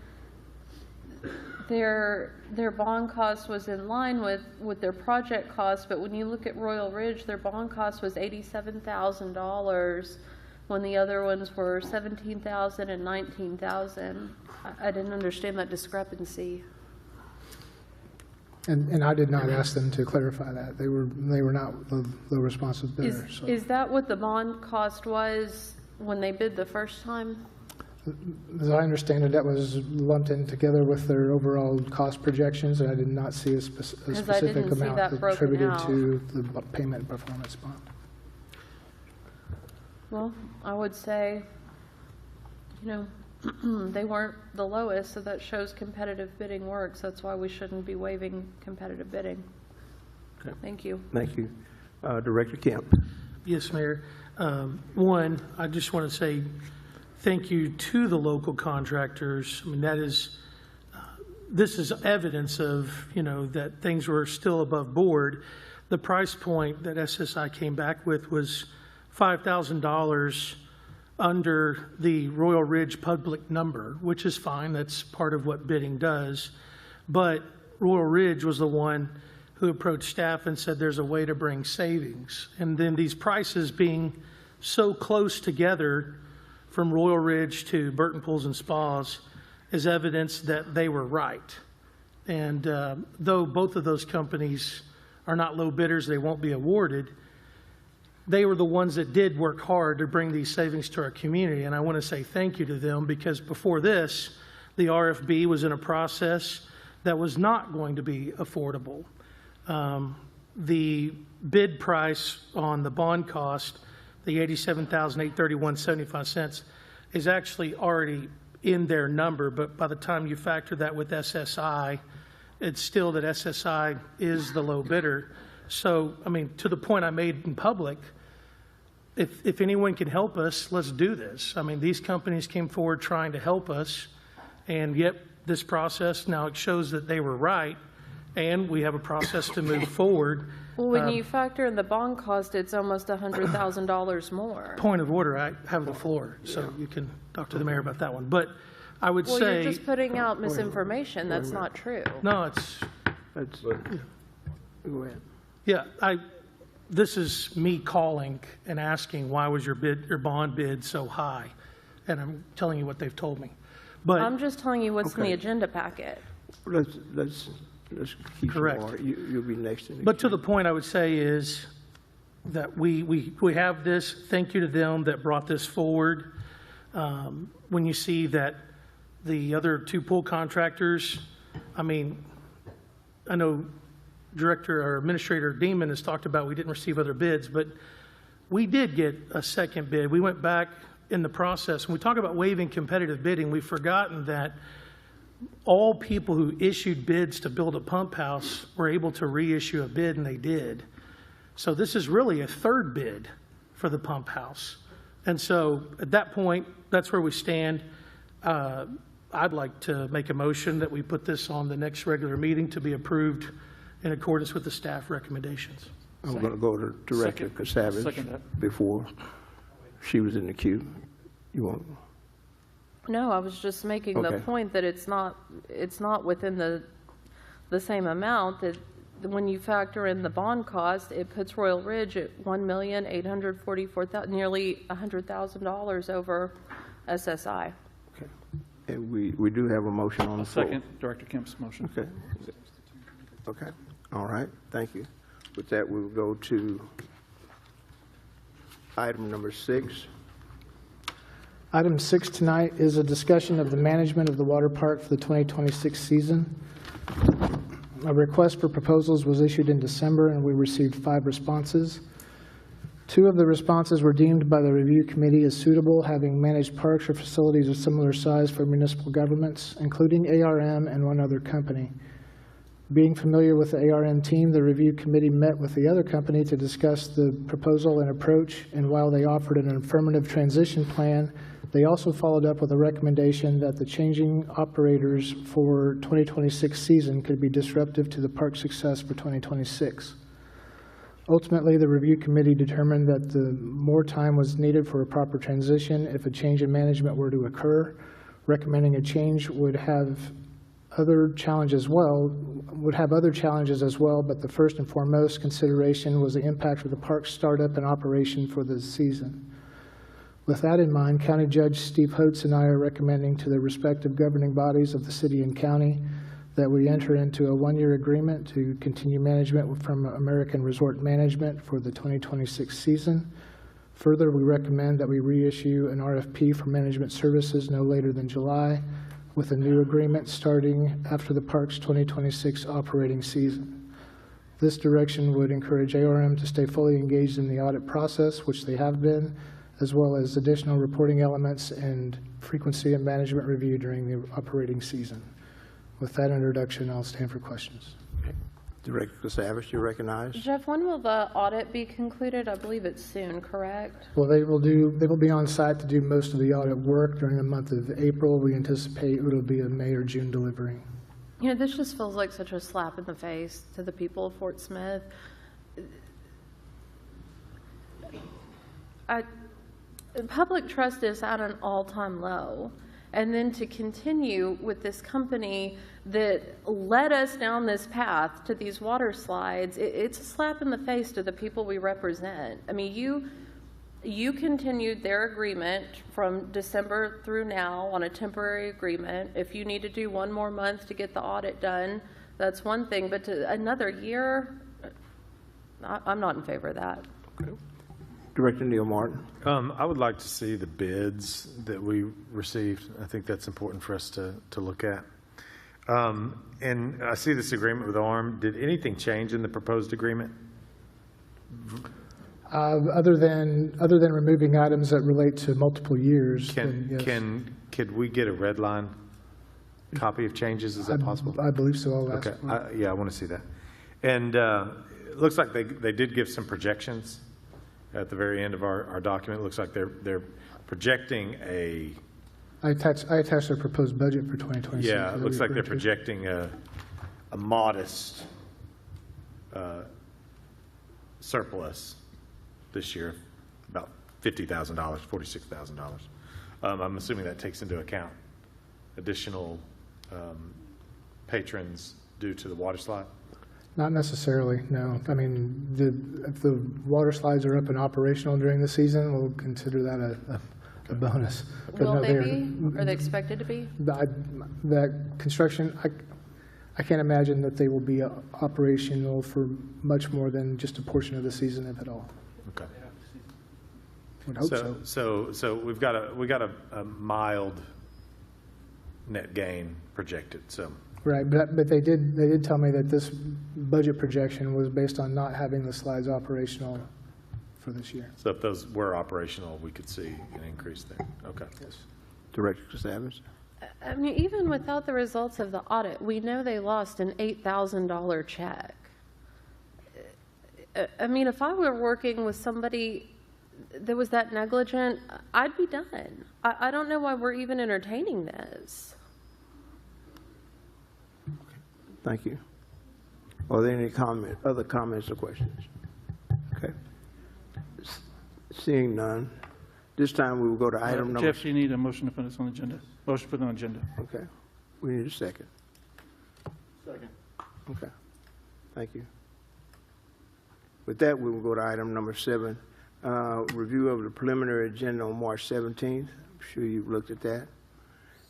their bond cost was in line with their project cost, but when you look at Royal Ridge, their bond cost was $87,000 when the other ones were $17,000 and $19,000. I didn't understand that discrepancy. And I did not ask them to clarify that. They were not the responsive bidder. Is that what the bond cost was when they bid the first time? As I understand it, that was lumped in together with their overall cost projections, and I did not see a specific amount attributed to the payment performance bond. Well, I would say, you know, they weren't the lowest, so that shows competitive bidding works. That's why we shouldn't be waiving competitive bidding. Okay. Thank you. Thank you. Director Kemp. Yes, Mayor. One, I just want to say thank you to the local contractors. I mean, that is, this is evidence of, you know, that things were still above board. The price point that SSI came back with was $5,000 under the Royal Ridge public number, which is fine. That's part of what bidding does. But Royal Ridge was the one who approached staff and said there's a way to bring savings. And then these prices being so close together from Royal Ridge to Burton Pools and Spas is evidence that they were right. And though both of those companies are not low bidders, they won't be awarded, they were the ones that did work hard to bring these savings to our community. And I want to say thank you to them, because before this, the RFB was in a process that was not going to be affordable. The bid price on the bond cost, the $87,831.75, is actually already in their number, but by the time you factor that with SSI, it's still that SSI is the low bidder. So, I mean, to the point I made in public, if anyone can help us, let's do this. I mean, these companies came forward trying to help us, and yet this process, now it shows that they were right, and we have a process to move forward. Well, when you factor in the bond cost, it's almost $100,000 more. Point of order, I have the floor, so you can talk to the mayor about that one. But I would Well, say. you're just putting out misinformation. That's not true. No, it's, Go ahead. yeah, this is me calling and asking, why was your bond bid so high? And I'm telling you what they've told me. But I'm just telling you what's in the Okay. agenda packet. Let's keep Correct. some more. You'll be next in the But to the point I would say is that we have this, thank you to them that brought this forward. When you see that the other two pool contractors, I mean, I know Director or Administrator Deeman has talked about we didn't receive other bids, but we did get a second bid. We went back in the process. When we talk about waiving competitive bidding, we've forgotten that all people who issued bids to build a pump house were able to reissue a bid, and they did. So this is really a third bid for the pump house. And so at that point, that's where we stand. I'd like to make a motion that we put this on the next regular meeting to be approved in accordance with the staff recommendations. I'm going to go to Director Casavage Second that. before she was in the queue. You want? No, I was just making the Okay. point that it's not within the same amount, that when you factor in the bond cost, it puts Royal Ridge at $1,844,000, nearly $100,000 over SSI. Okay. And we do have a motion on the floor. Second Director Kemp's motion. Okay. Okay. All right. Thank you. With that, we will go to item number 6. Item 6 tonight is a discussion of the management of the water park for the 2026 season. A request for proposals was issued in December, and we received 5 responses. 2 of the responses were deemed by the review committee as suitable, having managed parks or facilities of similar size for municipal governments, including ARM and one other company. Being familiar with the ARM team, the review committee met with the other company to discuss the proposal and approach, and while they offered an affirmative transition plan, they also followed up with a recommendation that the changing operators for 2026 season could be disruptive to the park's success for 2026. Ultimately, the review committee determined that the more time was needed for a proper transition if a change in management were to occur, recommending a change would have other challenges as well, but the first and foremost consideration was the impact of the park's startup and operation for the season. With that in mind, County Judge Steve Holtz and I are recommending to the respective governing bodies of the city and county that we enter into a 1-year agreement to continue management from American Resort Management for the 2026 season. Further, we recommend that we reissue an RFP for management services no later than July, with a new agreement starting after the park's 2026 operating season. This direction would encourage ARM to stay fully engaged in the audit process, which they have been, as well as additional reporting elements and frequency and management review during the operating season. With that introduction, I'll stand for questions. Director Casavage, you recognize? Jeff, when will the audit be concluded? I believe it's soon, correct? Well, they will be on site to do most of the audit work during the month of April. We anticipate it'll be a May or June delivery. You know, this just feels like such a slap in the face to the people of Fort Smith. Public trust is at an all-time low. And then to continue with this company that led us down this path to these water slides, it's a slap in the face to the people we represent. I mean, you continued their agreement from December through now on a temporary agreement. If you need to do 1 more month to get the audit done, that's one thing. But to another year, I'm not in favor of that. Okay. Director Neil Martin. I would like to see the bids that we received. I think that's important for us to look at. And I see this agreement with ARM. Did anything change in the proposed agreement? Other than removing items that relate to multiple years. Could we get a red line copy of changes? Is that possible? I believe so. I'll ask. Okay. Yeah, I want to see that. And it looks like they did give some projections at the very end of our document. It looks like they're projecting a... I attached their proposed budget for 2026. Yeah, it looks like they're projecting a modest surplus this year, about $50,000, $46,000. I'm assuming that takes into account additional patrons due to the water slide? Not necessarily, no. I mean, if the water slides are up and operational during the season, we'll consider that a bonus. Will they be? Are they expected to be? That construction, I can't imagine that they will be operational for much more than just a portion of the season, if at all. Okay. Would hope so. So we got a mild net gain projected, so. Right, but they did tell me that this budget projection was based on not having the slides operational for this year. So if those were operational, we could see an increase there. Okay. Yes. Director Savage? I mean, even without the results of the audit, we know they lost an $8,000 check. I mean, if I were working with somebody that was that negligent, I'd be done. I don't know why we're even entertaining this. Thank you. Are there any other comments or questions? Okay. Seeing none, this time we will go to item number. Jeff, you need a motion to put this on the agenda. Motion to put it on the agenda. Okay. We need a second. Second. Okay. Thank you. With that, we will go to item number 7, review of the preliminary agenda on March 17th. I'm sure you've looked at that.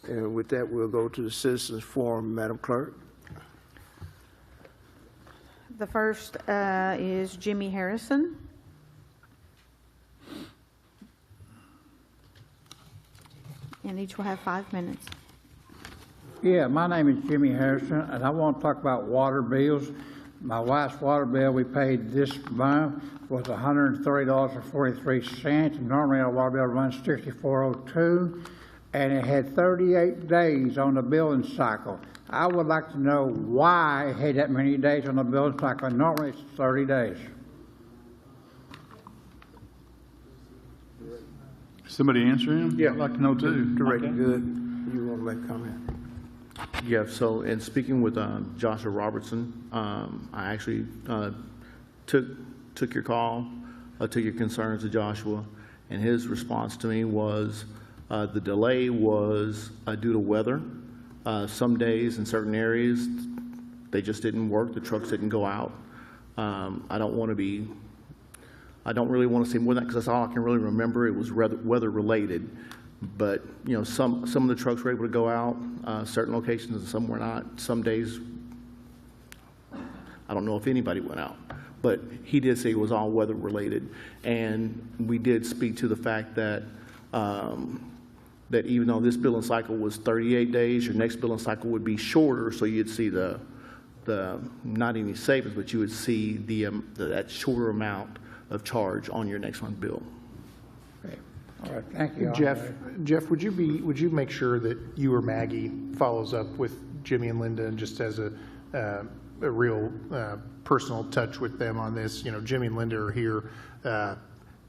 And with that, we'll go to the citizens forum, Madam Clerk. The first is Jimmy Harrison. And each will have 5 minutes. Yeah, my name is Jimmy Harrison, and I want to talk about water bills. My wife's water bill we paid this month was $130.43. Normally our water bill runs $64.02, and it had 38 days on the billing cycle. I would like to know why it had that many days on the billing cycle. Normally it's 30 days. Somebody answer him? Yeah. I'd like to know too. Director Good, you want to make a comment? Yeah, so in speaking with Joshua Robertson, I actually took your call, took your concerns to Joshua, and his response to me was the delay was due to weather. Some days in certain areas, they just didn't work. The trucks didn't go out. I don't really want to say more than that because that's all I can really remember. It was weather related. But, you know, some of the trucks were able to go out, certain locations, and some were not. Some days, I don't know if anybody went out. But he did say it was all weather related. And we did speak to the fact that that even though this billing cycle was 38 days, your next billing cycle would be shorter, so you'd see the not any savings, but you would see that shorter amount of charge on your next month's bill. Okay. All right, thank you. Jeff, would you make sure that you or Maggie follows up with Jimmy and Linda and just has a real personal touch with them on this? You know, Jimmy and Linda are here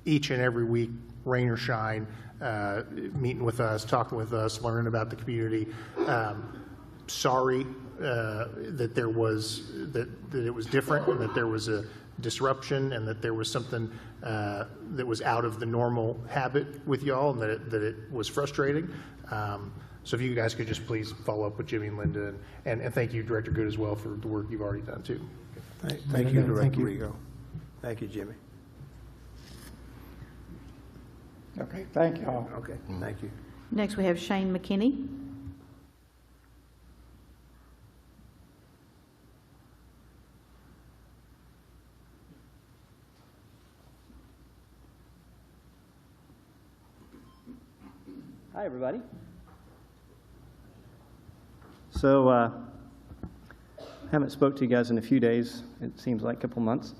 each and every week, rain or shine, meeting with us, talking with us, learning about the community. Sorry that there was that it was different and that there was a disruption and that there was something that was out of the normal habit with y'all and that it was frustrating. So if you guys could just please follow up with Jimmy and Linda, and thank you, Director Good, as well for the work you've already done too. Thank you, Director Rigo. Thank you, Jimmy. Okay, thank you all. Okay, thank you. Next, we have Shane McKinney. Hi, everybody. So, haven't spoke to you guys in a few days. It seems like a couple months,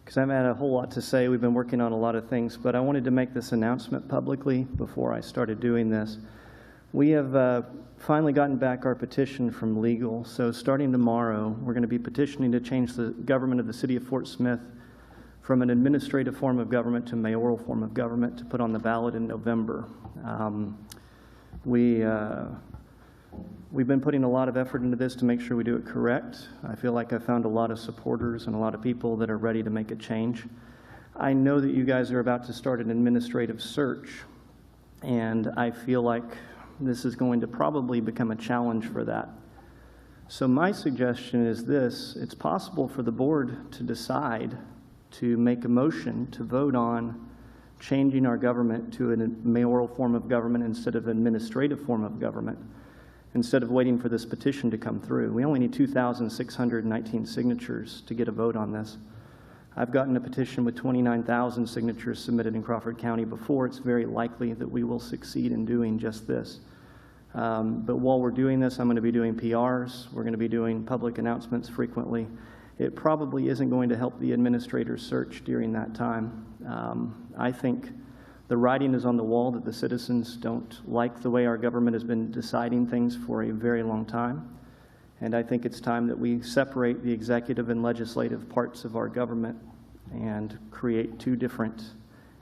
because I haven't had a whole lot to say. We've been working on a lot of things, but I wanted to make this announcement publicly before I started doing this. We have finally gotten back our petition from legal. So starting tomorrow, we're going to be petitioning to change the government of the city of Fort Smith from an administrative form of government to a mayoral form of government to put on the ballot in November. We're We've been putting a lot of effort into this to make sure we do it correct. I feel like I found a lot of supporters and a lot of people that are ready to make a change. I know that you guys are about to start an administrative search, and I feel like this is going to probably become a challenge for that. So my suggestion is this: it's possible for the board to decide to make a motion to vote on changing our government to a mayoral form of government instead of an administrative form of government, instead of waiting for this petition to come through. We only need 2,619 signatures to get a vote on this. I've gotten a petition with 29,000 signatures submitted in Crawford County before. It's very likely that we will succeed in doing just this. But while we're doing this, I'm going to be doing PRs. We're going to be doing public announcements frequently. It probably isn't going to help the administrator's search during that time. I think the writing is on the wall that the citizens don't like the way our government has been deciding things for a very long time. And I think it's time that we separate the executive and legislative parts of our government and create two different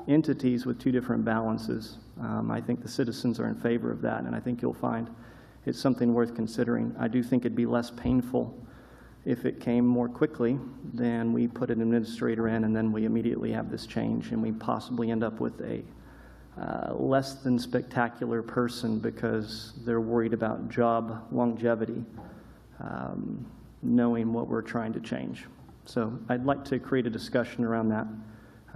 entities with two different balances. I think the citizens are in favor of that, and I think you'll find it's something worth considering. I do think it'd be less painful if it came more quickly than we put an administrator in and then we immediately have this change and we possibly end up with a less than spectacular person because they're worried about job longevity, knowing what we're trying to change. So I'd like to create a discussion around that,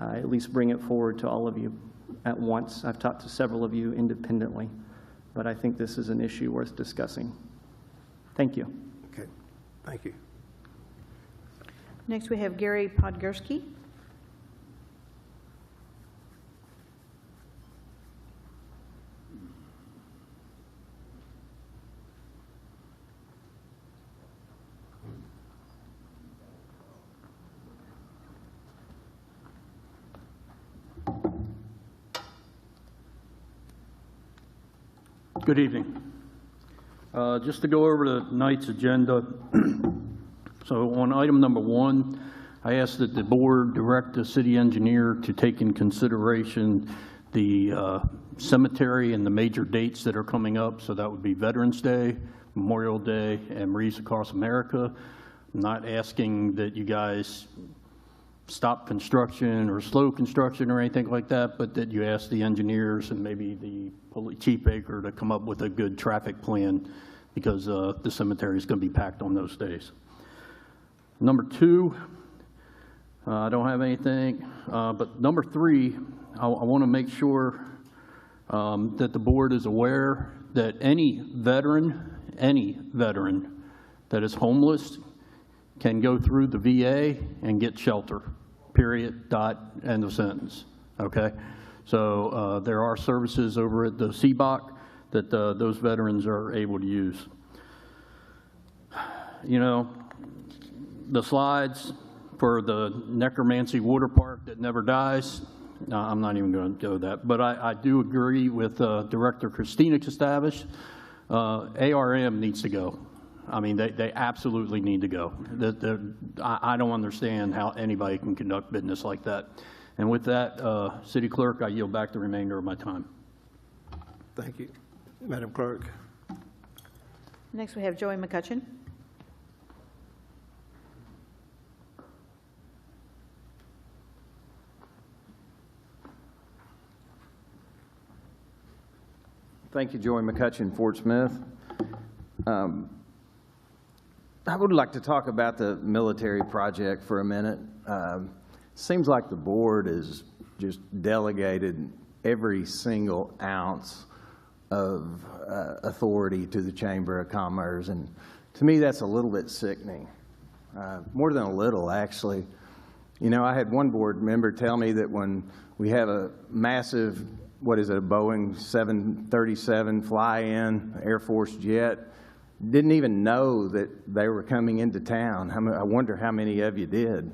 at least bring it forward to all of you at once. I've talked to several of you independently, but I think this is an issue worth discussing. Thank you. Okay, thank you. Next, we have Gary Podgorski. Good evening. Just to go over tonight's agenda. So on item number 1, I asked that the board direct the city engineer to take in consideration the cemetery and the major dates that are coming up. So that would be Veterans Day, Memorial Day, and Marys Across America. I'm not asking that you guys stop construction or slow construction or anything like that, but that you ask the engineers and maybe the Chief Baker to come up with a good traffic plan, because the cemetery is going to be packed on those days. Number 2, I don't have anything, but number 3, I want to make sure that the board is aware that any veteran that is homeless can go through the VA and get shelter, period, dot, end of sentence, okay? So there are services over at the CBOC that those veterans are able to use. You know, the slides for the Necromancy Waterpark that never dies, no, I'm not even going to go that, but I do agree with Director Christina Castavish. ARM needs to go. I mean, they absolutely need to go. I don't understand how anybody can conduct business like that. And with that, City Clerk, I yield back the remainder of my time. Thank you. Madam Clerk. Next, we have Joey McCutcheon. Thank you, Joey McCutcheon, Fort Smith. I would like to talk about the military project for a minute. Seems like the board has just delegated every single ounce of authority to the Chamber of Commerce, and to me that's a little bit sickening. More than a little, actually. You know, I had one board member tell me that when we have a massive, what is it, a Boeing 737 fly-in Air Force jet, didn't even know that they were coming into town. I wonder how many of you did.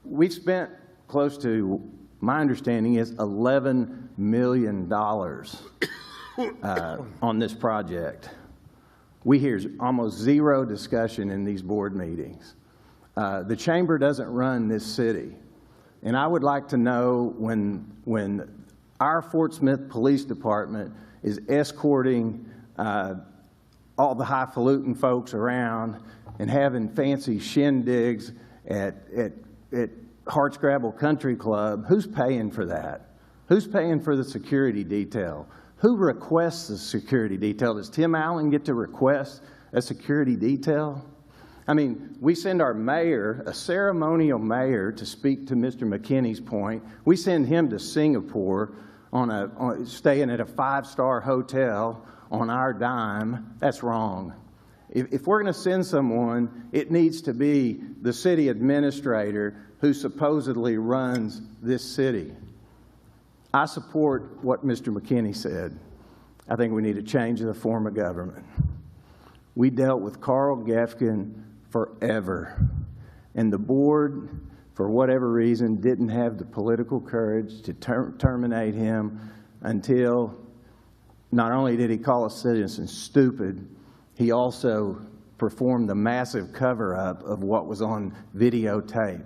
We spent close to, my understanding is, $11 million on this project. We hear almost zero discussion in these board meetings. The Chamber doesn't run this city. And I would like to know when our Fort Smith Police Department is escorting all the highfalutin folks around and having fancy shindigs at Hardscrabble Country Club, who's paying for that? Who's paying for the security detail? Who requests the security detail? Does Tim Allen get to request a security detail? I mean, we send our mayor, a ceremonial mayor, to speak to Mr. McKinney's point. We send him to Singapore staying at a 5-star hotel on our dime. That's wrong. If we're going to send someone, it needs to be the city administrator who supposedly runs this city. I support what Mr. McKinney said. I think we need to change the form of government. We dealt with Carl Gefkin forever, and the board, for whatever reason, didn't have the political courage to terminate him until not only did he call a citizen stupid, he also performed the massive cover-up of what was on videotape.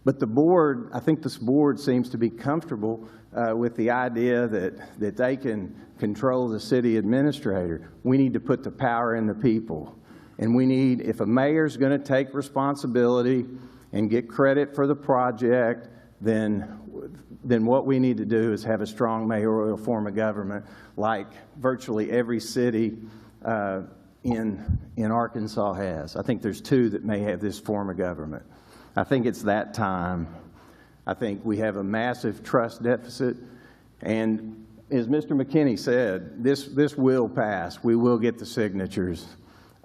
But the board, I think this board seems to be comfortable with the idea that they can control the city administrator. We need to put the power in the people. And we need, if a mayor's going to take responsibility and get credit for the project, then what we need to do is have a strong mayoral form of government like virtually every city in Arkansas has. I think there's 2 that may have this form of government. I think it's that time. I think we have a massive trust deficit, and as Mr. McKinney said, this will pass. We will get the signatures,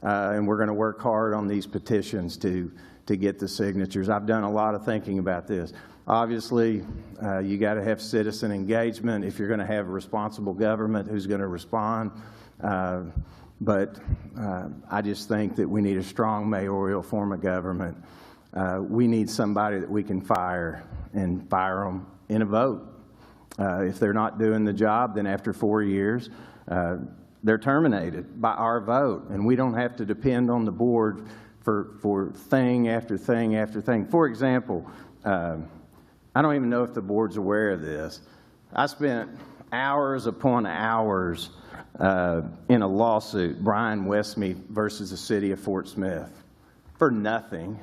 and we're going to work hard on these petitions to get the signatures. I've done a lot of thinking about this. Obviously, you got to have citizen engagement if you're going to have a responsible government who's going to respond. But I just think that we need a strong mayoral form of government. We need somebody that we can fire and fire them in a vote. If they're not doing the job, then after 4 years, they're terminated by our vote. And we don't have to depend on the board for thing after thing after thing. For example, I don't even know if the board's aware of this. I spent hours upon hours in a lawsuit, Brian Westmeath versus the city of Fort Smith, for nothing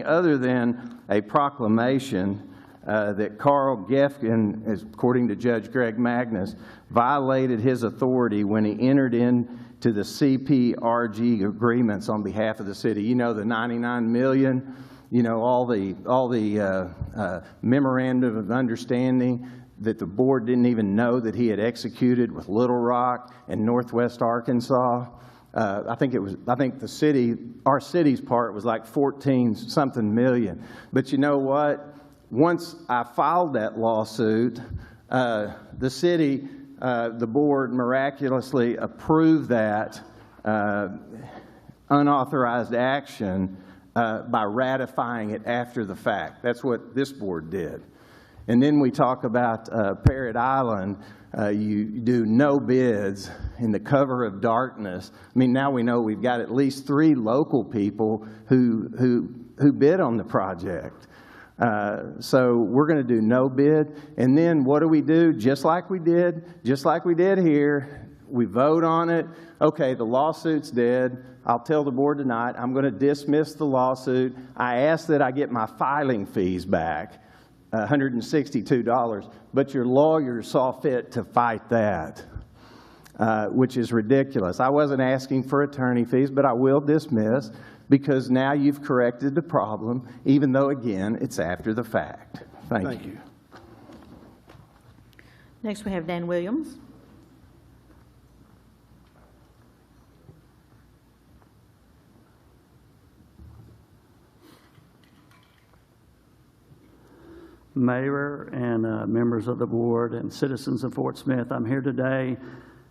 other than a proclamation that Carl Gefkin, according to Judge Greg Magnus, violated his authority when he entered into the CPRG agreements on behalf of the city. You know, the $99 million, you know, all the memorandum of understanding that the board didn't even know that he had executed with Little Rock and Northwest Arkansas. I think the city, our city's part was like 14-something million. But you know what? Once I filed that lawsuit, the city, the board miraculously approved that unauthorized action by ratifying it after the fact. That's what this board did. And then we talk about Parrot Island. You do no bids in the cover of darkness. I mean, now we know we've got at least 3 local people who bid on the project. So we're going to do no bid. And then what do? Just like we did here, we vote on it. Okay, the lawsuit's dead. I'll tell the board tonight, I'm going to dismiss the lawsuit. I ask that I get my filing fees back. $162, but your lawyer saw fit to fight that, which is ridiculous. I wasn't asking for attorney fees, but I will dismiss because now you've corrected the problem, even though, again, it's after the fact. Thank you. Next, we have Dan Williams. Mayor and members of the board and citizens of Fort Smith, I'm here today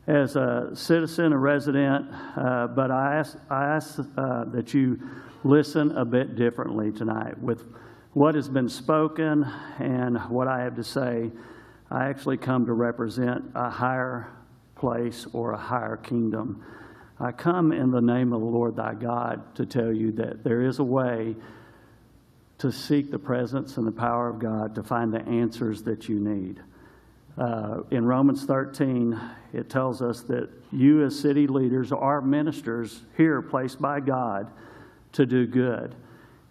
as a citizen, a resident, but I ask that you listen a bit differently tonight. With what has been spoken and what I have to say, I actually come to represent a higher place or a higher kingdom. I come in the name of the Lord thy God to tell you that there is a way to seek the presence and the power of God to find the answers that you need. In Romans 13, it tells us that you as city leaders are ministers here placed by God to do good.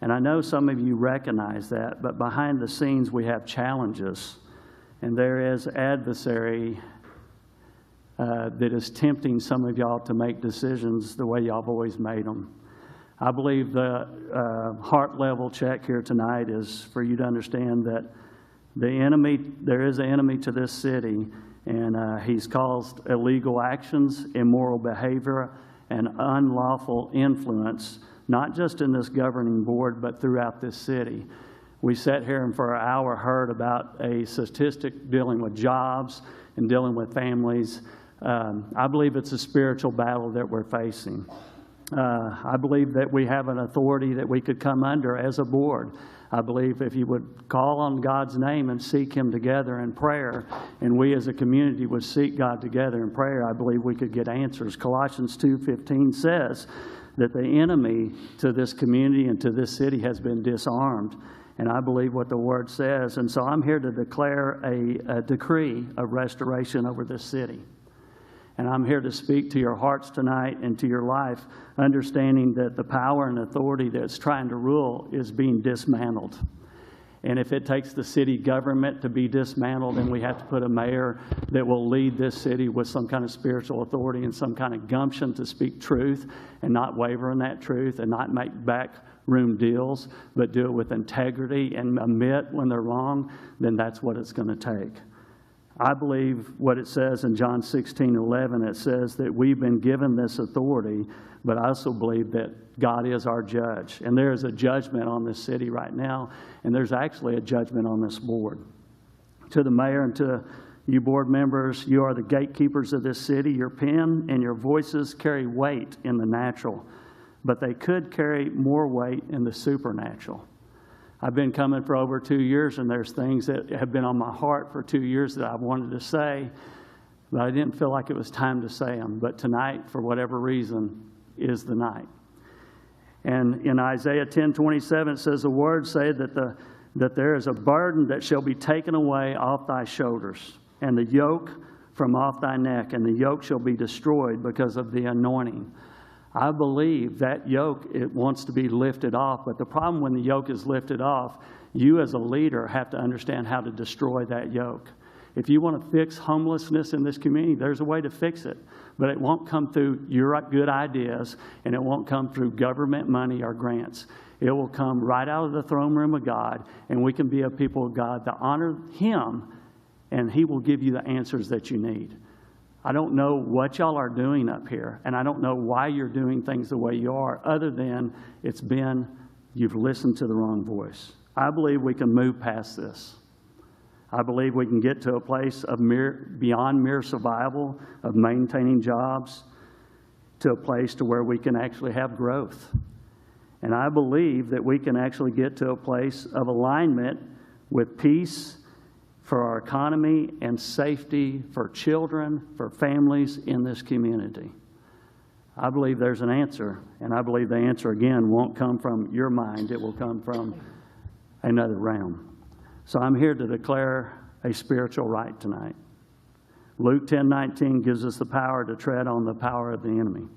And I know some of you recognize that, but behind the scenes we have challenges. And there is adversary that is tempting some of y'all to make decisions the way y'all have always made them. I believe the heart level check here tonight is for you to understand that there is an enemy to this city, and he's caused illegal actions, immoral behavior, and unlawful influence, not just in this governing board, but throughout this city. We sat here and for an hour heard about a statistic dealing with jobs and dealing with families. I believe it's a spiritual battle that we're facing. I believe that we have an authority that we could come under as a board. I believe if you would call on God's name and seek Him together in prayer, and we as a community would seek God together in prayer, I believe we could get answers. Colossians 2:15 says that the enemy to this community and to this city has been disarmed. And I believe what the Word says. And so I'm here to declare a decree of restoration over this city. And I'm here to speak to your hearts tonight and to your life, understanding that the power and authority that's trying to rule is being dismantled. And if it takes the city government to be dismantled, then we have to put a mayor that will lead this city with some kind of spiritual authority and some kind of gumption to speak truth and not waver in that truth and not make backroom deals, but do it with integrity and admit when they're wrong, then that's what it's going to take. I believe what it says in John 16:11, it says that we've been given this authority, but I also believe that God is our judge. And there is a judgment on this city right now, and there's actually a judgment on this board. To the mayor and to you board members, you are the gatekeepers of this city. Your pen and your voices carry weight in the natural, but they could carry more weight in the supernatural. I've been coming for over 2 years, and there's things that have been on my heart for 2 years that I wanted to say, but I didn't feel like it was time to say them. But tonight, for whatever reason, is the night. And in Isaiah 10:27, it says, the words say that there is a burden that shall be taken away off thy shoulders, and the yoke from off thy neck, and the yoke shall be destroyed because of the anointing. I believe that yoke, it wants to be lifted off, but the problem when the yoke is lifted off, you as a leader have to understand how to destroy that yoke. If you want to fix homelessness in this community, there's a way to fix it, but it won't come through your good ideas, and it won't come through government money or grants. It will come right out of the throne room of God, and we can be a people of God that honor Him, and He will give you the answers that you need. I don't know what y'all are doing up here, and I don't know why you're doing things the way you are, other than you've listened to the wrong voice. I believe we can move past this. I believe we can get to a place of beyond mere survival, of maintaining jobs, to a place to where we can actually have growth. And I believe that we can actually get to a place of alignment with peace for our economy and safety for children, for families in this community. I believe there's an answer, and I believe the answer, again, won't come from your mind. It will come from another realm. So I'm here to declare a spiritual right tonight. Luke 10:19 gives us the power to tread on the power of the enemy.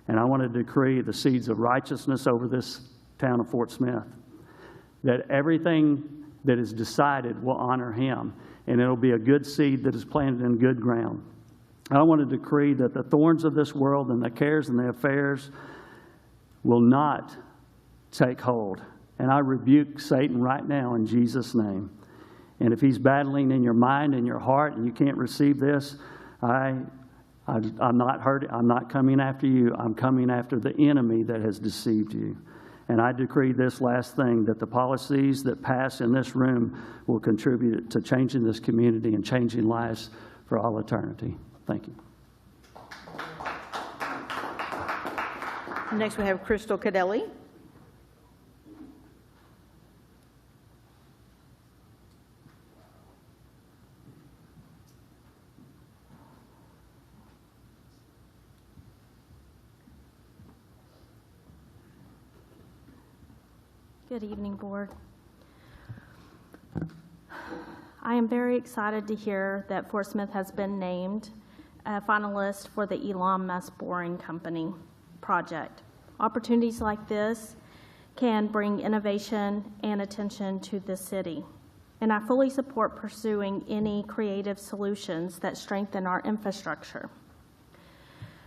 And I want to decree the seeds of righteousness over this town of Fort Smith, that everything that is decided will honor Him, and it'll be a good seed that is planted in good ground. I want to decree that the thorns of this world and the cares and the affairs will not take hold. And I rebuke Satan right now in Jesus' name. And if he's battling in your mind and your heart and you can't receive this, I'm not coming after you. I'm coming after the enemy that has deceived you. And I decree this last thing, that the policies that pass in this room will contribute to changing this community and changing lives for all eternity. Thank you. Next we have Crystal Cadelli. Good evening, Board. I am very excited to hear that Fort Smith has been named a finalist for the Elon Musk Boring Company project. Opportunities like this can bring innovation and attention to the city, and I fully support pursuing any creative solutions that strengthen our infrastructure.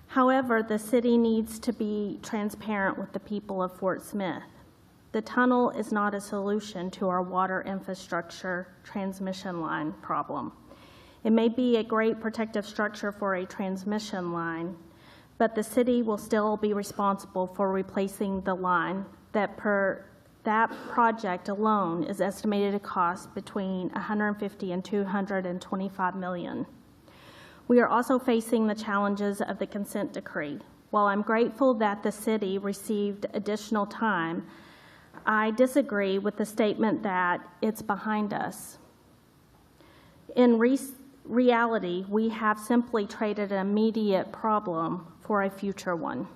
However, the city needs to be transparent with the people of Fort Smith. The tunnel is not a solution to our water infrastructure transmission line problem. It may be a great protective structure for a transmission line, but the city will still be responsible for replacing the line that project alone is estimated to cost between $150 and $225 million. We are also facing the challenges of the consent decree. While I'm grateful that the city received additional time, I disagree with the statement that it's behind us. In reality, we have simply traded an immediate problem for a future one.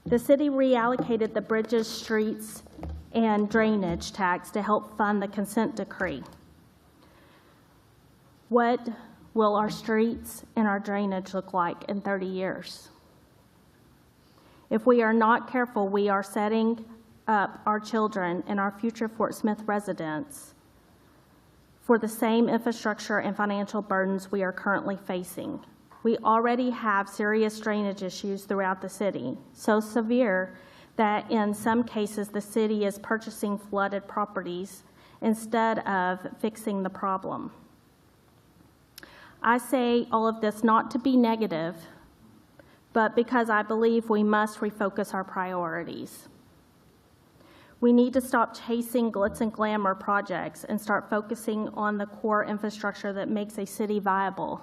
The city reallocated the bridges, streets, and drainage tax to help fund the consent decree. What will our streets and our drainage look like in 30 years? If we are not careful, we are setting up our children and our future Fort Smith residents for the same infrastructure and financial burdens we are currently facing. We already have serious drainage issues throughout the city, so severe that in some cases the city is purchasing flooded properties instead of fixing the problem. I say all of this not to be negative, but because I believe we must refocus our priorities. We need to stop chasing glitz and glamour projects and start focusing on the core infrastructure that makes a city viable.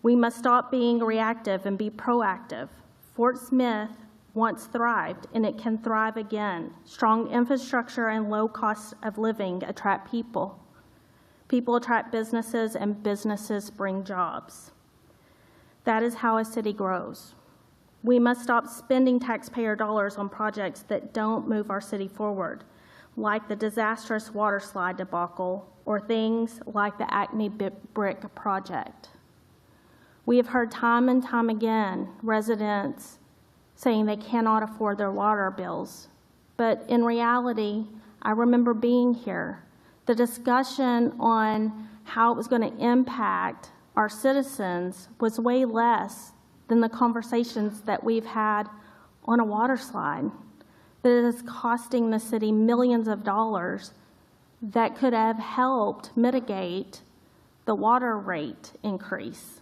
We must stop being reactive and be proactive. Fort Smith once thrived, and it can thrive again. Strong infrastructure and low cost of living attract people. People attract businesses, and businesses bring jobs. That is how a city grows. We must stop spending taxpayer dollars on projects that don't move our city forward, like the disastrous waterslide debacle or things like the Acme Brick project. We have heard time and time again residents saying they cannot afford their water bills. But in reality, I remember being here. The discussion on how it was going to impact our citizens was way less than the conversations that we've had on a water slide that is costing the city millions of dollars that could have helped mitigate the water rate increase.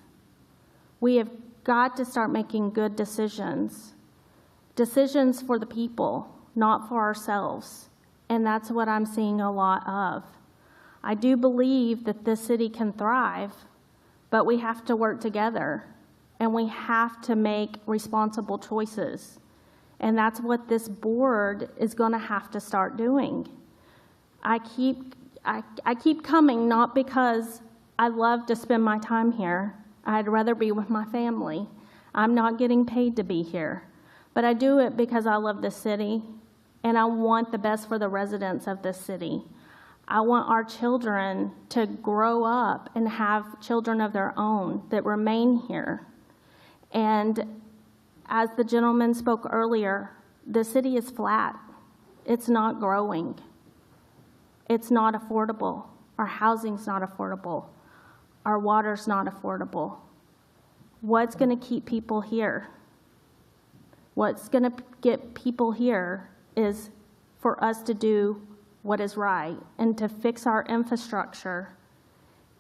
We have got to start making good decisions for the people, not for ourselves, and that's what I'm seeing a lot of. I do believe that this city can thrive, but we have to work together. And we have to make responsible choices. And that's what this board is going to have to start doing. I keep coming not because I love to spend my time here. I'd rather be with my family. I'm not getting paid to be here. But I do it because I love this city, and I want the best for the residents of this city. I want our children to grow up and have children of their own that remain here. And as the gentleman spoke earlier, the city is flat. It's not growing. It's not affordable. Our housing's not affordable. Our water's not affordable. What's going to keep people here? What's going to get people here is for us to do what is right and to fix our infrastructure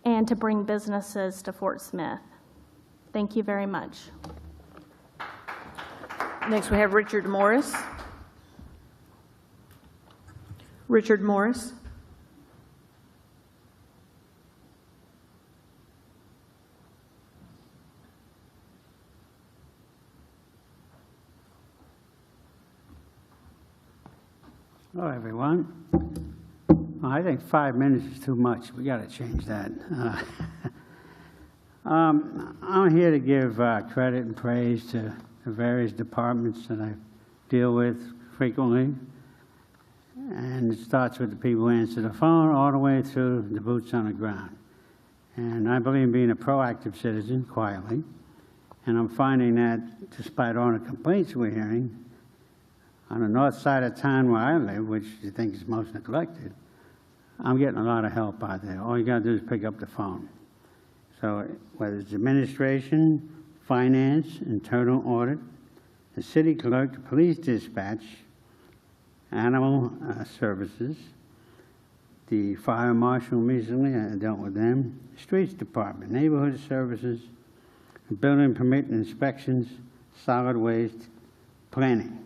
and to bring businesses to Fort Smith. Thank you very much. Next, we have Richard Morris. Richard Morris. Hello, everyone. I think 5 minutes is too much. We got to change that. I'm here to give credit and praise to the various departments that I deal with frequently. And it starts with the people who answer the phone all the way through the boots on the ground. And I believe in being a proactive citizen, quietly. And I'm finding that despite all the complaints we're hearing, on the north side of town where I live, which you think is most neglected, I'm getting a lot of help out there. All you got to do is pick up the phone. So whether it's administration, finance, internal audit, the city clerk, police dispatch, animal services, the fire marshal recently, I dealt with them, streets department, neighborhood services, building permit inspections, solid waste, planning.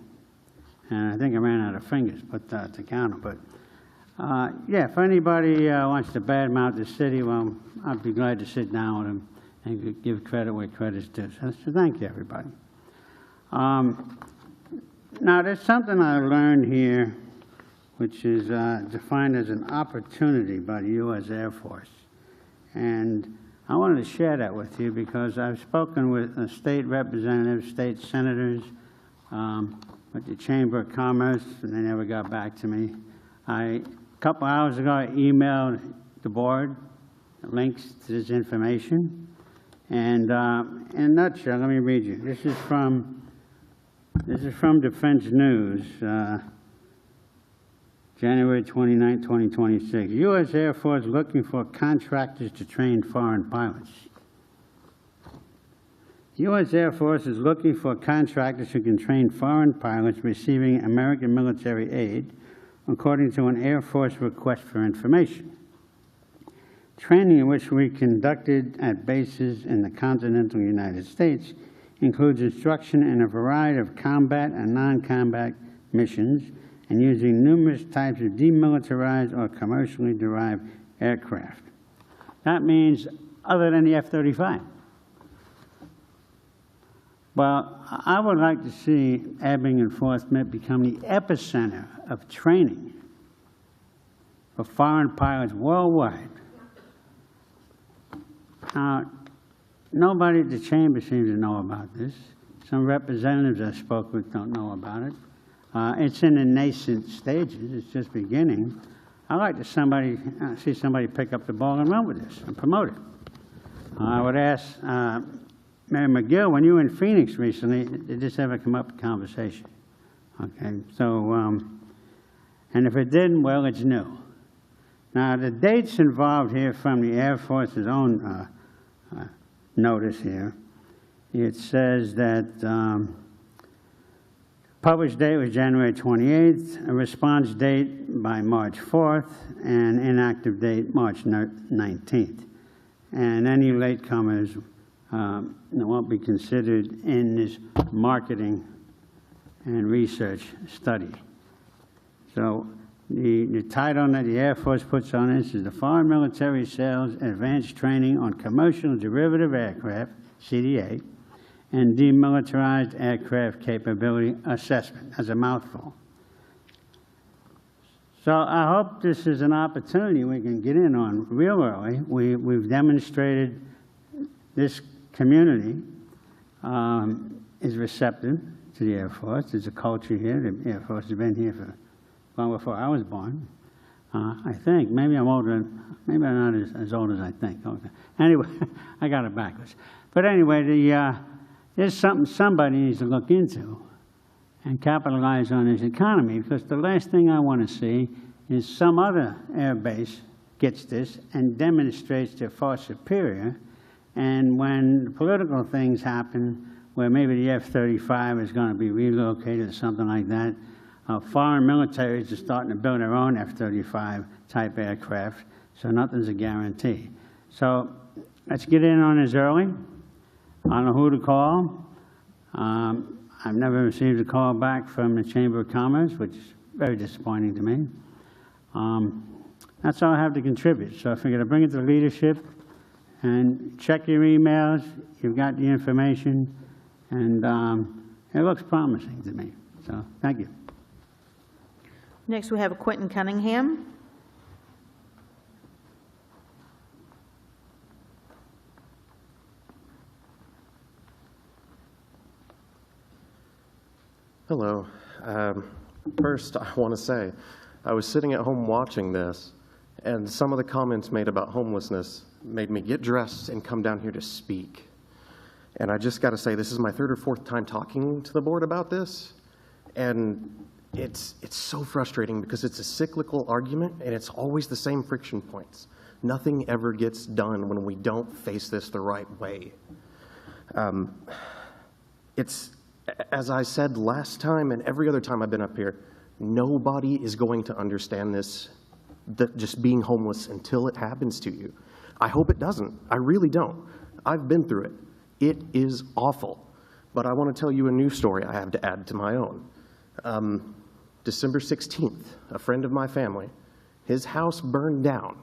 And I think I ran out of fingers to count them. But yeah, if anybody wants to badmouth the city, well, I'd be glad to sit down with them and give credit where credit's due. So thank you, everybody. Now, there's something I learned here, which is defined as an opportunity by the U.S. Air Force. And I wanted to share that with you because I've spoken with state representatives, state senators, with the Chamber of Commerce, and they never got back to me. A couple hours ago, I emailed the board links to this information. And in a nutshell, let me read you. This is from Defense News, January 29, 2026. U.S. Air Force looking for contractors to train foreign pilots. U.S. Air Force is looking for contractors who can train foreign pilots receiving American military aid, according to an Air Force request for information. Training, which we conducted at bases in the continental United States, includes instruction in a variety of combat and non-combat missions and using numerous types of demilitarized or commercially derived aircraft. That means other than the F-35. Well, I would like to see Ebbing and Fort Smith become the epicenter of training for foreign pilots worldwide. Now, nobody at the Chamber seems to know about this. Some representatives I spoke with don't know about it. It's in the nascent stages. It's just beginning. I'd like to see somebody pick up the ball and run with this and promote it. I would ask Mary McGill, when you were in Phoenix recently, did this ever come up in conversation? Okay, so, and if it didn't, well, it's new. Now, the dates involved here from the Air Force's own notice here, it says that published date was January 28th, a response date by March 4th, and inactive date March 19th. And any latecomers won't be considered in this marketing and research study. So the title that the Air Force puts on this is the Foreign Military Sales Advanced Training on Commercial Derivative Aircraft, CDA, and Demilitarized Aircraft Capability Assessment. That's a mouthful. So I hope this is an opportunity we can get in on real early. We've demonstrated this community is receptive to the Air Force. There's a culture here. The Air Force has been here for long before I was born. I think. Maybe I'm older. Maybe I'm not as old as I think. Okay. Anyway, I got it backwards. But anyway, there's something somebody needs to look into and capitalize on this economy, because the last thing I want to see is some other air base gets this and demonstrates they're far superior. And when political things happen, where maybe the F-35 is going to be relocated or something like that, foreign militaries are starting to build their own F-35 type aircraft, so nothing's a guarantee. So let's get in on this early. I don't know who to call. I've never received a call back from the Chamber of Commerce, which is very disappointing to me. That's all I have to contribute. So I figured I'd bring it to leadership and check your emails. You've got the information, and it looks promising to me. So thank you. Next, we have Quentin Cunningham. Hello. First, I want to say I was sitting at home watching this, and some of the comments made about homelessness made me get dressed and come down here to speak. And I just got to say, this is my third or fourth time talking to the board about this, and it's so frustrating because it's a cyclical argument, and it's always the same friction points. Nothing ever gets done when we don't face this the right way. It's, as I said last time and every other time I've been up here, nobody is going to understand this, just being homeless until it happens to you. I hope it doesn't. I really don't. I've been through it. It is awful. But I want to tell you a new story I have to add to my own. December 16th, a friend of my family, his house burned down,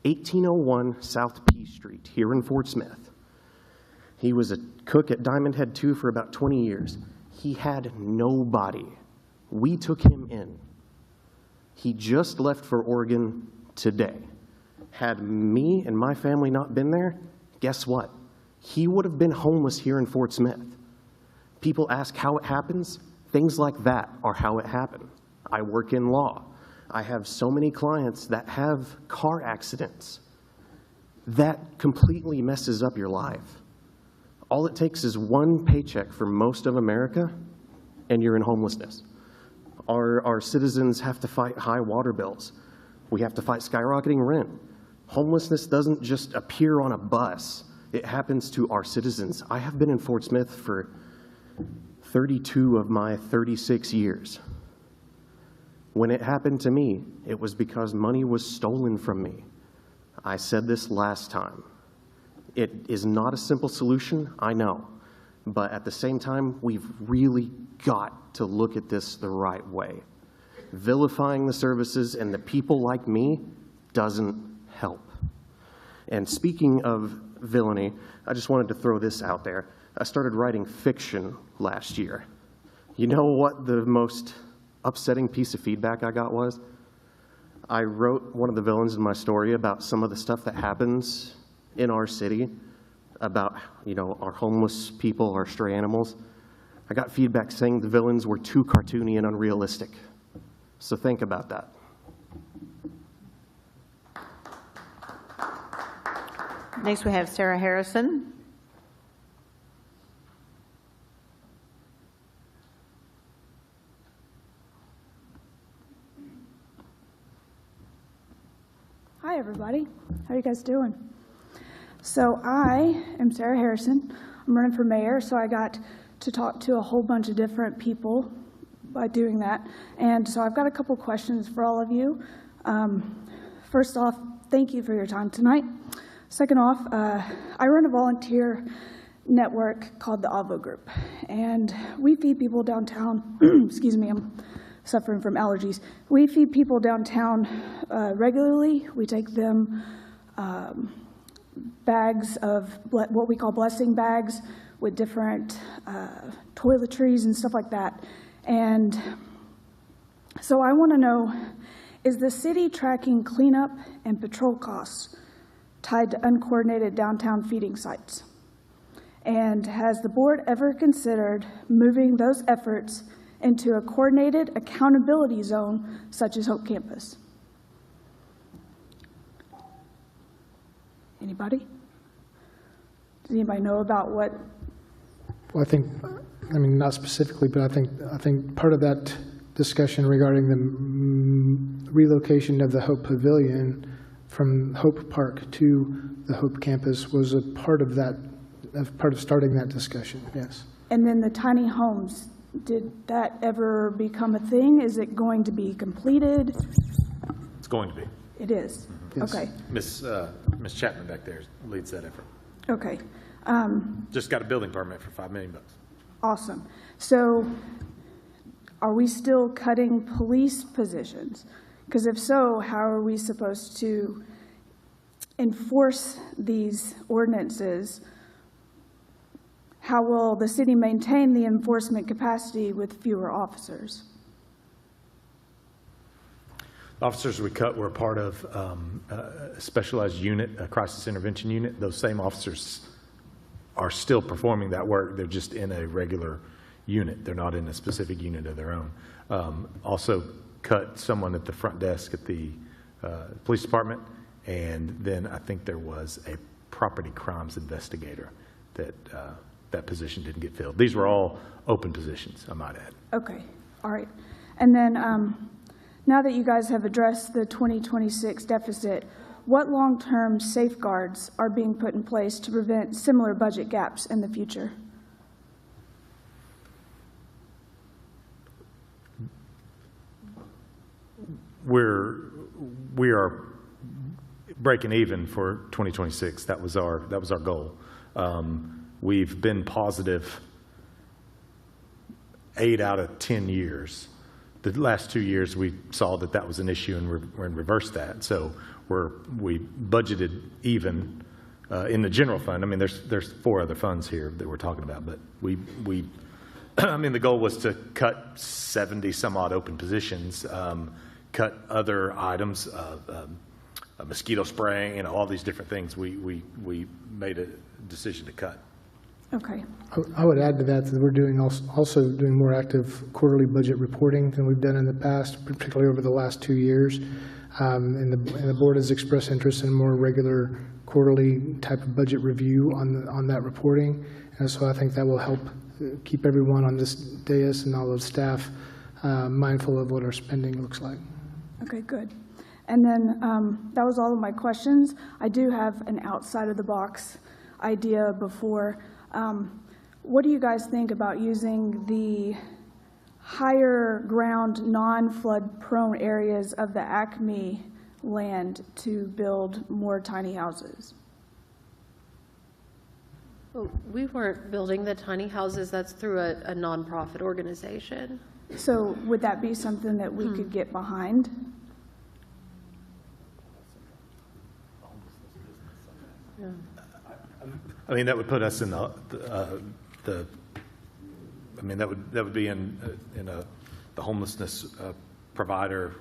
1801 South P Street here in Fort Smith. He was a cook at Diamond Head 2 for about 20 years. He had nobody. We took him in. He just left for Oregon today. Had me and my family not been there, guess what? He would have been homeless here in Fort Smith. People ask how it happens. Things like that are how it happened. I work in law. I have so many clients that have car accidents. That completely messes up your life. All it takes is one paycheck for most of America, and you're in homelessness. Our citizens have to fight high water bills. We have to fight skyrocketing rent. Homelessness doesn't just appear on a bus. It happens to our citizens. I have been in Fort Smith for 32 of my 36 years. When it happened to me, it was because money was stolen from me. I said this last time. It is not a simple solution, I know. But at the same time, we've really got to look at this the right way. Vilifying the services and the people like me doesn't help. And speaking of villainy, I just wanted to throw this out there. I started writing fiction last year. You know what the most upsetting piece of feedback I got was? I wrote one of the villains in my story about some of the stuff that happens in our city, about, you know, our homeless people, our stray animals. I got feedback saying the villains were too cartoony and unrealistic. So think about that. Next, we have Sarah Harrison. Hi, everybody. How are you guys doing? So I am Sarah Harrison. I'm running for mayor, so I got to talk to a whole bunch of different people by doing that. And so I've got a couple questions for all of you. First off, thank you for your time tonight. Second off, I run a volunteer network called the AVO Group, and we feed people downtown. Excuse me, I'm suffering from allergies. We feed people downtown regularly. We take them bags of what we call blessing bags with different toiletries and stuff like that. And so I want to know, is the city tracking cleanup and patrol costs tied to uncoordinated downtown feeding sites? And has the board ever considered moving those efforts into a coordinated accountability zone such as Hope Campus? Anybody? Does anybody know about what? Well, I mean, not specifically, but I think part of that discussion regarding the relocation of the Hope Pavilion from Hope Park to the Hope Campus was a part of that, part of starting that discussion, yes. And then the tiny homes, did that ever become a thing? Is it going to be completed? It's going to be. It is? Yes. Okay. Miss Chapman back there leads that effort. Okay. Just got a building permit for $5 million. Awesome. So are we still cutting police positions? Because if so, how are we supposed to enforce these ordinances? How will the city maintain the enforcement capacity with fewer officers? The officers we cut were part of a specialized unit, a crisis intervention unit. Those same officers are still performing that work. They're just in a regular unit. They're not in a specific unit of their own. Also, cut someone at the front desk at the police department, and then I think there was a property crimes investigator that that position didn't get filled. These were all open positions, I might add. Okay, all right. And then now that you guys have addressed the 2026 deficit, what long-term safeguards are being put in place to prevent similar budget gaps in the future? We are breaking even for 2026. That was our goal. We've been positive 8 out of 10 years. The last 2 years we saw that was an issue, and we're in reverse that. So we budgeted even in the general fund. I mean, there's 4 other funds here that we're talking about, but we I mean, the goal was to cut 70 some odd open positions, cut other items, mosquito spraying, all these different things. We made a decision to cut. Okay. I would add to that we're doing also doing more active quarterly budget reporting than we've done in the past, particularly over the last 2 years. And the board has expressed interest in more regular quarterly type of budget review on that reporting. And so I think that will help keep everyone on this dais and all of staff mindful of what our spending looks like. Okay, good. And then that was all of my questions. I do have an outside of the box idea before. What do you guys think about using the higher ground, non-flood prone areas of the Acme land to build more tiny houses? Well, we weren't building the tiny houses. That's through a nonprofit organization. So would that be something that we could get behind? Yeah. I mean, that would put us in I mean, that would be in the homelessness provider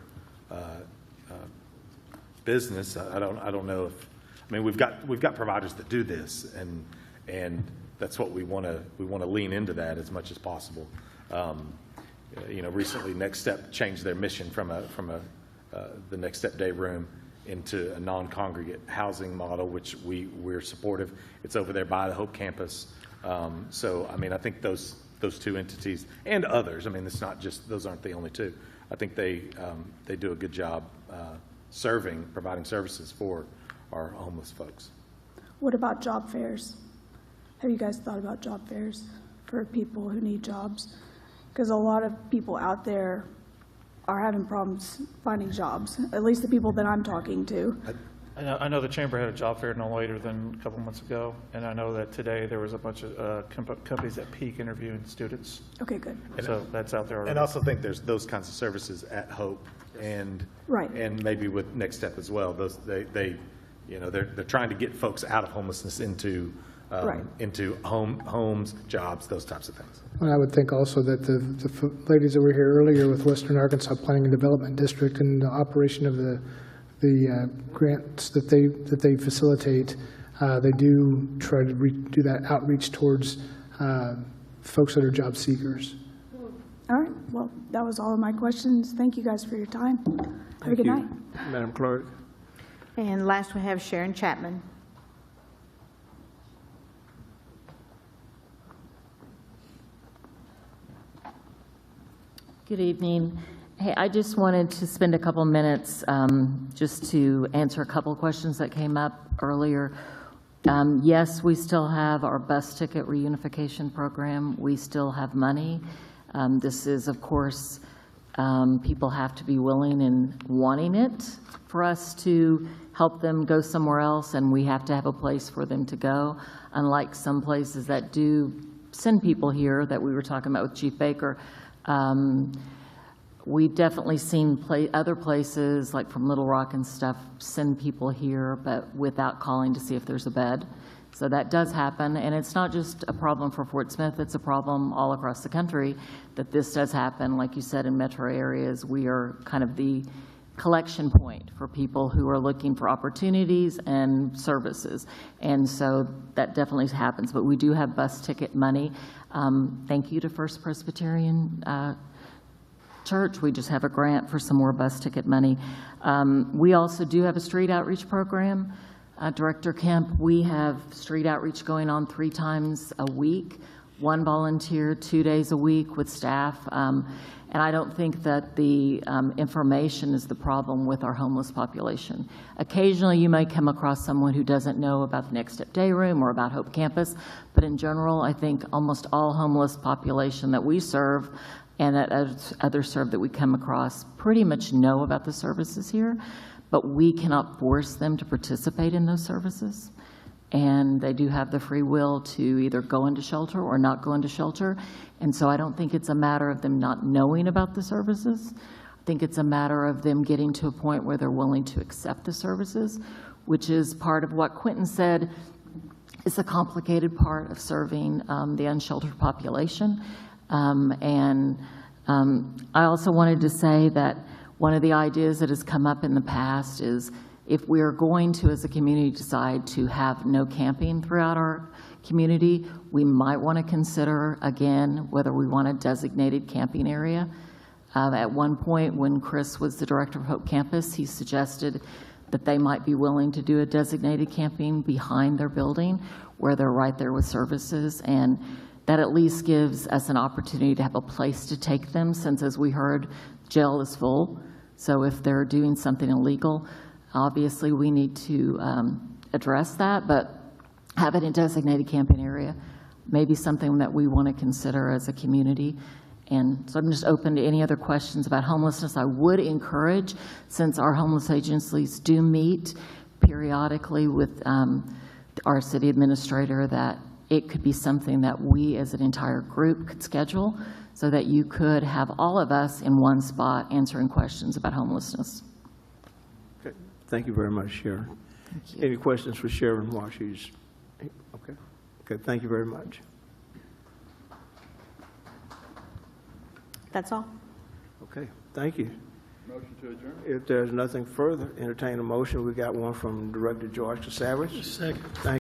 business. I don't know if, I mean, we've got providers that do this, and that's what we want to lean into that as much as possible. Recently Next Step changed their mission from the Next Step Day Room into a non-congregate housing model, which we're supportive. It's over there by the Hope campus. So, I mean, I think those 2 entities and others, I mean, it's not just, those aren't the only 2. I think they do a good job providing services for our homeless folks. What about job fairs? Have you guys thought about job fairs for people who need jobs? Because a lot of people out there are having problems finding jobs, at least the people that I'm talking to. I know the chamber had a job fair no later than a couple months ago, and I know that today there was a bunch of companies at Peak interviewing students. Okay, good. So that's out there already. And I also think there's those kinds of services at Hope and maybe with Next Step as well. Those they're trying to get folks out of homelessness into homes, jobs, those types of things. Well, I would think also that the ladies that were here earlier with Western Arkansas Planning and Development District and the operation of the grants that they facilitate, they do try to do that outreach towards folks that are job seekers. All right. Well, that was all of my questions. Thank you guys for your time. Have a good night. Madam Clerk. And last we have Sharon Chapman. Good evening. Hey, I just wanted to spend a couple minutes just to answer a couple questions that came up earlier. Yes, we still have our bus ticket reunification program. We still have money. This is, of course, people have to be willing and wanting it for us to help them go somewhere else, and we have to have a place for them to go. Unlike some places that do send people here that we were talking about with Chief Baker, we've definitely seen other places, like from Little Rock and stuff, send people here, but without calling to see if there's a bed. So that does happen, and it's not just a problem for Fort Smith, it's a problem all across the country that this does happen. Like you said, in metro areas, we are kind of the collection point for people who are looking for opportunities and services. And so that definitely happens, but we do have bus ticket money. Thank you to First Presbyterian church. We just have a grant for some more bus ticket money. We also do have a street outreach program. Director Kemp, we have street outreach going on 3 times a week, 1 volunteer, 2 days a week with staff. And I don't think that the information is the problem with our homeless population. Occasionally, you may come across someone who doesn't know about the Next Step Day Room or about Hope Campus, but in general, I think almost all homeless population that we serve and that others serve that we come across pretty much know about the services here, but we cannot force them to participate in those services. And they do have the free will to either go into shelter or not go into shelter. And so I don't think it's a matter of them not knowing about the services. I think it's a matter of them getting to a point where they're willing to accept the services, which is part of what Quentin said is a complicated part of serving the unsheltered population. I also wanted to say that one of the ideas that has come up in the past is if we are going to, as a community, decide to have no camping throughout our community, we might want to consider, again, whether we want a designated camping area. At one point, when Chris was the director of Hope Campus, he suggested that they might be willing to do a designated camping behind their building where they're right there with services. And that at least gives us an opportunity to have a place to take them, since, as we heard, jail is full. So if they're doing something illegal, obviously we need to address that, but have it in a designated camping area may be something that we want to consider as a community. And so I'm just open to any other questions about homelessness. I would encourage, since our homeless agencies do meet periodically with our city administrator, that it could be something that we as an entire group could schedule so that you could have all of us in one spot answering questions about homelessness. Okay. Thank you very much, Sharon. Any questions for Sharon while she's, okay. Okay, thank you very much. That's all. Okay, thank you. Motion to adjourn? If there's nothing further, entertain a motion. We got one from Director George Savage. Second. Thank